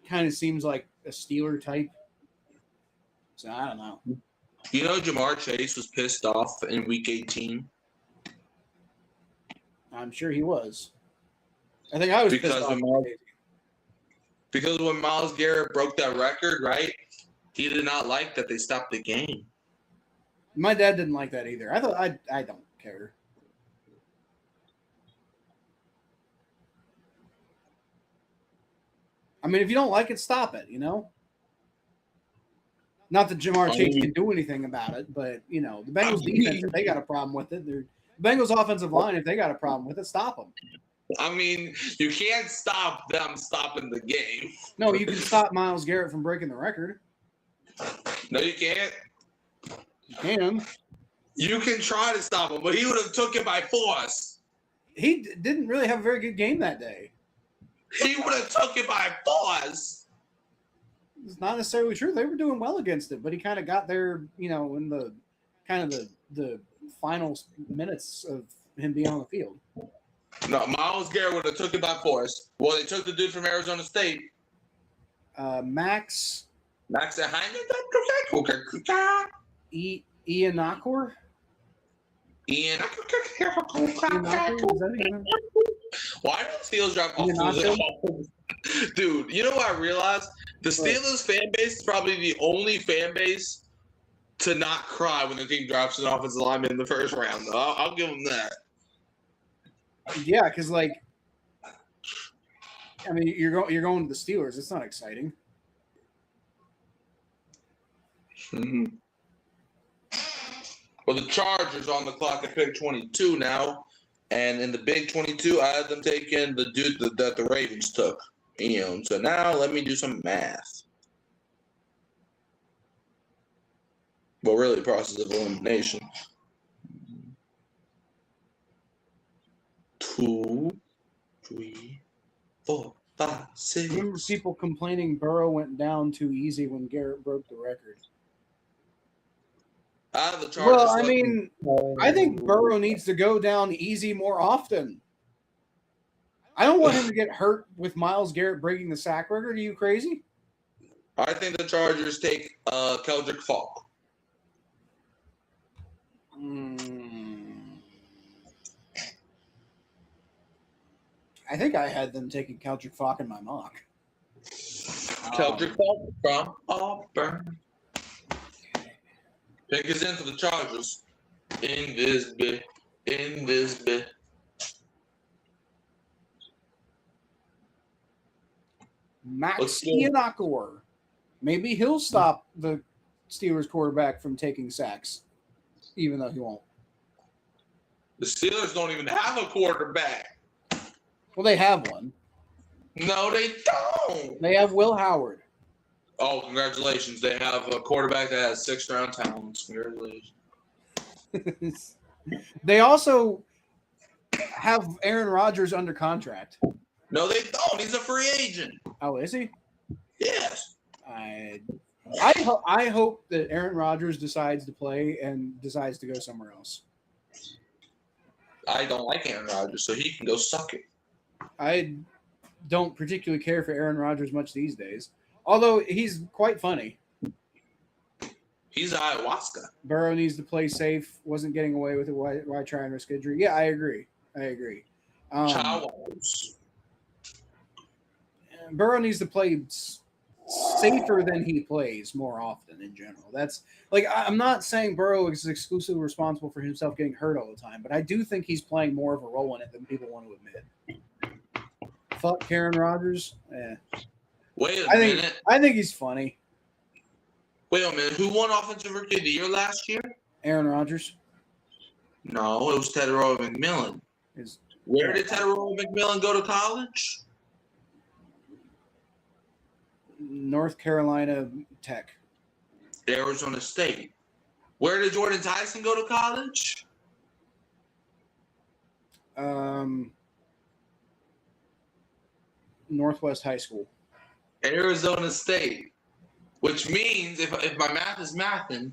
kind of seems like a Steeler type. So I don't know. You know, Jamar Chase was pissed off in Week 18. I'm sure he was. I think I was pissed off. Because when Myles Garrett broke that record, right, he did not like that they stopped the game. My dad didn't like that either. I thought I don't care. I mean, if you don't like it, stop it, you know? Not that Jamar Chase can do anything about it, but, you know, the Bengals defense, if they got a problem with it, the Bengals offensive line, if they got a problem with it, stop them. I mean, you can't stop them stopping the game. No, you can stop Myles Garrett from breaking the record. No, you can't. You can. You can try to stop him, but he would have took it by force. He didn't really have a very good game that day. He would have took it by force. It's not necessarily true. They were doing well against it, but he kind of got there, you know, in the kind of the final minutes of him being on the field. No, Myles Garrett would have took it by force. Well, they took the dude from Arizona State. Max Ianakor? Why don't Steelers drop off? Dude, you know what I realized? The Steelers fan base is probably the only fan base to not cry when the team drops an offensive lineman in the first round. I'll give them that. Yeah, because like, I mean, you're going to the Steelers. It's not exciting. Mm-hmm. Well, the Chargers on the clock at pick 22 now, and in the big 22, I had them taking the dude that the Ravens took. You know, so now let me do some math. Well, really, process of elimination. 2, 3, 4, 5, 6. I remember people complaining Burrow went down too easy when Garrett broke the record. The Chargers. Well, I mean, I think Burrow needs to go down easy more often. I don't want him to get hurt with Myles Garrett breaking the sack record. Are you crazy? I think the Chargers take Keldrick Falk. I I think I had them taking Keldrick Falk in my mock. Keldrick Falk from Auburn. Pick is in for the Chargers. In this bit. Max Ianakor. Maybe he'll stop the Steelers quarterback from taking sacks, even though he won't. The Steelers don't even have a quarterback. Well, they have one. No, they don't. They have Will Howard. Oh, congratulations. They have a quarterback that has 6th-round talents. Congratulations. They also have Aaron Rodgers under contract. No, they don't. He's a free agent. Oh, is he? Yes. I hope that Aaron Rodgers decides to play and decides to go somewhere else. I don't like Aaron Rodgers, so he can go suck it. I don't particularly care for Aaron Rodgers much these days, although he's quite funny. He's ayahuasca. Burrow needs to play safe. Wasn't getting away with it. Why try and risk injury? Yeah, I agree. Burrow needs to play safer than he plays more often in general. That's like, I'm not saying Burrow is exclusively responsible for himself getting hurt all the time, but I do think he's playing more of a role in it than people want to admit. Fuck Aaron Rodgers. Wait a minute. I think he's funny. Wait a minute. Who won Offensive Rookie of the Year last year? Aaron Rodgers. No, it was Tedero McMillan. Where did Tedero McMillan go to college? North Carolina Tech. Arizona State. Where did Jordan Tyson go to college? Northwest High School. Arizona State. Which means, if my math is mathing,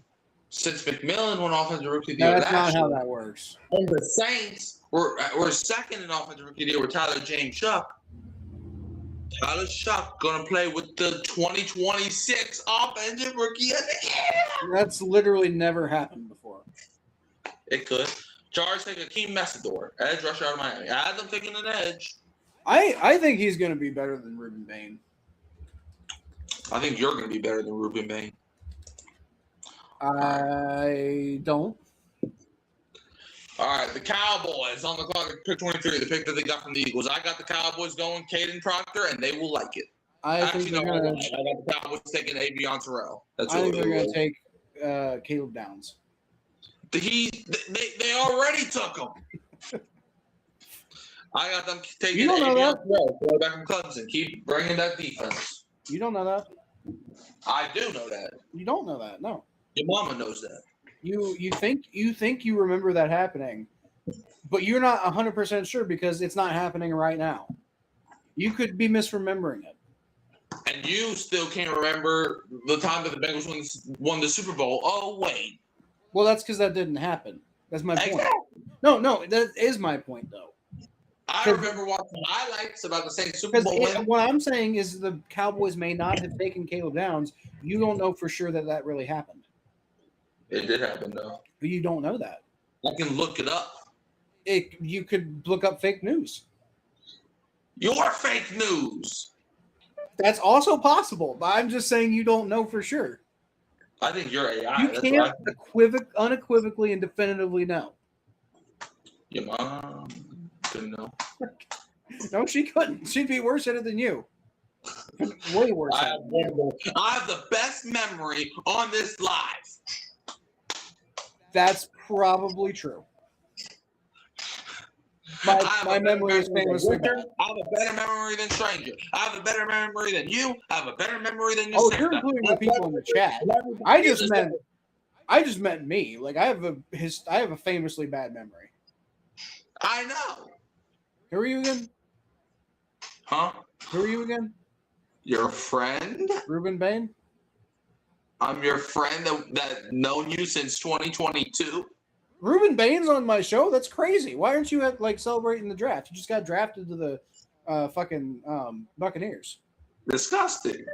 since McMillan won Offensive Rookie of the Year last year. That's not how that works. And the Saints were second in Offensive Rookie of the Year with Tyler James Shuck. Tyler Shuck going to play with the 2026 Offensive Rookie of the Year. That's literally never happened before. It could. Chargers take Akeem Messidor, edge rusher out of Miami. I had them taking an edge. I think he's going to be better than Ruben Bain. I think you're going to be better than Ruben Bain. I don't. All right, the Cowboys on the clock at pick 23, the pick that they got from the Eagles. I got the Cowboys going Caden Proctor, and they will like it. I got the Cowboys taking Avion Terrell. I think they're going to take Caleb Downs. They already took him. I got them taking Avion Terrell, quarterback from Clemson. Keep bringing that defense. You don't know that? I do know that. You don't know that, no. Your mama knows that. You think you remember that happening, but you're not 100% sure because it's not happening right now. You could be misremembering it. And you still can't remember the time that the Bengals won the Super Bowl. Oh, wait. Well, that's because that didn't happen. That's my point. No, that is my point, though. I remember watching highlights about the same Super Bowl win. What I'm saying is the Cowboys may not have taken Caleb Downs. You don't know for sure that really happened. It did happen, though. But you don't know that. I can look it up. You could look up fake news. You're fake news. That's also possible, but I'm just saying you don't know for sure. I think you're AI. You can't unequivocally and definitively know. Your mom couldn't know. No, she couldn't. She'd be worse at it than you. Way worse. I have the best memory on this live. That's probably true. My memory is famously bad. I have a better memory than Stranger. I have a better memory than you. I have a better memory than you. You're including the people in the chat. I just meant me. Like I have a famously bad memory. I know. Who are you again? Huh? Who are you again? Your friend? Ruben Bain? I'm your friend that known you since 2022. Ruben Bain's on my show? That's crazy. Why aren't you celebrating the draft? You just got drafted to the fucking Buccaneers. Disgusting.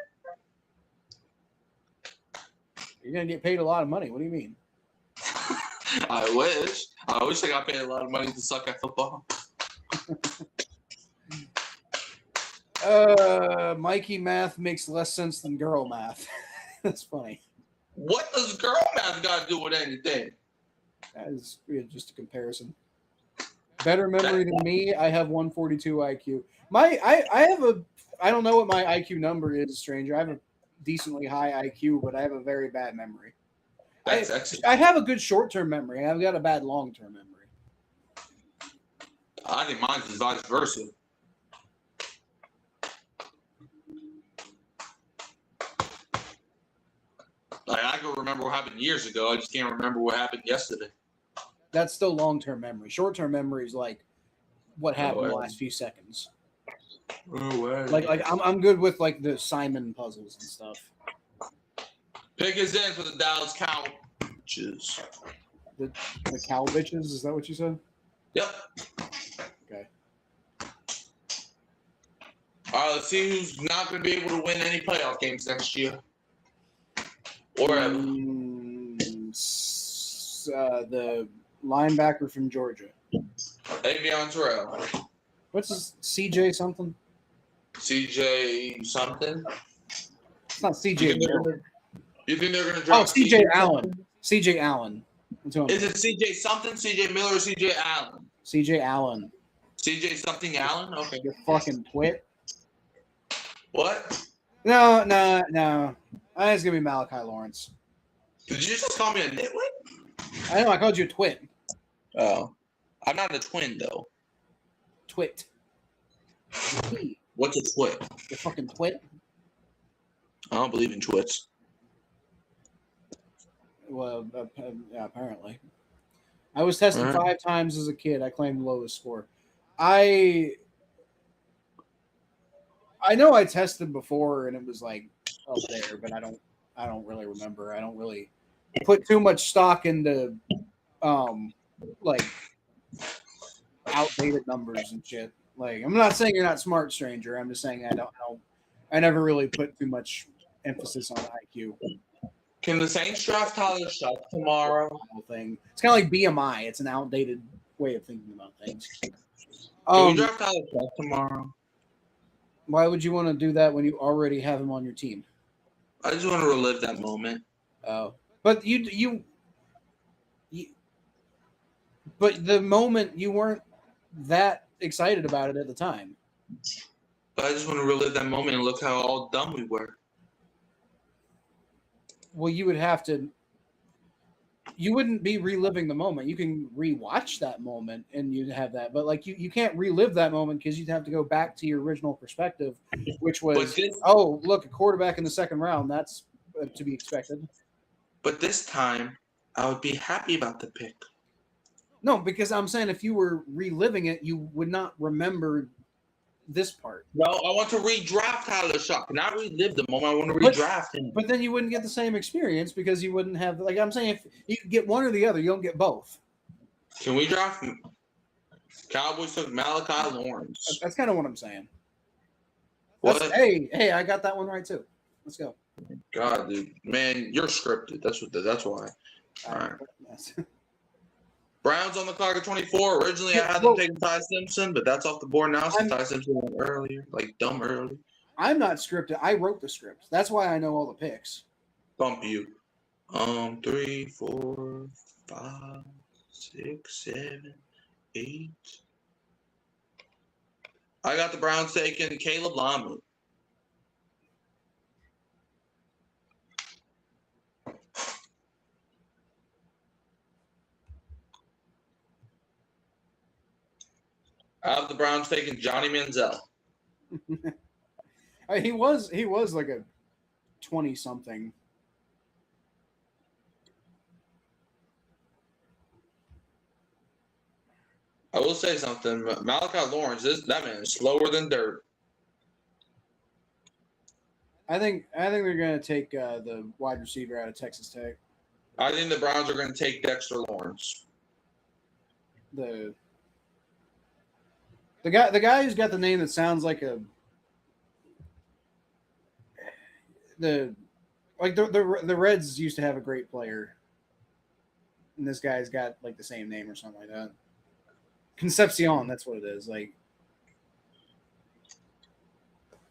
You're going to get paid a lot of money. What do you mean? I wish I got paid a lot of money to suck at football. Mikey math makes less sense than girl math. That's funny. What does girl math got to do with anything? That is just a comparison. Better memory than me. I have 142 IQ. I don't know what my IQ number is, stranger. I have a decently high IQ, but I have a very bad memory. That's excellent. I have a good short-term memory. I've got a bad long-term memory. I think mine's is vice versa. Like I can remember what happened years ago. I just can't remember what happened yesterday. That's still long-term memory. Short-term memory is like what happened in the last few seconds. Oh, wow. Like I'm good with like the Simon puzzles and stuff. Pick is in for the Dallas Cowboys. The cow bitches, is that what you said? Yep. Okay. All right, let's see who's not going to be able to win any playoff games next year. Or ever. The linebacker from Georgia. Avion Terrell. What's his CJ something? CJ something? It's not CJ Miller. You think they're going to drop CJ Allen. CJ Allen. Is it CJ something, CJ Miller, or CJ Allen? CJ Allen. CJ something Allen? Okay. You fucking twit. What? No. I think it's going to be Malachi Lawrence. Did you just call me a nitwit? I know, I called you a twit. Oh. I'm not a twin, though. Twit. What's a twit? You fucking twit. I don't believe in twits. Well, yeah, apparently. I was tested 5 times as a kid. I claimed the lowest score. I know I tested before and it was like up there, but I don't really remember. I don't really put too much stock into like outdated numbers and shit. Like, I'm not saying you're not smart, stranger. I'm just saying I don't know. I never really put too much emphasis on IQ. Can the Saints draft Tyler Shuck tomorrow? Thing. It's kind of like BMI. It's an outdated way of thinking about things. Can we draft Tyler Shuck tomorrow? Why would you want to do that when you already have him on your team? I just want to relive that moment. Oh, but but the moment you weren't that excited about it at the time. But I just want to relive that moment and look how all dumb we were. Well, you would have to. You wouldn't be reliving the moment. You can rewatch that moment and you'd have that. But like you can't relive that moment because you'd have to go back to your original perspective, which was, oh, look, a quarterback in the second round. That's to be expected. But this time, I would be happy about the pick. No, because I'm saying if you were reliving it, you would not remember this part. No, I want to redraft Tyler Shuck, not relive the moment. I want to redraft him. But then you wouldn't get the same experience because you wouldn't have, like I'm saying, if you get one or the other, you don't get both. Can we draft him? Cowboys took Malachi Lawrence. That's kind of what I'm saying. Hey, I got that one right too. Let's go. God, dude, man, you're scripted. That's why. All right. Browns on the clock at 24. Originally, I had them taking Ty Simpson, but that's off the board now since Ty Simpson went earlier, like dumb early. I'm not scripted. I wrote the script. That's why I know all the picks. Bump you. 3, 4, 5, 6, 7, 8. I got the Browns taking Caleb Lamu. I have the Browns taking Johnny Manziel. He was like a 20-something. I will say something. Malachi Lawrence, that man is slower than dirt. I think they're gonna take the wide receiver out of Texas Tech. I think the Browns are going to take Dexter Lawrence. The guy who's got the name that sounds like the Reds used to have a great player, and this guy's got like the same name or something like that. Concepcion, that's what it is. Like,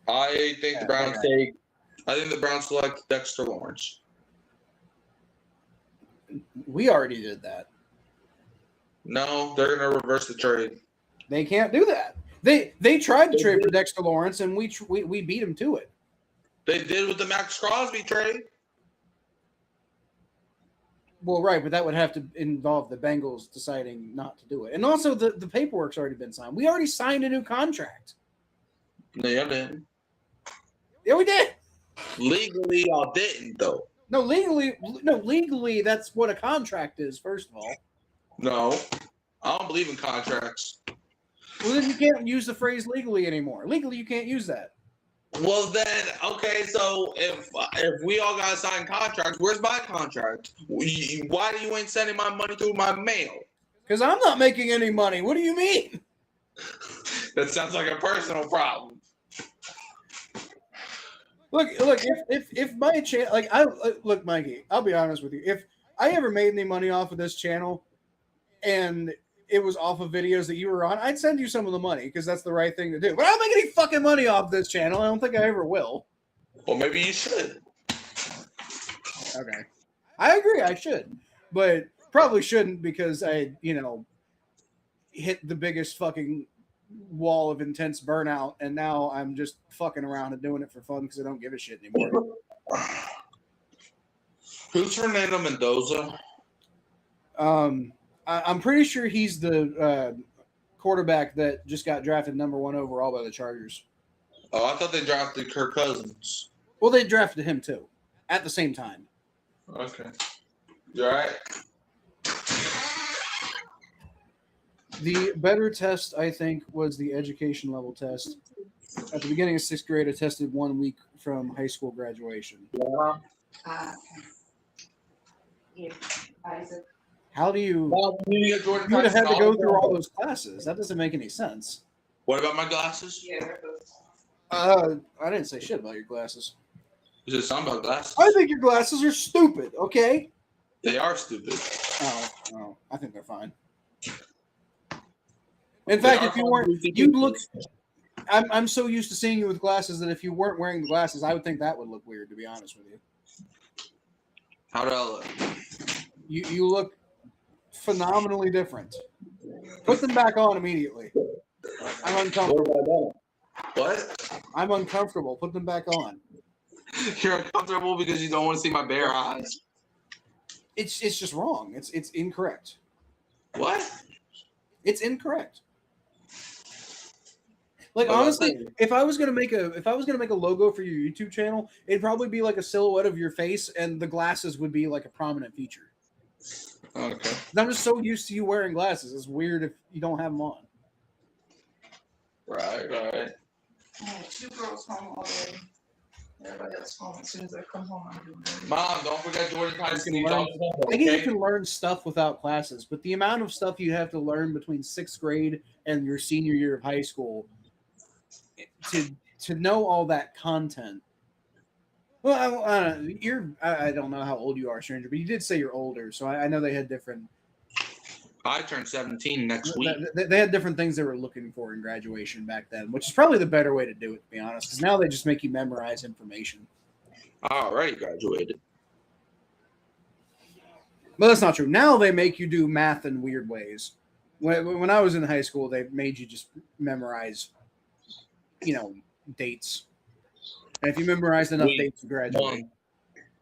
I think the Browns take. I think the Browns select Dexter Lawrence. We already did that. No, they're gonna reverse the trade. They can't do that. They tried to trade for Dexter Lawrence, and we beat them to it. They did with the Max Crosby trade. Well, right, but that would have to involve the Bengals deciding not to do it. And also, the paperwork's already been signed. We already signed a new contract. No, y'all didn't. Yeah, we did. Legally, y'all didn't, though. No, legally, that's what a contract is, first of all. No, I don't believe in contracts. Well, then you can't use the phrase legally anymore. Legally, you can't use that. Well, then, okay, so if we all got signed contracts, where's my contract? Why do you ain't sending my money through my mail? Because I'm not making any money. What do you mean? That sounds like a personal problem. Look. If my channel, look, Mikey. I'll be honest with you. If I ever made any money off of this channel, and it was off of videos that you were on, I'd send you some of the money because that's the right thing to do. But I don't make any fucking money off this channel. I don't think I ever will. Well, maybe you should. Okay. I agree. I should, but probably shouldn't because I, hit the biggest fucking wall of intense burnout, and now I'm just fucking around and doing it for fun because I don't give a shit anymore. Who's Fernando Mendoza? I'm pretty sure he's the quarterback that just got drafted number 1 overall by the Chargers. Oh, I thought they drafted Kirk Cousins. Well, they drafted him too at the same time. Okay. You all right? The better test, I think, was the education level test. At the beginning of 6th grade, I tested 1 week from high school graduation. Yeah. Isaac. How do you? Well, you would have had to go through all those classes. That doesn't make any sense. What about my glasses? Yeah. I didn't say shit about your glasses. Is it something about glasses? I think your glasses are stupid. Okay. They are stupid. Oh, I think they're fine. In fact, if you weren't, you'd look. I'm so used to seeing you with glasses that if you weren't wearing the glasses, I would think that would look weird. To be honest with you. How do I look? You look phenomenally different. Put them back on immediately. I'm uncomfortable. What? I'm uncomfortable. Put them back on. You're uncomfortable because you don't want to see my bare eyes? It's just wrong. It's incorrect. What? It's incorrect. Like honestly, if I was gonna make a logo for your YouTube channel, it'd probably be like a silhouette of your face, and the glasses would be like a prominent feature. Okay. I'm just so used to you wearing glasses. It's weird if you don't have them on. Right. I had 2 girls home already. Everybody else home. As soon as I come home, I'm doing it. Mom, don't forget Jordan Tyson. I think you can learn stuff without classes, but the amount of stuff you have to learn between 6th grade and your senior year of high school to know all that content. Well, I don't know how old you are, stranger, but you did say you're older, so I know they had different. I turned 17 next week. They had different things they were looking for in graduation back then, which is probably the better way to do it, to be honest, because now they just make you memorize information. I already graduated. But that's not true. Now they make you do math in weird ways. When I was in high school, they made you just memorize, dates. And if you memorized enough dates, you graduate.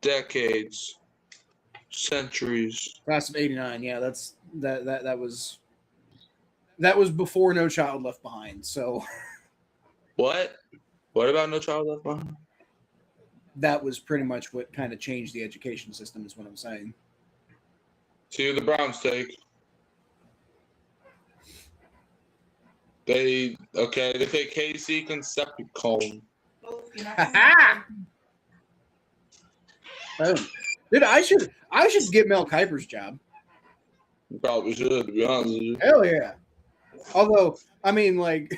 Decades, centuries. Class of '89. Yeah, that was before No Child Left Behind. So What? What about No Child Left Behind? That was pretty much what kind of changed the education system, is what I'm saying. See the Browns take. They take KC Concepcion. Dude, I should get Mel Kiper's job. You probably should, to be honest with you. Hell yeah. Although, I mean, like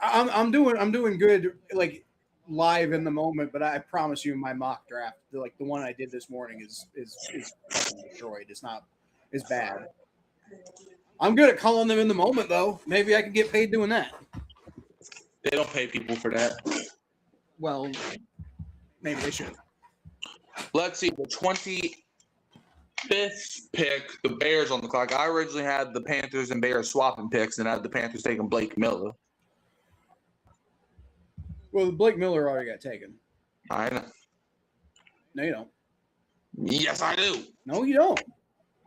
I'm doing good, like live in the moment, but I promise you, my mock draft, like the one I did this morning, is fucking destroyed. It's bad. I'm good at calling them in the moment, though. Maybe I can get paid doing that. They don't pay people for that. Well, maybe they should. Let's see. The 25th pick, the Bears on the clock. I originally had the Panthers and Bears swapping picks, and I had the Panthers taking Blake Miller. Well, Blake Miller already got taken. I know. No, you don't. Yes, I do. No, you don't.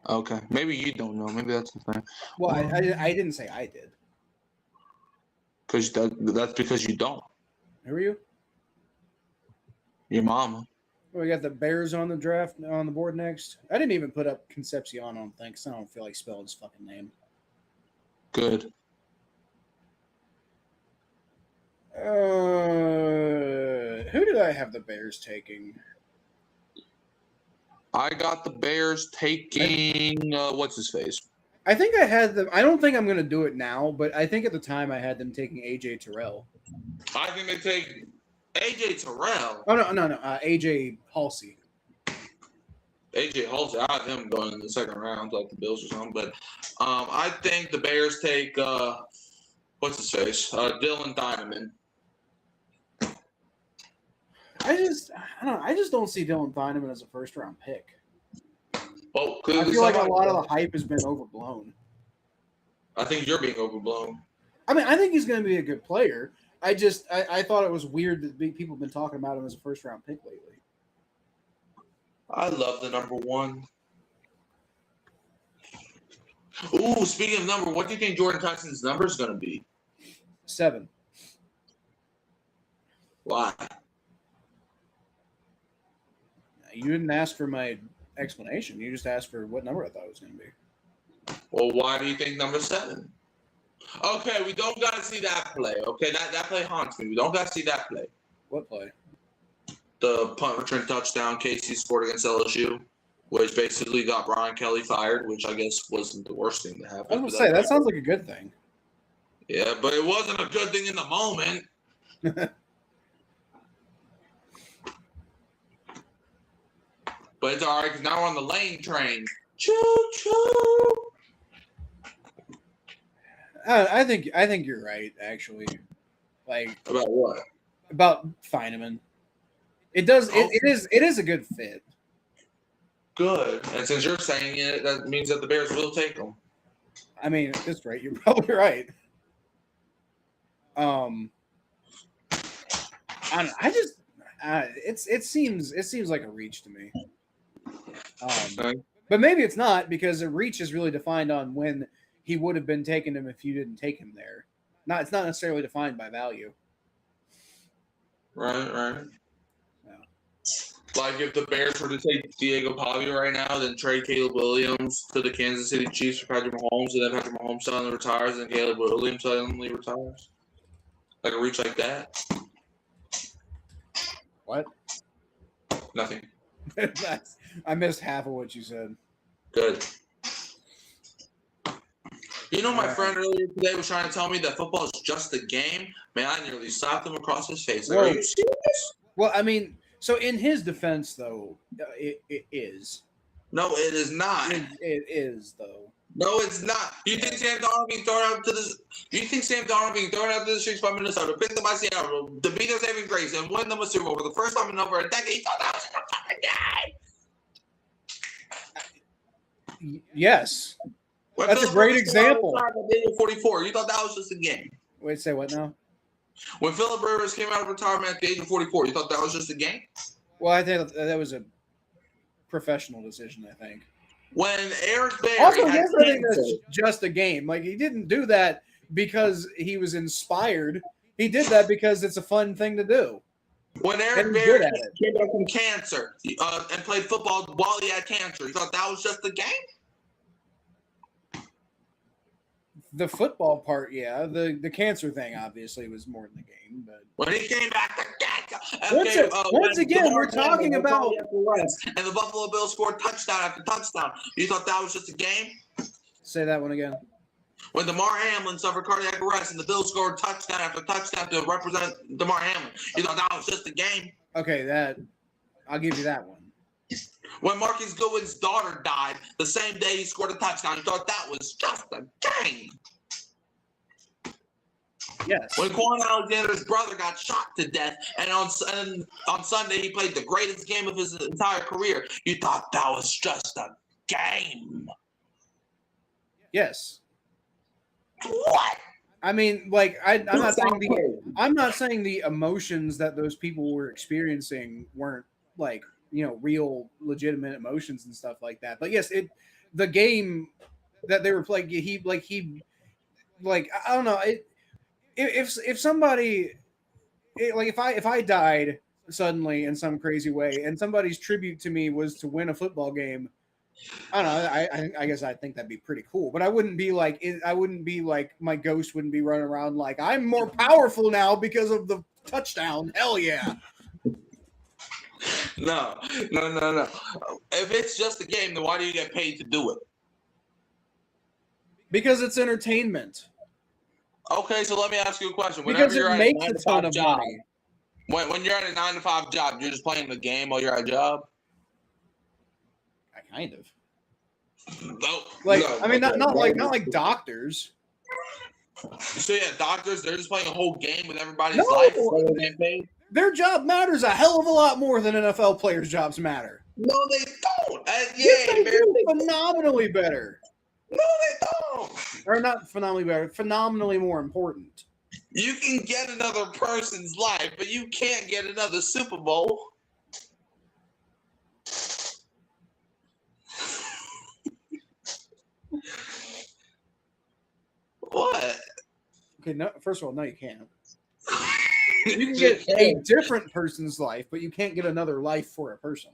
Okay. Maybe you don't know. Maybe that's the thing. Well, I didn't say I did. Because that's because you don't. Who are you? Your mama. We got the Bears on the draft on the board next. I didn't even put up Concepcion on things. I don't feel like spelling his fucking name. Good. Who did I have the Bears taking? I got the Bears taking what's his face? I think I had them. I don't think I'm going to do it now, but I think at the time I had them taking AJ Terrell. I think they take AJ Terrell. Oh no, AJ Halsey. AJ Halsey, I had him going in the second round, like the Bills or something. But I think the Bears take what's his face? Dylan Diamond. I just don't see Dylan Diamond as a first round pick. Well, I feel like a lot of the hype has been overblown. I think you're being overblown. I mean, I think he's going to be a good player. I thought it was weird that people have been talking about him as a first round pick lately. I love the number one. Ooh, speaking of number, what do you think Jordan Tyson's number is going to be? 7. Why? You didn't ask for my explanation. You just asked for what number I thought it was going to be. Well, why do you think number 7? Okay, we don't got to see that play. Okay, that play haunts me. We don't got to see that play. What play? The punt return touchdown KC scored against LSU, which basically got Brian Kelly fired, which I guess wasn't the worst thing to happen. I was going to say, that sounds like a good thing. Yeah, but it wasn't a good thing in the moment. But it's all right because now we're on the lane train. Choo choo. I think you're right. Actually, like About what? about Feineman. It does. It is a good fit. Good. And since you're saying it, that means that the Bears will take them. I mean, at this rate, you're probably right. I don't know. It seems like a reach to me. But maybe it's not, because a reach is really defined on when he would have been taking him if you didn't take him there. It's not necessarily defined by value. Right. Yeah. Like if the Bears were to take Diego Pavia right now, then trade Caleb Williams to the Kansas City Chiefs for Patrick Mahomes, and then Patrick Mahomes suddenly retires, and Caleb Williams suddenly retires. Like a reach like that. What? Nothing. I missed half of what you said. Good. You know, my friend earlier today was trying to tell me that football is just a game. Man, I nearly slapped him across his face. Like, are you serious? Well, I mean, so in his defense, though, it is. No, it is not. It is, though. No, it's not. You think Sam Darnold being thrown out to the? You think Sam Darnold being thrown out to the streets by Minnesota, picked up by Seattle, to beat their saving grace, and win them a Super Bowl for the first time in over a decade? You thought that was a fucking game? Yes. That's a great example. 44. You thought that was just a game. Wait, say what now? When Phillip Rivers came out of retirement at the age of 44, you thought that was just a game? Well, I think that was a professional decision, I think. When Eric Berry also, I think that's just a game. Like, he didn't do that because he was inspired. He did that because it's a fun thing to do. When Eric Berry came back from cancer and played football while he had cancer, you thought that was just a game? The football part, yeah. The cancer thing obviously was more than the game, but when he came back to cancer, once again, we're talking about and the Buffalo Bills scored touchdown after touchdown. You thought that was just a game? Say that one again. When DeMar Hamlin suffered cardiac arrest and the Bills scored touchdown after touchdown to represent DeMar Hamlin, you thought that was just a game? Okay, I'll give you that one. When Marcus Goodwin's daughter died the same day he scored a touchdown, you thought that was just a game. Yes. When Quan Alexander's brother got shot to death, and on Sunday he played the greatest game of his entire career, you thought that was just a game. Yes. What? I mean, like I'm not saying the emotions that those people were experiencing weren't like, you know, real legitimate emotions and stuff like that. But yes, the game that they were playing, I don't know, if somebody like if I died suddenly in some crazy way and somebody's tribute to me was to win a football game, I don't know. I guess I think that'd be pretty cool, but I wouldn't be like my ghost wouldn't be running around like I'm more powerful now because of the touchdown. Hell yeah! No. If it's just a game, then why do you get paid to do it? Because it's entertainment. Okay, so let me ask you a question. Because it makes a ton of money. When you're at a 9-to-5 job, you're just playing the game while you're at a job. Kind of. No, I mean, not like doctors. So yeah, doctors, they're just playing a whole game with everybody's life. Their job matters a hell of a lot more than NFL players' jobs matter. No, they don't. Yes, they do. Phenomenally better. No, they don't. Or not phenomenally better. Phenomenally more important. You can get another person's life, but you can't get another Super Bowl. What? Okay, no. First of all, no, you can't. You can get a different person's life, but you can't get another life for a person.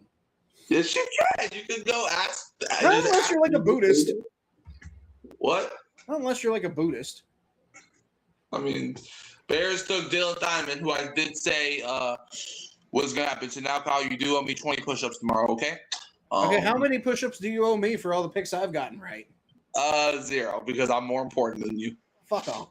Yes, you can. You can go ask. Not unless you're like a Buddhist. What? Not unless you're like a Buddhist. I mean, Bears took Dylan Diamond, who I did say was going to happen. So now, pal, you do owe me 20 push-ups tomorrow, okay? Okay, how many push-ups do you owe me for all the picks I've gotten right? 0, because I'm more important than you. Fuck off.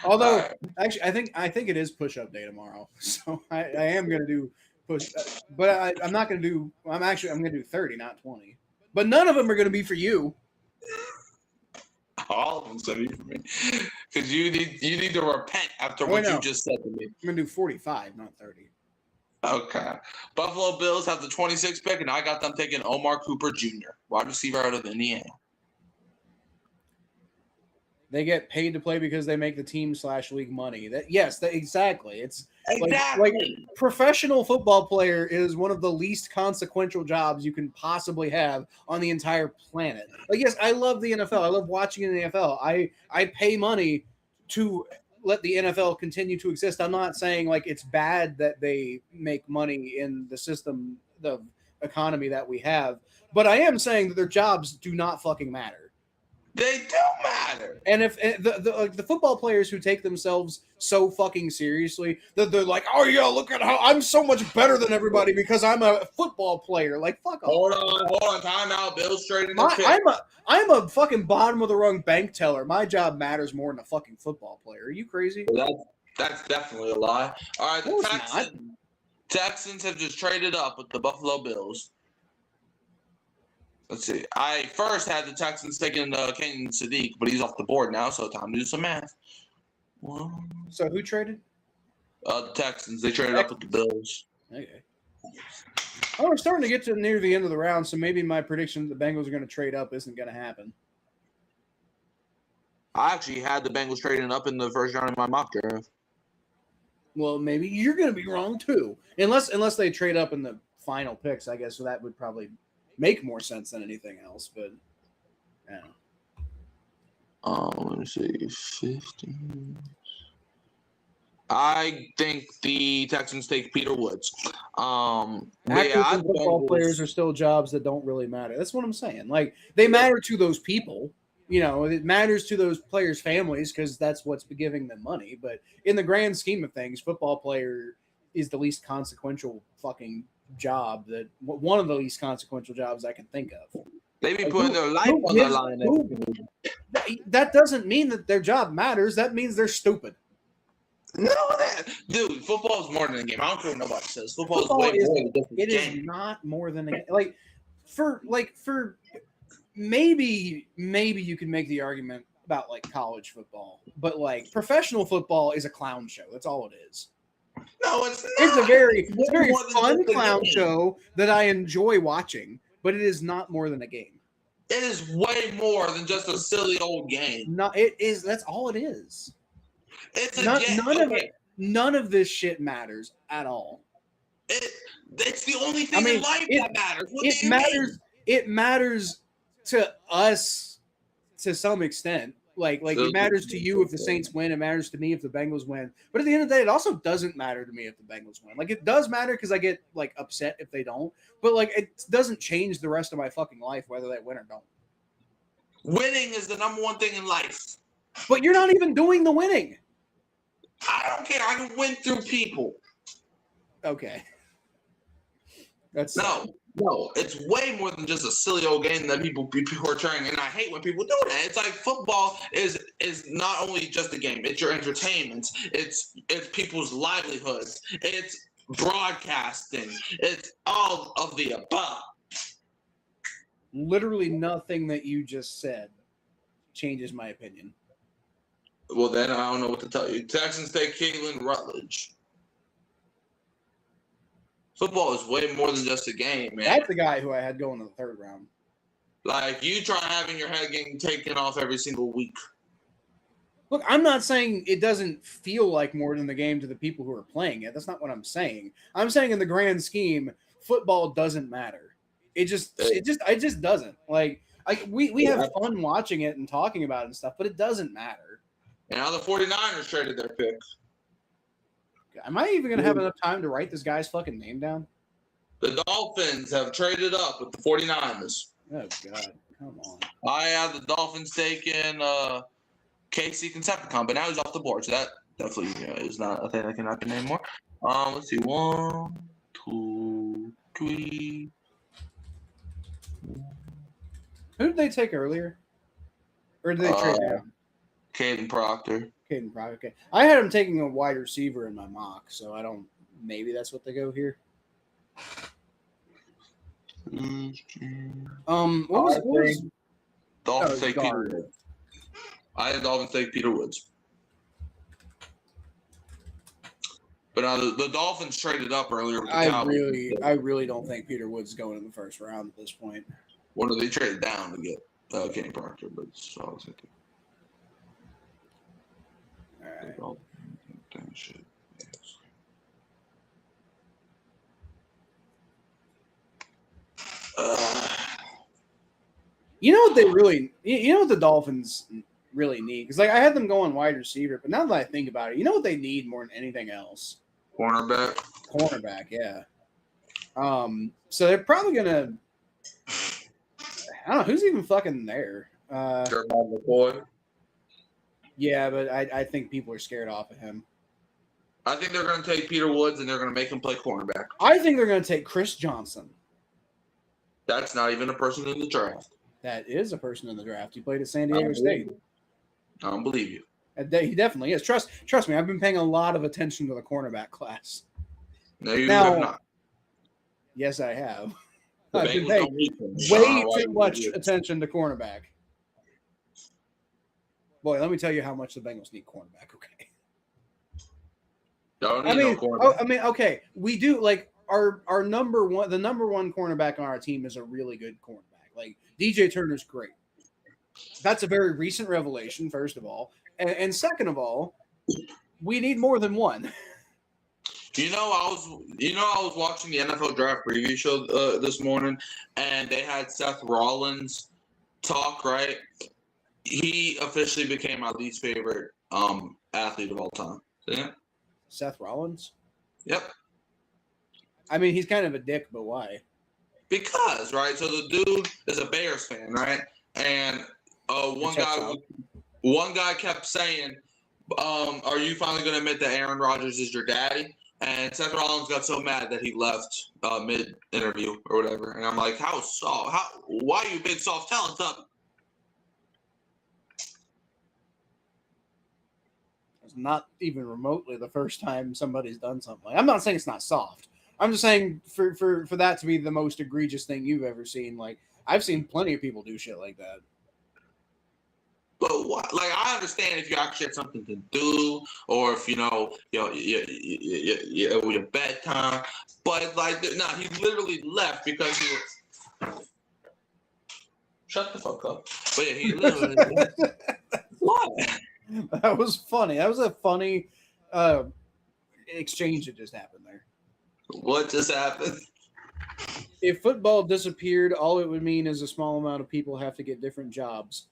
Although, actually, I think it is push-up day tomorrow, so I am gonna do push, but I'm not gonna do. I'm gonna do 30, not 20. But none of them are gonna be for you. All of them gonna be for me, because you need to repent after what you just said to me. I'm gonna do 45, not 30. Okay. Buffalo Bills have the 26th pick, and I got them taking Omar Cooper Jr., wide receiver out of Indiana. They get paid to play because they make the team/league money. Exactly. It's exactly. Like professional football player is one of the least consequential jobs you can possibly have on the entire planet. Like, yes, I love the NFL. I love watching in the NFL. I pay money to let the NFL continue to exist. I'm not saying like it's bad that they make money in the system, the economy that we have, but I am saying that their jobs do not fucking matter. They do matter. And if the football players who take themselves so fucking seriously, that they're like, oh yeah, look at how I'm so much better than everybody because I'm a football player. Like, fuck off. Hold on, time out. Bill's trading. I'm a fucking bottom of the rung bank teller. My job matters more than a fucking football player. Are you crazy? Well, that's definitely a lie. All right, the Texans have just traded up with the Buffalo Bills. Let's see. I first had the Texans taking Kenyon Sadiq, but he's off the board now, so time to do some math. Well, so who traded? The Texans. They traded up with the Bills. Okay. Oh, we're starting to get to near the end of the round, so maybe my prediction that the Bengals are going to trade up isn't going to happen. I actually had the Bengals trading up in the first round of my mock draft. Well, maybe you're going to be wrong too, unless they trade up in the final picks, I guess. So that would probably make more sense than anything else, but yeah. Let me see, 15. I think the Texans take Peter Woods. Football players are still jobs that don't really matter. That's what I'm saying. Like, they matter to those people. You know, it matters to those players' families because that's what's giving them money. But in the grand scheme of things, football player is the least consequential fucking job, that one of the least consequential jobs I can think of. They be putting their life on the line. That doesn't mean that their job matters. That means they're stupid. No, dude, football is more than a game. I don't care what nobody says. Football is way more than a different game. It is not more than a game. For maybe you can make the argument about like college football, but like professional football is a clown show. That's all it is. No, it's not. It's a very more than fun just a clown game. show that I enjoy watching, but it is not more than a game. It is way more than just a silly old game. No, it is. That's all it is. It's a None, game. none of Okay. it. None of this shit matters at all. It's the only thing I mean, in life that matters. What It do you matters. mean? It matters to us to some extent. Like it matters to you if the Saints win. It matters to me if the Bengals win. But at the end of the day, it also doesn't matter to me if the Bengals win. Like it does matter because I get like upset if they don't. But like it doesn't change the rest of my fucking life whether they win or don't. Winning is the number one thing in life. But you're not even doing the winning. I don't care. I can win through people. Okay. That's No, it's way more than just a silly old game that people are trying. And I hate when people do that. It's like football is not only just a game. It's your entertainment. It's people's livelihoods. It's broadcasting. It's all of the above. literally nothing that you just said changes my opinion. Well, then I don't know what to tell you. Texans take Caitlin Rutledge. Football is way more than just a game, man. That's the guy who I had going in the third round. Like, you try having your head getting taken off every single week. Look, I'm not saying it doesn't feel like more than the game to the people who are playing it. That's not what I'm saying. I'm saying in the grand scheme, football doesn't matter. It just doesn't. Like we have fun watching it and talking about it and stuff, but it doesn't matter. And now the 49ers traded their pick. Am I even gonna have enough time to write this guy's fucking name down? The Dolphins have traded up with the 49ers. Oh God, come on. I have the Dolphins taking Casey Concepticon, but now he's off the board, so that definitely is not a thing I cannot name more. Let's see, 1, 2, 3. Who did they take earlier? Or did they trade down? Caden Proctor. Caden Proctor. Okay. I had him taking a wide receiver in my mock, so I don't. Maybe that's what they go here. What was Dolphins take Peter guard. Woods. I had Dolphins take Peter Woods. But now the Dolphins traded up earlier with the Cowboys. I really don't think Peter Woods is going in the first round at this point. What do they trade down to get Kenny Proctor? But so I was thinking. All right. Shit. You know what they really? You know what the Dolphins really need? Because like I had them going wide receiver, but now that I think about it, you know what they need more than anything else? Cornerback. Cornerback, yeah. So they're probably gonna. I don't know who's even fucking there. Jeremiah McCoy. Yeah, but I think people are scared off of him. I think they're going to take Peter Woods and they're going to make him play cornerback. I think they're going to take Chris Johnson. That's not even a person in the draft. That is a person in the draft. He played at San Diego State. I don't believe you. He definitely is. Trust me, I've been paying a lot of attention to the cornerback class. No, you have not. Yes, I have. The I've been Bengals paying don't need him. way too much attention to cornerback. Boy, let me tell you how much the Bengals need cornerback. Okay. Don't need no cornerback. Okay, we do like our number one. The number one cornerback on our team is a really good cornerback. Like DJ Turner's great. That's a very recent revelation, first of all, and second of all, we need more than one. I was watching the NFL draft preview show this morning, and they had Seth Rollins talk. Right, he officially became my least favorite athlete of all time. So, yeah. Seth Rollins? Yep. I mean, he's kind of a dick, but why? Because, right, so the dude is a Bears fan, right? And one guy kept saying, are you finally going to admit that Aaron Rodgers is your daddy? And Seth Rollins got so mad that he left mid-interview or whatever. And I'm like, how soft? Why are you big soft? Tell us something. Not even remotely the first time somebody's done something. I'm not saying it's not soft. I'm just saying for that to be the most egregious thing you've ever seen. Like I've seen plenty of people do shit like that. But what? Like, I understand if you actually had something to do, or if your bedtime. But like, no, he literally left because he was. Shut the fuck up. But yeah, he literally. What? That was funny. That was a funny exchange that just happened there. What just happened? If football disappeared, all it would mean is a small amount of people have to get different jobs.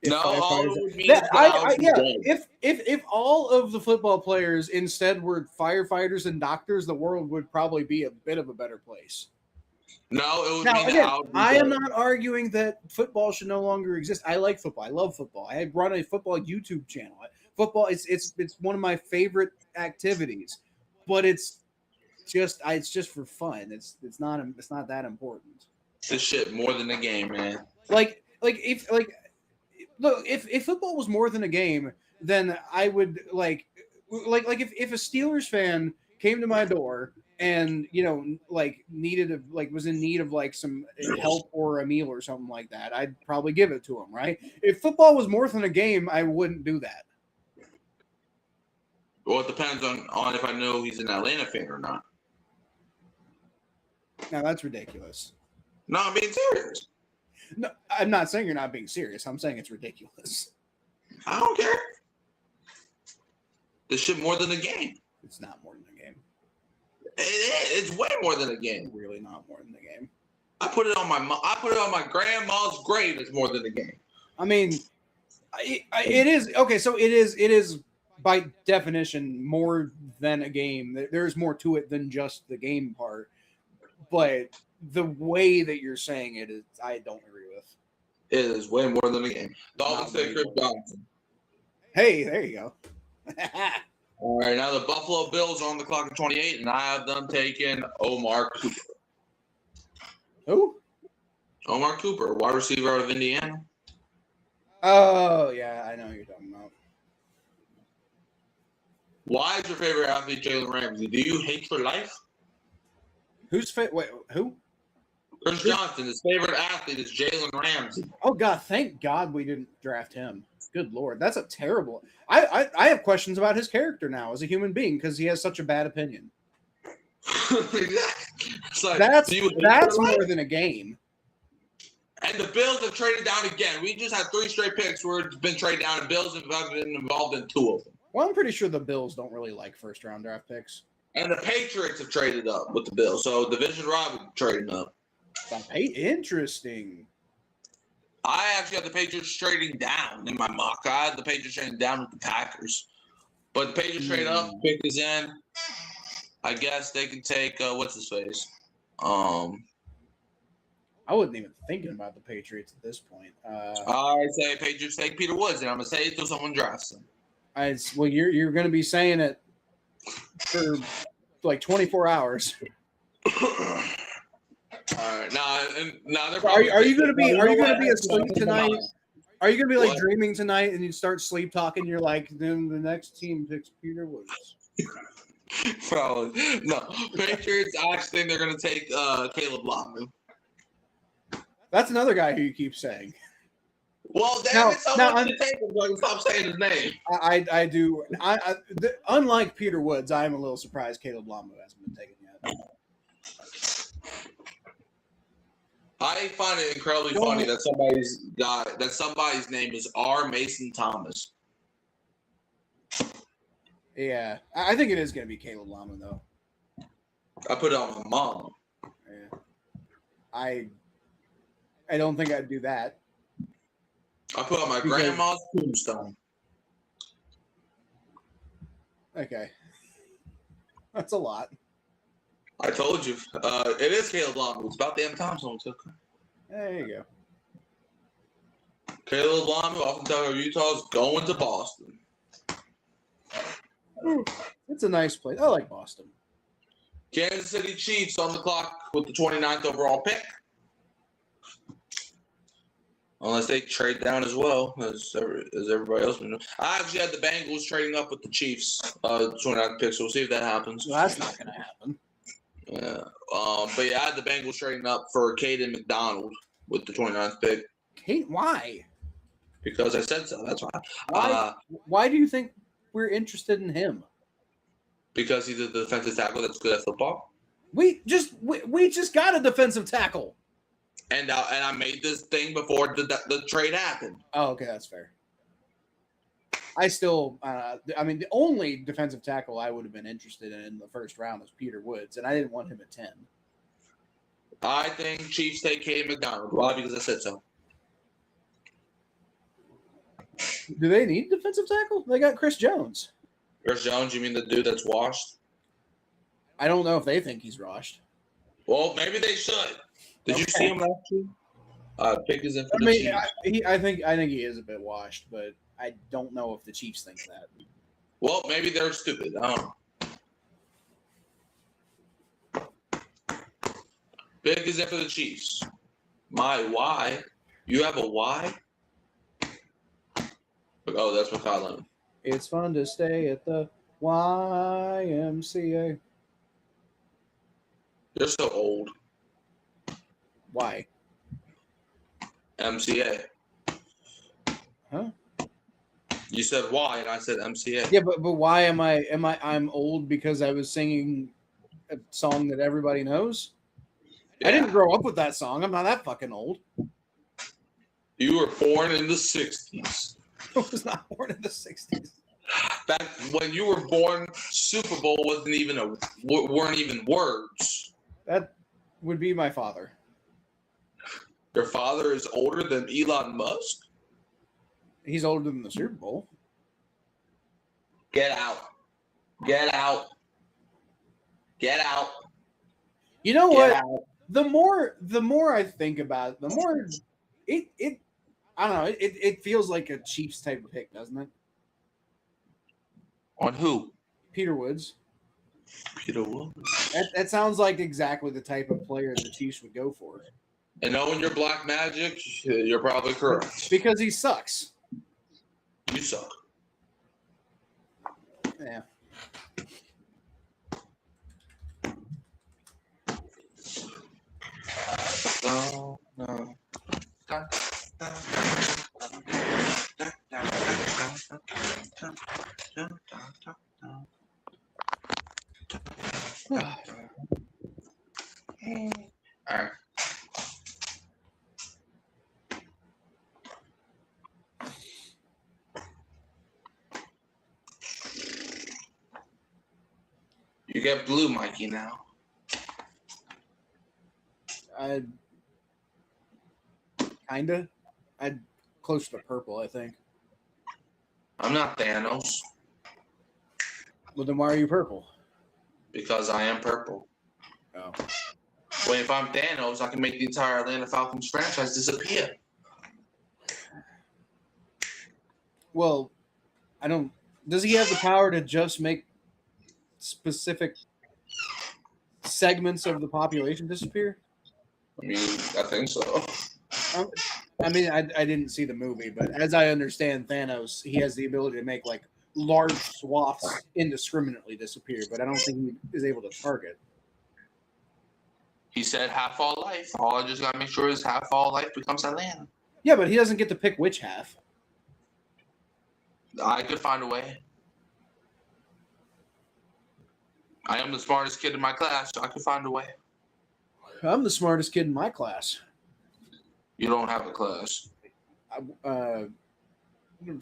If No, all it would mean if all of the football players instead were firefighters and doctors, the world would probably be a bit of a better place. No, it would Now, mean again, I am not arguing that football should no longer exist. I like football. I love football. I run a football YouTube channel. Football, it's one of my favorite activities, but it's just for fun. It's not that important. This shit more than a game, man. If football was more than a game, then I would like if a Steelers fan came to my door and was in need of like some help or a meal or something like that, I'd probably give it to him, right? If football was more than a game, I wouldn't do that. Well, it depends on if I know he's an Atlanta fan or not. Now that's ridiculous. No, I'm being serious. No, I'm not saying you're not being serious. I'm saying it's ridiculous. I don't care. This shit more than a game. It's not more than a game. It's way more than a game. It's really not more than a game. I put it on my grandma's grave. It's more than a game. I mean, it is okay. So it is by definition more than a game. There's more to it than just the game part. But the way that you're saying it is, I don't agree with. It is way more than a game. Dolphins take Chris Johnson. Hey, there you go. All right, now the Buffalo Bills are on the clock at 28, and I have them taking Omar Cooper. Who? Omar Cooper, wide receiver out of Indiana. Oh, yeah, I know who you're talking about. Why is your favorite athlete Jalen Ramsey? Do you hate for life? Wait, who? Chris Johnson, his favorite athlete is Jalen Ramsey. Oh, God, thank God we didn't draft him. Good Lord, that's a terrible. I have questions about his character now as a human being because he has such a bad opinion. Like, that's more than a game. And the Bills have traded down again. We just had 3 straight picks where it's been traded down, and Bills have been involved in 2 of them. Well, I'm pretty sure the Bills don't really like first-round draft picks. And the Patriots have traded up with the Bills, so division rival trading up. Interesting. I actually had the Patriots trading down in my mock. I had the Patriots trading down with the Packers. But the Patriots trade up, pick is in. I guess they can take, what's his face? I wasn't even thinking about the Patriots at this point. I say Patriots take Peter Woods, and I'm going to say it until someone drafts him. Well, you're going to be saying it for like 24 hours. All right, now they're are you going to be asleep tonight? Are you going to be like dreaming tonight and you start sleep talking? You're like, then the next team picks Peter Woods. Probably no. Patriots. I actually think they're going to take Caleb Lawson. That's another guy who you keep saying. Well, damn it, someone should take him so I can stop saying his name. I do. Unlike Peter Woods, I'm a little surprised Caleb Lawson hasn't been taken yet. I find it incredibly funny that somebody's name is R. Mason Thomas. Yeah, I think it is going to be Caleb Lawson, though. I put it on my mom. Yeah. I don't think I'd do that. I put on my grandma's tombstone. Okay. That's a lot. I told you. It is Caleb Lawson. It's about damn time someone took him. There you go. Caleb Lawson, offensive tackle of Utah, is going to Boston. It's a nice place. I like Boston. Kansas City Chiefs on the clock with the 29th overall pick. Unless they trade down as well, as everybody else knows. I actually had the Bengals trading up with the Chiefs, 29th pick, so we'll see if that happens. Well, that's not going to happen. Yeah. But yeah, I had the Bengals trading up for Caden McDonald with the 29th pick. Why? Because I said so. That's why. Why do you think we're interested in him? Because he's a defensive tackle that's good at football. We just got a defensive tackle. And I made this thing before the trade happened. Oh, okay, that's fair. I still, the only defensive tackle I would have been interested in the first round was Peter Woods, and I didn't want him at 10. I think Chiefs take Katie McDonald. Why? Because I said so. Do they need defensive tackle? They got Chris Jones. Chris Jones, you mean the dude that's washed? I don't know if they think he's washed. Well, maybe they should. Did you see him last year? Pick is in for the Chiefs. I think he is a bit washed, but I don't know if the Chiefs think that. Well, maybe they're stupid. I don't know. Big is in for the Chiefs. My why? You have a why? Oh, that's McCollum. It's fun to stay at the YMCA. You're so old. Why? MCA. Huh? You said why, and I said MCA. Yeah, but why I'm old because I was singing a song that everybody knows? Yeah. I didn't grow up with that song. I'm not that fucking old. You were born in the 60s. I was not born in the 60s. Back when you were born, Super Bowl weren't even words. That would be my father. Your father is older than Elon Musk? He's older than the Super Bowl. Get out. Get out. Get out. You know what? The more I think about it, the more it I don't know, it feels like a Chiefs type of pick, doesn't it? On who? Peter Woods. Peter Woods. That sounds like exactly the type of player the Chiefs would go for. And knowing your black magic, you're probably correct. Because he sucks. You suck. Yeah. No. All right. You get blue, Mikey, now. Kinda. I'd close to purple, I think. I'm not Thanos. Well, then why are you purple? Because I am purple. Oh. Well, if I'm Thanos, I can make the entire Atlanta Falcons franchise disappear. Well, I don't... Does he have the power to just make specific segments of the population disappear? I mean, I think so. I didn't see the movie, but as I understand Thanos, he has the ability to make like large swaths indiscriminately disappear, but I don't think he is able to target. He said half all life. All I just gotta make sure is half all life becomes Atlanta. Yeah, but he doesn't get to pick which half. I could find a way. I am the smartest kid in my class, so I could find a way. I'm the smartest kid in my class. You don't have a class.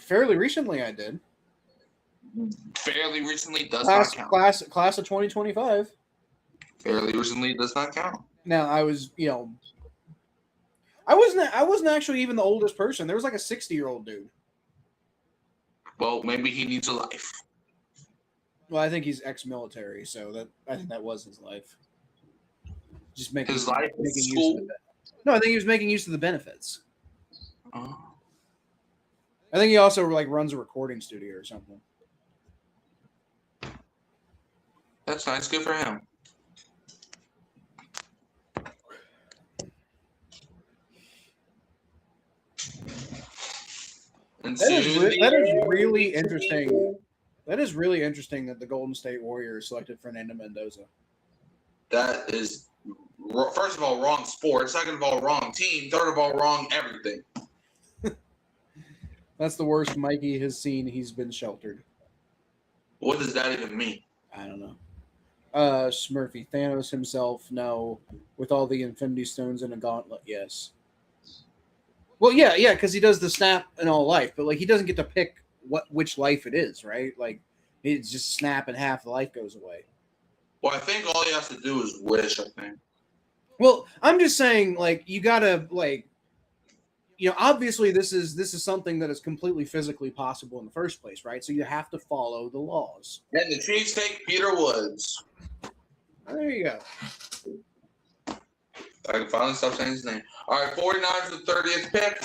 Fairly recently, I did. Fairly recently does not count. Class of 2025. Fairly recently does not count. Now, I was, I wasn't actually even the oldest person. There was like a 60-year-old dude. Well, maybe he needs a life. Well, I think he's ex-military, so I think that was his life. Just making his life making school. Use of it. No, I think he was making use of the benefits. Oh. I think he also runs a recording studio or something. That's nice. Good for him. That is really interesting. That is really interesting that the Golden State Warriors selected Fernando Mendoza. That is, first of all, wrong sport. Second of all, wrong team. Third of all, wrong everything. That's the worst Mikey has seen. He's been sheltered. What does that even mean? I don't know. Smurfy. Thanos himself, no. With all the Infinity Stones in a gauntlet, yes. Well, yeah, because he does the snap in all life, but like he doesn't get to pick which life it is, right? Like it's just snap and half the life goes away. Well, I think all he has to do is wish, I think. Well, I'm just saying, like, you gotta like, obviously this is something that is completely physically possible in the first place, right? So you have to follow the laws. And the Chiefs take Peter Woods. There you go. I can finally stop saying his name. All right, 49ers with 30th pick.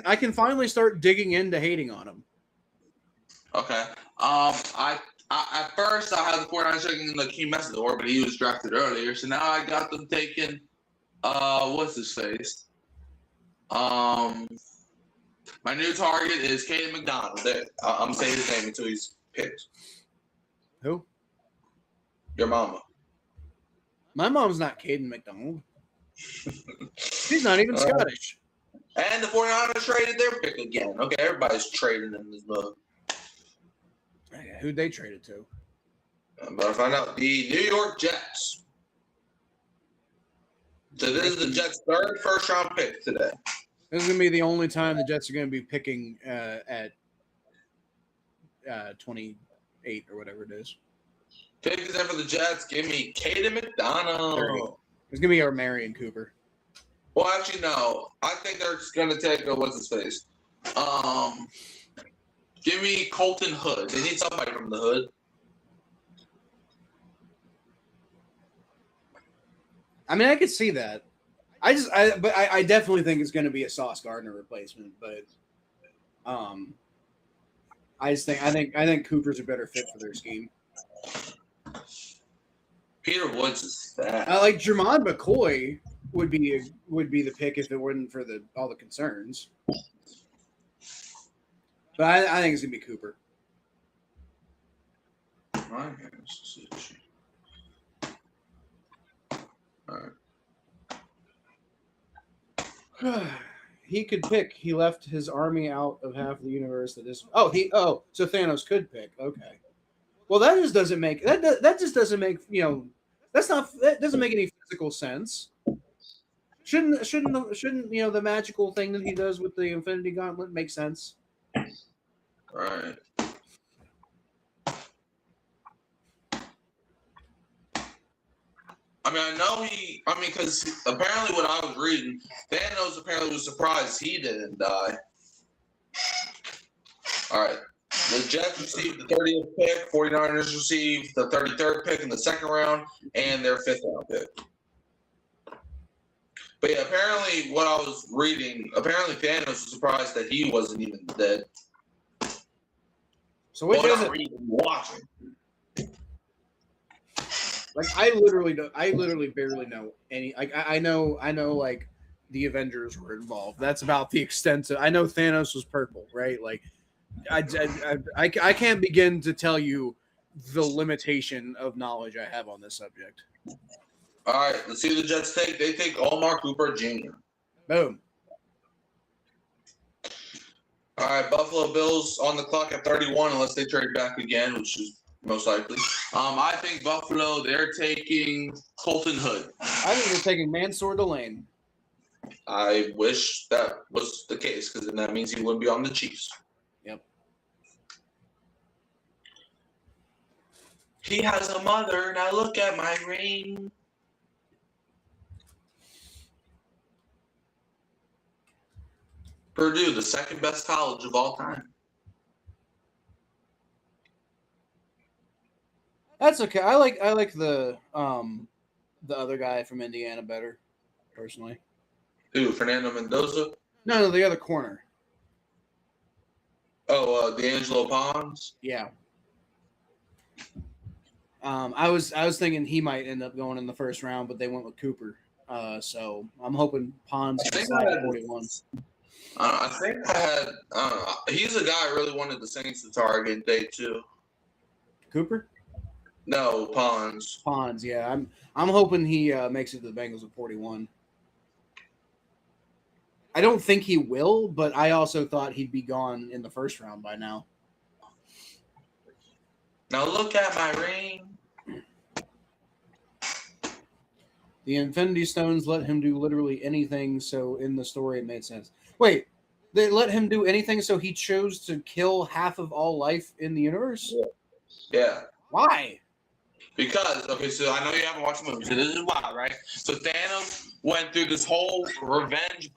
I can finally start digging into hating on him. Okay. I at first I had the 49ers taking Lakeem Messidor, but he was drafted earlier, so now I got them taking what's his face? My new target is Caden McDonald. I'm saying his name until he's picked. Who? Your mama. My mom's not Caden McDonald. She's not even Scottish. And the 49ers traded their pick again. Okay, everybody's trading in this book. Who'd they trade it to? I'm about to find out. The New York Jets. So this is the Jets' third first-round pick today. This is going to be the only time the Jets are going to be picking at 28 or whatever it is. Pick is in for the Jets. Give me Caden McDonald. It's going to be our Marion Cooper. Well, actually, no. I think they're going to take what's his face. Give me Colton Hood. They need somebody from the hood. I mean, I could see that. I definitely think it's going to be a Sauce Gardner replacement, but I think Cooper's a better fit for their scheme. Peter Woods is fat. I like Jermon McCoy would be the pick if it wasn't for all the concerns. But I think it's gonna be Cooper. All right. He could pick. He left his army out of half the universe. So Thanos could pick. Okay. Well, that just doesn't make that just doesn't make that doesn't make any physical sense. Shouldn't the magical thing that he does with the Infinity Gauntlet make sense? Right. Because apparently what I was reading, Thanos apparently was surprised he didn't die. All right. The Jets received the 30th pick. 49ers received the 33rd pick in the second round and their 5th round pick. But yeah, apparently what I was reading, Thanos was surprised that he wasn't even dead. So which is it? Watching. Like I literally barely know any. Like I know like the Avengers were involved. That's about the extent of. I know Thanos was purple, right? Like I can't begin to tell you the limitation of knowledge I have on this subject. All right, let's see who the Jets take. They take Omar Cooper Jr. Boom. All right, Buffalo Bills on the clock at 31, unless they trade back again, which is most likely. I think Buffalo, they're taking Colton Hood. I think they're taking Mansour Delane. I wish that was the case, because then that means he wouldn't be on the Chiefs. Yep. He has a mother, now look at my ring. Purdue, the second best college of all time. That's okay. I like the other guy from Indiana better, personally. Who, Fernando Mendoza? No, the other corner. Oh, D'Angelo Pons? Yeah. I was thinking he might end up going in the first round, but they went with Cooper. So I'm hoping Pons can slide to 41. I think I had. I don't know. He's a guy I really wanted the Saints to target day 2. Cooper? No, Pons. Pons, yeah. I'm hoping he makes it to the Bengals at 41. I don't think he will, but I also thought he'd be gone in the first round by now. Now look at my ring. The Infinity Stones let him do literally anything, so in the story it made sense. Wait, they let him do anything, so he chose to kill half of all life in the universe? Yeah. Why? Because, okay, so I know you haven't watched the movie, so this is why, right? So Thanos went through this whole revenge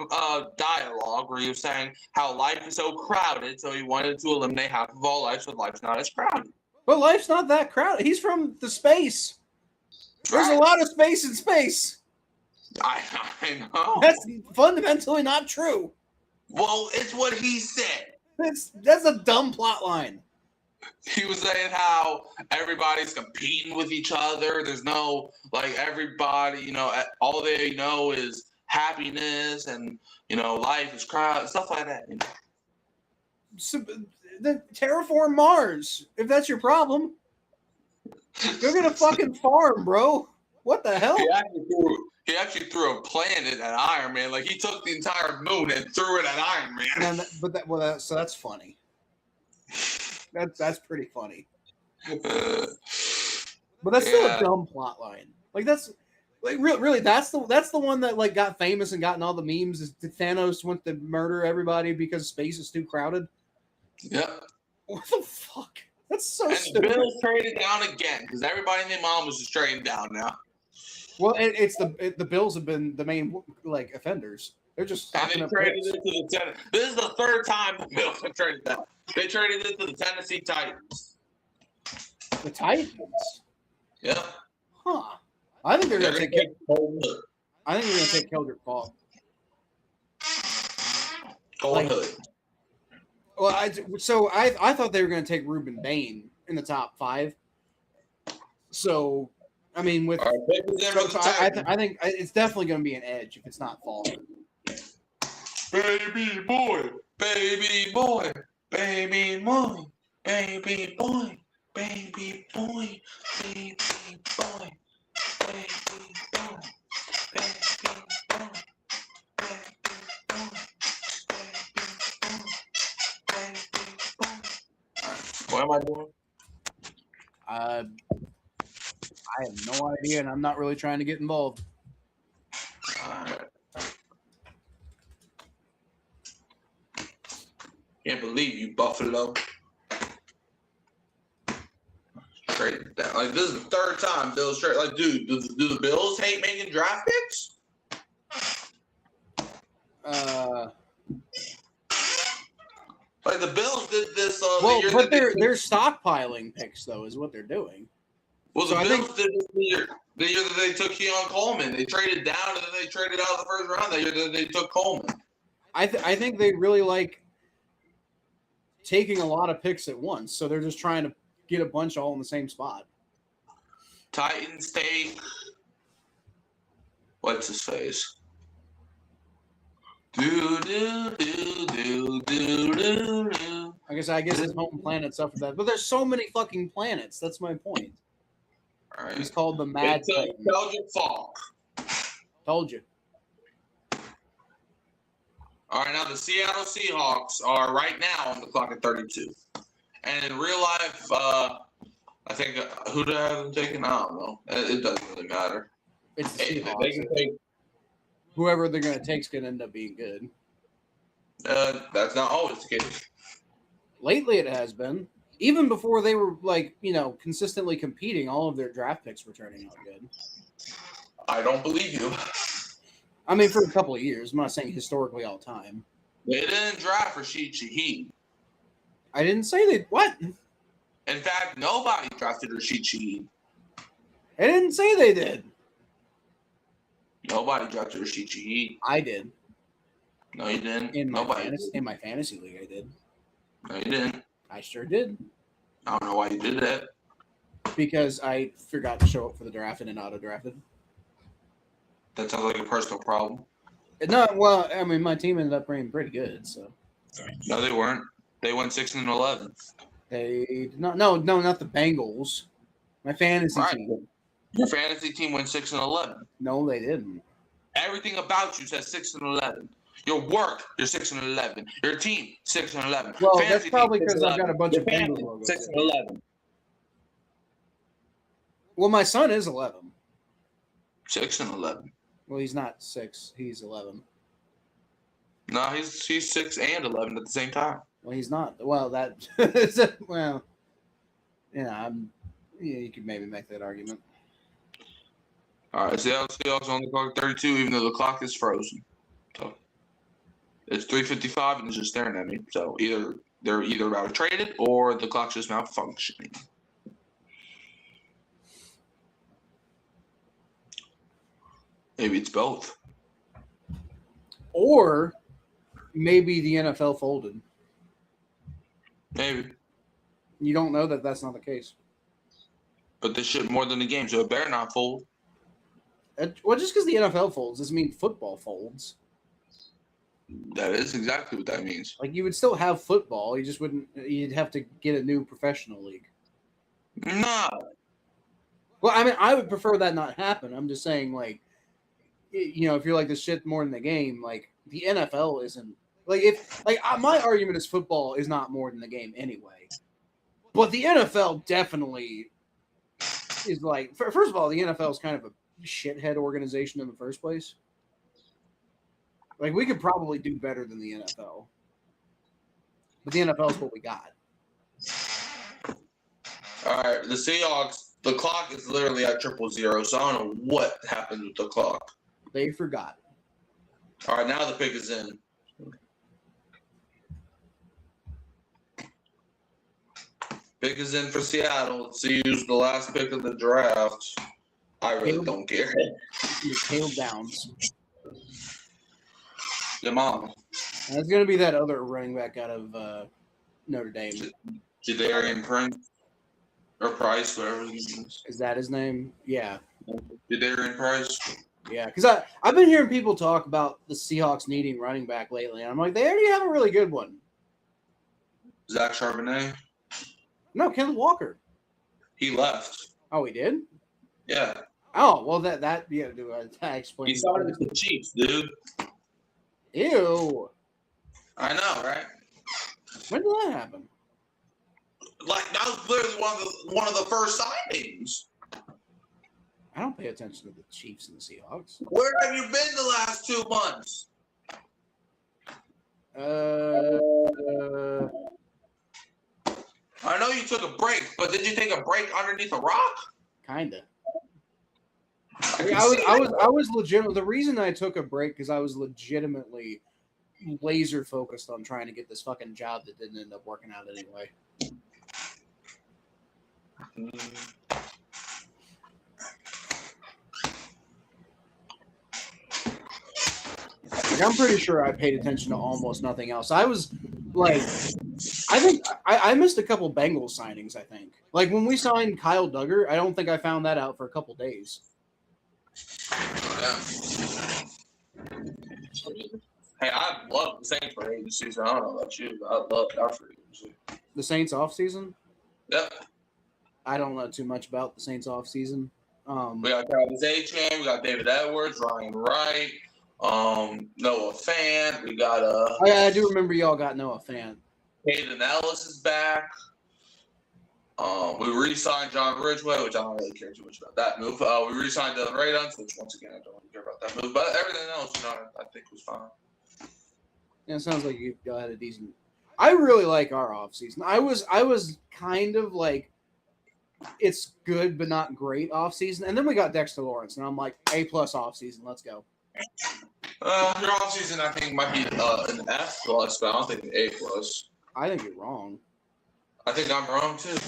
dialogue where he was saying how life is so crowded, so he wanted to eliminate half of all life, so life's not as crowded. But life's not that crowded. He's from the space. There's a lot of space in space. I know. That's fundamentally not true. Well, it's what he said. That's a dumb plot line. He was saying how everybody's competing with each other. There's no, like, everybody, you know, all they know is happiness and, you know, life is crowded, stuff like that. You know? So, the terraform Mars, if that's your problem. Go get a fucking farm, bro. What the hell? He actually threw a planet at Iron Man. Like, he took the entire moon and threw it at Iron Man. So that's funny. That's pretty funny. But that's still a dumb plot line. Like, that's like really that's the one that like got famous and gotten all the memes. Is Thanos wants to murder everybody because space is too crowded? Yep. What the fuck? That's so and stupid. The Bills traded down again because everybody and their mom was just trading down now. Well, the Bills have been the main like offenders. They're just and they traded it to the Tennessee. This is the third time the Bills have traded down. They traded it to the Tennessee Titans. The Titans. Yeah. Huh. I think they're gonna take. I think they're gonna take Keldrick Paul. Hood. Well, I thought they were going to take Ruben Bain in the top 5. So, I mean, with I think it's definitely going to be an edge if it's not Fall. Baby boy, baby boy, baby boy, baby boy, baby boy, baby boy, baby boy, baby boy. What am I doing? I have no idea, and I'm not really trying to get involved. Can't believe you, Buffalo. Straight down. Like, this is the third time Bills straight. Like, dude, do the Bills hate making draft picks? Like, the Bills did this. Well, but they're stockpiling picks, though, is what they're doing. Well, the Bills did this the year that they took Keon Coleman. They traded down, and then they traded out of the first round that year that they took Coleman. I think they really like taking a lot of picks at once, so they're just trying to get a bunch all in the same spot. Titans take what's his face? Do do do do do do do. I guess his home planet suffered that, but there's so many fucking planets. That's my point. All right. He's called the Mad Titan. Belgian Falk. Told you. All right, now the Seattle Seahawks are right now on the clock at 32. And in real life, I think who do I have them taking? I don't know. It doesn't really matter. It's the Seahawks. Whoever they're going to take is going to end up being good. That's not always the case. Lately, it has been. Even before they were, like, consistently competing, all of their draft picks were turning out good. I don't believe you. I mean, for a couple of years. I'm not saying historically all the time. They didn't draft Rashid Shaheed. I didn't say they. What? In fact, nobody drafted Rashid Shaheed. I didn't say they did. Nobody drafted Rashid Shaheed. I did. No, you didn't. In my fantasy league, I did. No, you didn't. I sure did. I don't know why you did that. Because I forgot to show up for the draft and then auto-drafted. That sounds like a personal problem. No, well, I mean, my team ended up being pretty good, so. No, they weren't. They went 6-11. They did not. No, not the Bengals. My fantasy team. Your fantasy team went 6-11. No, they didn't. Everything about you says 6-11. Your work, you're 6-11. Your team, 6-11. Well, Fantasy that's probably team, because I've got a bunch Your of Bengals family, logos. 6-11. Well, my son is 11. 6-11. Well, he's not 6. He's 11. No, he's 6 and 11 at the same time. Well, he's not. Well, that. Well, yeah, you could maybe make that argument. All right, Seattle Seahawks on the clock 32, even though the clock is frozen. So it's 3:55 and it's just staring at me. So they're either about to trade it or the clock's just malfunctioning. Maybe it's both. Or maybe the NFL folded. Maybe. You don't know that that's not the case. But this shit more than the game, so it better not fold. Well, just because the NFL folds doesn't mean football folds. That is exactly what that means. Like, you would still have football. You just wouldn't. You'd have to get a new professional league. Nah. Well, I mean, I would prefer that not happen. I'm just saying, like, if you're like this shit more than the game, like the NFL isn't. Like, my argument is football is not more than the game anyway. But the NFL definitely is like. First of all, the NFL is kind of a shithead organization in the first place. Like, we could probably do better than the NFL. But the NFL is what we got. All right, the Seahawks, the clock is literally at 000, so I don't know what happened with the clock. They forgot. All right, now the pick is in. Pick is in for Seattle. Let's see who's the last pick of the draft. I really don't care. Caleb Downs. Your mom. And it's going to be that other running back out of Notre Dame. GRIDIRON Prince. Or Price, whatever his name is. Is that his name? Yeah. GRIDIRON Price. Yeah, because I've been hearing people talk about the Seahawks needing running back lately, and I'm like, they already have a really good one. Zach Charbonnet. No, Kenneth Walker. He left. Oh, he did? Yeah. Oh, well, that yeah, that explains. He started with the Chiefs, dude. Ew. I know, right? When did that happen? Like, that was literally one of the first signings. I don't pay attention to the Chiefs and the Seahawks. Where have you been the last 2 months? I know you took a break, but did you take a break underneath a rock? Kinda. I was legitimate. The reason I took a break because I was legitimately laser focused on trying to get this fucking job that didn't end up working out anyway. Like, I'm pretty sure I paid attention to almost nothing else. I was like, I think I missed a couple Bengals signings. I think, like when we signed Kyle Duggar, I don't think I found that out for a couple days. Yeah. Hey, I love the Saints for agency season. I don't know about you, but I love our free agency. The Saints off season? Yep. I don't know too much about the Saints off season. We got Travis Etienne, we got David Edwards, Ryan Wright, Noah Fant. We got I do remember y'all got Noah Fant. Hayden Ellis is back. We re-signed John Ridgeway, which I don't really care too much about that move. We re-signed Dylan Radunz, which once again I don't really care about that move. But everything else, I think was fine. Yeah, it sounds like you had a decent. I really like our offseason. I was kind of like, it's good but not great offseason, and then we got Dexter Lawrence, and I'm like, A+ offseason. Let's go. Your offseason I think might be an F+, but I don't think an A+. I think you're wrong. I think I'm wrong too.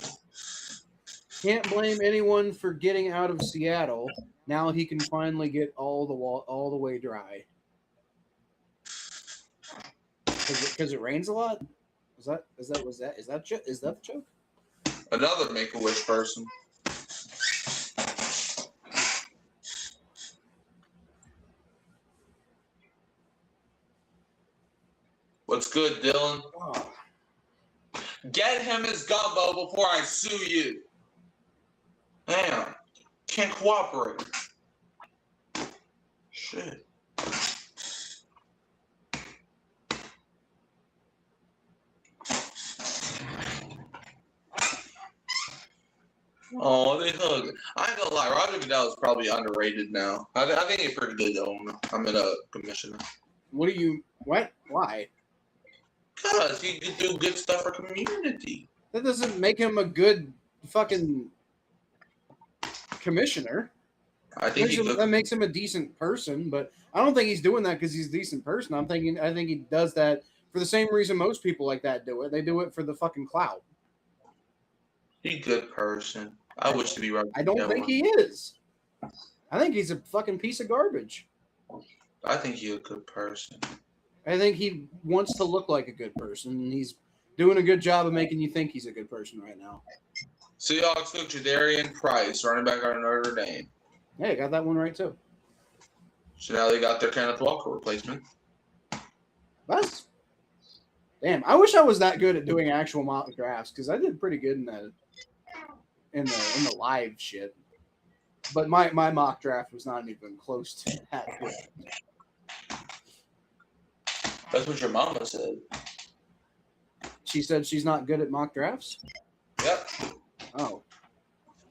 Can't blame anyone for getting out of Seattle. Now he can finally get all the way dry. Because it rains a lot. Is that the joke? Another Make-A-Wish person. What's good, Dylan? Oh. Get him his gumbo before I sue you. Damn. Can't cooperate. Shit. Oh, they hug. I ain't gonna lie, Roger Goodell is probably underrated now. I think he's pretty good though. I'm in a commissioner. What? Why? Cause he can do good stuff for community. That doesn't make him a good fucking commissioner. I think That makes him a decent person, but I don't think he's doing that because he's a decent person. I think he does that for the same reason most people like that do it. They do it for the fucking clout. He's a good person. I wish to be right. I don't think he is. I think he's a fucking piece of garbage. I think he's a good person. I think he wants to look like a good person, and he's doing a good job of making you think he's a good person right now. Seahawks took GRIDIRON Price, running back out of Notre Dame. Hey, got that one right too. So now they got their Kenneth Walker replacement. That's damn. I wish I was that good at doing actual mock drafts because I did pretty good in the live shit. But my mock draft was not even close to that good. That's what your mama said. She said she's not good at mock drafts? Yep. Oh.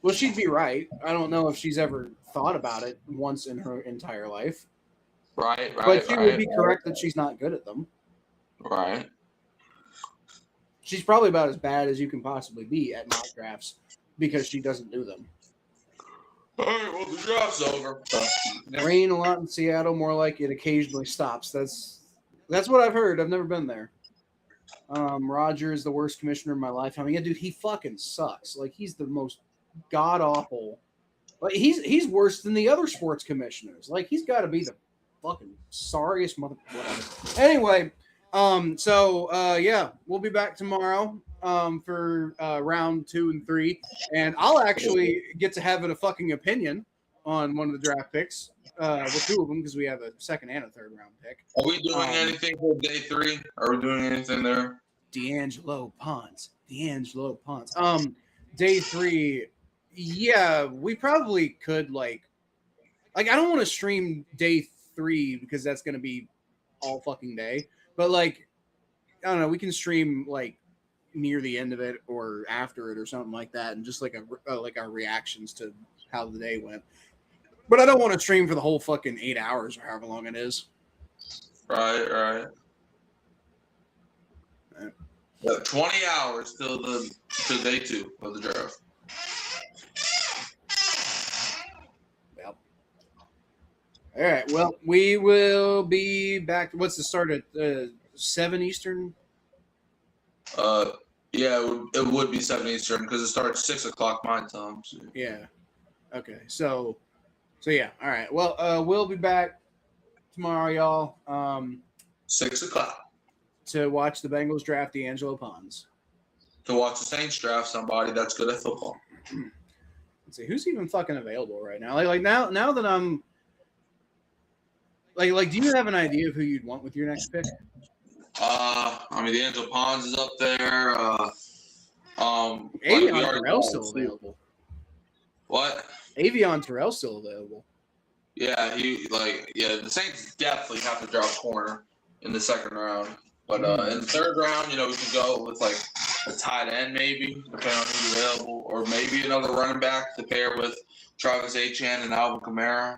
Well, she'd be right. I don't know if she's ever thought about it once in her entire life. Right. But she would be correct that she's not good at them. Right. She's probably about as bad as you can possibly be at mock drafts because she doesn't do them. All right, well, the draft's over. Rain a lot in Seattle, more like it occasionally stops. That's what I've heard. I've never been there. Roger is the worst commissioner in my life. I mean, yeah, dude, he fucking sucks. Like, he's the most god awful. Like, he's worse than the other sports commissioners. Like, he's got to be the fucking sorriest mother. Whatever. Anyway, yeah, we'll be back tomorrow for round 2 and 3, and I'll actually get to have a fucking opinion on one of the draft picks. With 2 of them because we have a second and a third round pick. Are we doing anything for day 3? Are we doing anything there? D'Angelo Ponce. Day 3. Yeah, we probably could like I don't want to stream day 3 because that's going to be all fucking day. But like, I don't know, we can stream like near the end of it or after it or something like that, and just like our reactions to how the day went. But I don't want to stream for the whole fucking 8 hours or however long it is. Right. Yeah, 20 hours till day 2 of the draft. Yep. All right. Well, we will be back. What's the start at 7 Eastern? Yeah, it would be 7 Eastern because it starts 6 o'clock my time. So. Yeah. Okay. So yeah. All right. Well, we'll be back tomorrow, y'all. 6 o'clock. To watch the Bengals draft D'Angelo Ponce. To watch the Saints draft somebody that's good at football. Let's see who's even fucking available right now. Like now that I'm like, do you have an idea of who you'd want with your next pick? I mean, D'Angelo Ponce is up there. Avion Terrell's still available. What? Avion Terrell's still available. Yeah, the Saints definitely have to draw a corner in the second round. But in the third round, we could go with like a tight end maybe, depending on who's available, or maybe another running back to pair with Travis Etienne and Alvin Kamara.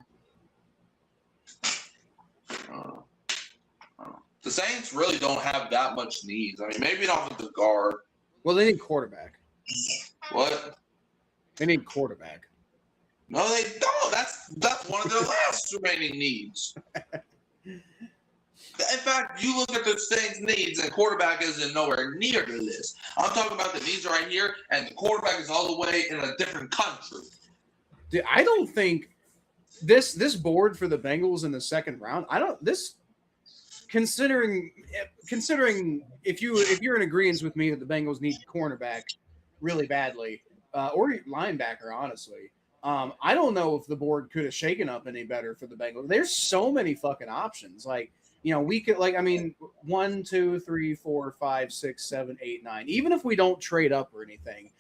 I don't know. The Saints really don't have that much needs. I mean, maybe an offensive guard. Well, they need quarterback. What? They need quarterback. No, they don't. That's one of their last remaining needs. In fact, you look at the Saints' needs, and quarterback isn't nowhere near the list. I'm talking about the needs right here, and the quarterback is all the way in a different country. Dude, I don't think this board for the Bengals in the second round. Considering if you're in agreement with me that the Bengals need cornerback really badly, or linebacker, honestly. I don't know if the board could have shaken up any better for the Bengals. There's so many fucking options. Like, we could 1, 2, 3, 4, 5, 6, 7, 8, 9. Even if we don't trade up or anything,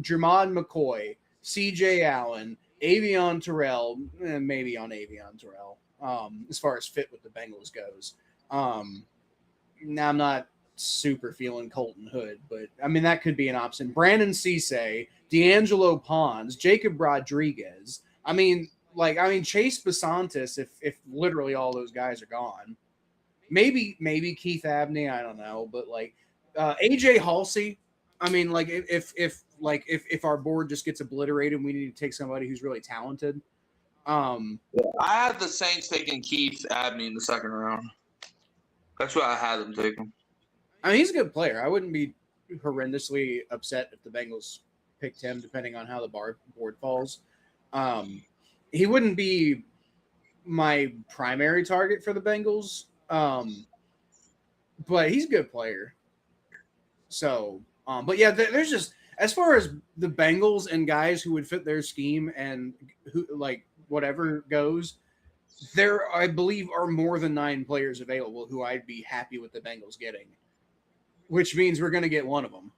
Jermod McCoy, CJ Allen, Avion Terrell, maybe on Avion Terrell, as far as fit with the Bengals goes. Now I'm not super feeling Colton Hood, but I mean that could be an option. Brandon Cisse, D'Angelo Pons, Jacob Rodriguez. I mean Chase Basantis. If literally all those guys are gone, maybe Keith Abney. I don't know, but AJ Halsey. I mean, if our board just gets obliterated, we need to take somebody who's really talented. I had the Saints taking Keith Abney in the second round. That's why I had them taking. I mean, he's a good player. I wouldn't be horrendously upset if the Bengals picked him, depending on how the board falls. He wouldn't be my primary target for the Bengals, but he's a good player. So, but yeah, there's just, as far as the Bengals and guys who would fit their scheme and who whatever goes, there I believe are more than 9 players available who I'd be happy with the Bengals getting, which means we're going to get one of them.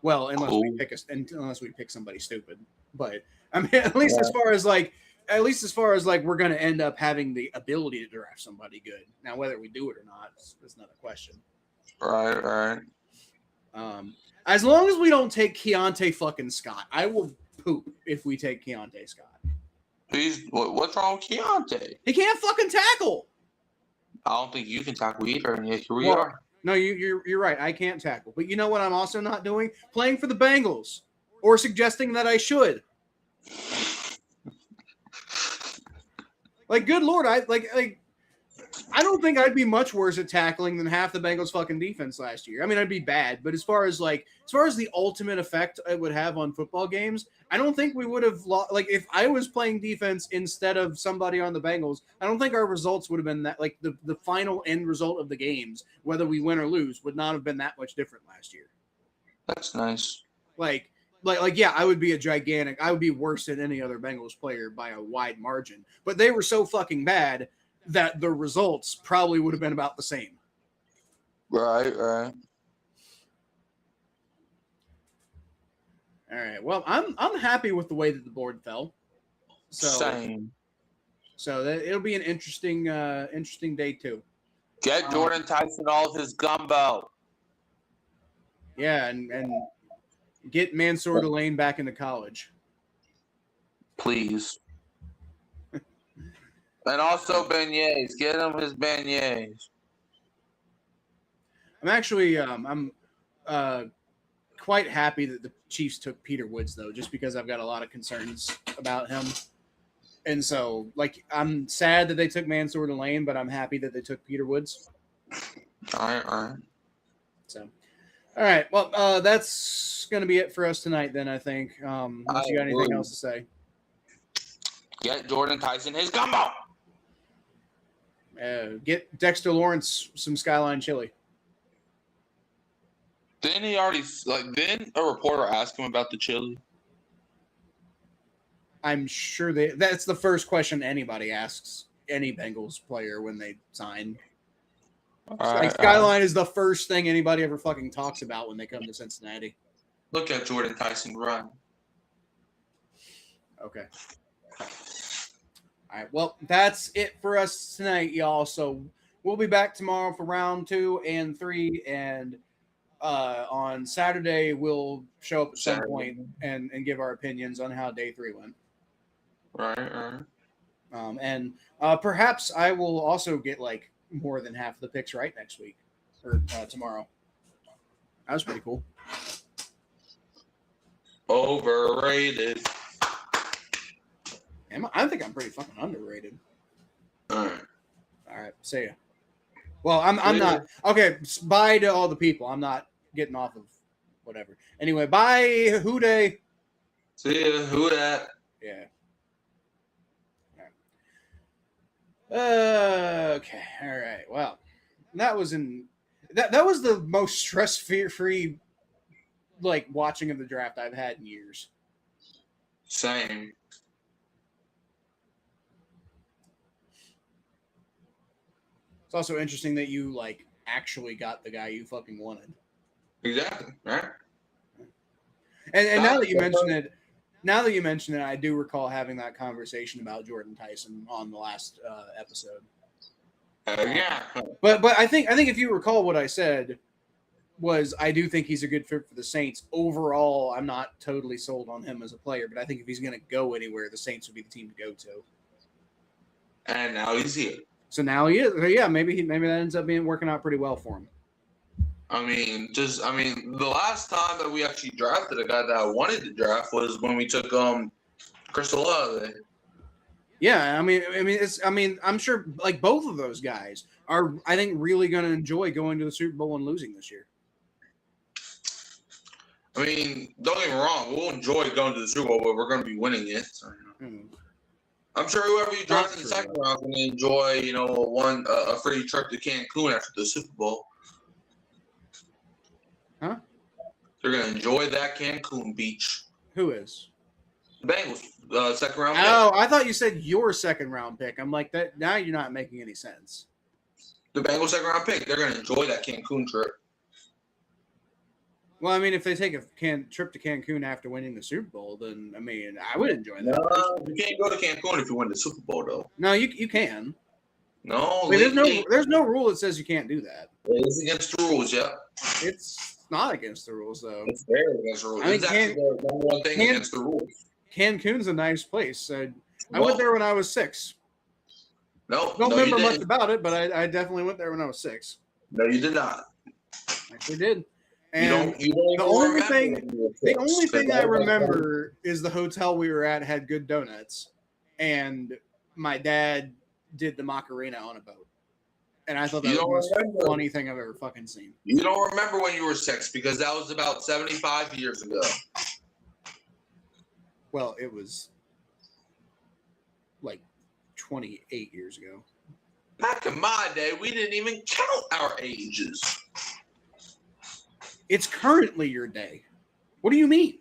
Well, unless we pick somebody stupid, but I mean, at least as far as we're going to end up having the ability to draft somebody good. Now, whether we do it or not is another question. Right. As long as we don't take Keontae fucking Scott, I will poop if we take Keontae Scott. What's wrong with Keontae? He can't fucking tackle. I don't think you can tackle either, and yet here we are. No, you're right. I can't tackle. But you know what I'm also not doing? Playing for the Bengals or suggesting that I should. Good Lord, I don't think I'd be much worse at tackling than half the Bengals fucking defense last year. I mean, I'd be bad, but as far as the ultimate effect it would have on football games, I don't think we would have lost. If I was playing defense instead of somebody on the Bengals, I don't think our results would have been that. The final end result of the games, whether we win or lose, would not have been that much different last year. That's nice. Yeah, I would be worse than any other Bengals player by a wide margin. But they were so fucking bad that the results probably would have been about the same. Right. All right. Well, I'm happy with the way that the board fell. Same. So it'll be an interesting day too. Get Jordan Tyson all of his gumbo. Yeah, and get Mansour Delane back into college. Please. And also beignets. Get him his beignets. I'm actually I'm quite happy that the Chiefs took Peter Woods, though, just because I've got a lot of concerns about him. And so, I'm sad that they took Mansour Delane, but I'm happy that they took Peter Woods. All right. So, all right. Well, that's going to be it for us tonight, then, I think. Unless you got anything else to say. Get Jordan Tyson his gumbo. Get Dexter Lawrence some Skyline chili. Didn't he already didn't a reporter ask him about the chili? I'm sure that's the first question anybody asks any Bengals player when they sign. Skyline is the first thing anybody ever fucking talks about when they come to Cincinnati. Look at Jordan Tyson run. Okay. All right. Well, that's it for us tonight, y'all. So we'll be back tomorrow for round 2 and 3, and on Saturday we'll show up at some point and give our opinions on how day 3 went. Right. And perhaps I will also get more than half the picks right next week or tomorrow. That was pretty cool. Overrated. I think I'm pretty fucking underrated. All right. See ya. Well, I'm not. Okay, bye to all the people. I'm not getting off of whatever. Anyway, bye. Who Dey. See ya. Who Dat. Yeah. Okay. All right. Well, that was that was the most stress-free watching of the draft I've had in years. Same. It's also interesting that you actually got the guy you fucking wanted. Exactly. Right. And now that you mention it, I do recall having that conversation about Jordan Tyson on the last episode. Yeah. But I think if you recall what I said was I do think he's a good fit for the Saints. Overall, I'm not totally sold on him as a player, but I think if he's going to go anywhere, the Saints would be the team to go to. And now he's here. So now he is. Yeah, maybe that ends up working out pretty well for him. The last time that we actually drafted a guy that I wanted to draft was when we took Chris Olave. Yeah, I'm sure like both of those guys are, I think, really going to enjoy going to the Super Bowl and losing this year. I mean, don't get me wrong, we'll enjoy going to the Super Bowl, but we're going to be winning it. So, I'm sure whoever you draft in the second round is going to enjoy, a free trip to Cancun after the Super Bowl. Huh? They're going to enjoy that Cancun beach. Who is? The Bengals, second round pick. Oh, I thought you said your second round pick. I'm like, that. Now you're not making any sense. The Bengals second round pick. They're going to enjoy that Cancun trip. Well, I mean, if they take a trip to Cancun after winning the Super Bowl, then I would enjoy that. No, you can't go to Cancun if you win the Super Bowl, though. No, you can. No, there's no rule that says you can't do that. It's against the rules, yeah. It's not against the rules, though. It's very against the rules. It's actually the number one thing against the rules. Cancun's a nice place. I went there when I was 6. Don't remember much about it, but I definitely went there when I was 6. No, you did not. I sure did. And the only thing I remember is the hotel we were at had good donuts, and my dad did the Macarena on a boat. And I thought that was the most funny thing I've ever fucking seen. You don't remember when you were 6 because that was about 75 years ago. Well, it was like 28 years ago. Back in my day, we didn't even count our ages. It's currently your day. What do you mean?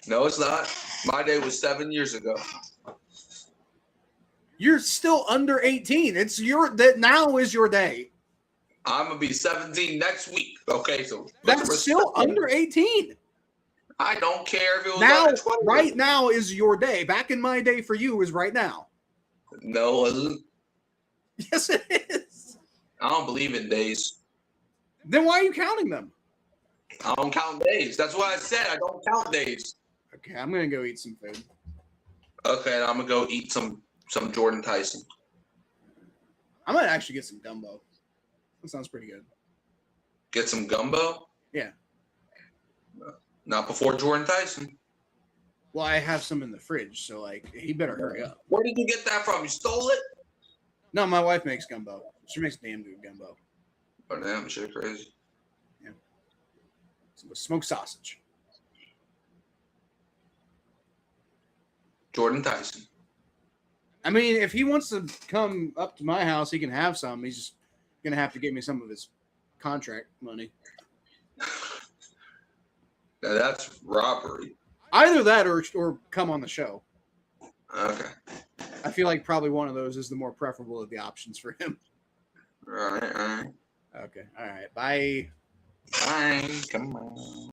No, it's not. My day was 7 years ago. You're still under 18. Now is your day. I'm gonna be 17 next week. Okay, so that's still under 18. I don't care if it was now. under 20. Right now is your day. Back in my day for you is right now. No, it wasn't. Yes, it is. I don't believe in days. Then why are you counting them? I don't count days. That's what I said. I don't count days. Okay, I'm gonna go eat some food. Okay, I'm gonna go eat some Jordan Tyson. I might actually get some gumbo. That sounds pretty good. Get some gumbo? Yeah. Not before Jordan Tyson. Well, I have some in the fridge, so he better hurry up. Where did you get that from? You stole it? No, my wife makes gumbo. She makes damn good gumbo. Oh damn, shit crazy. Yeah. Some smoked sausage. Jordan Tyson. I mean, if he wants to come up to my house, he can have some. He's just gonna have to give me some of his contract money. Now that's robbery. Either that or come on the show. Okay. I feel like probably one of those is the more preferable of the options for him. All right. Okay. All right. Bye. Bye. Come on.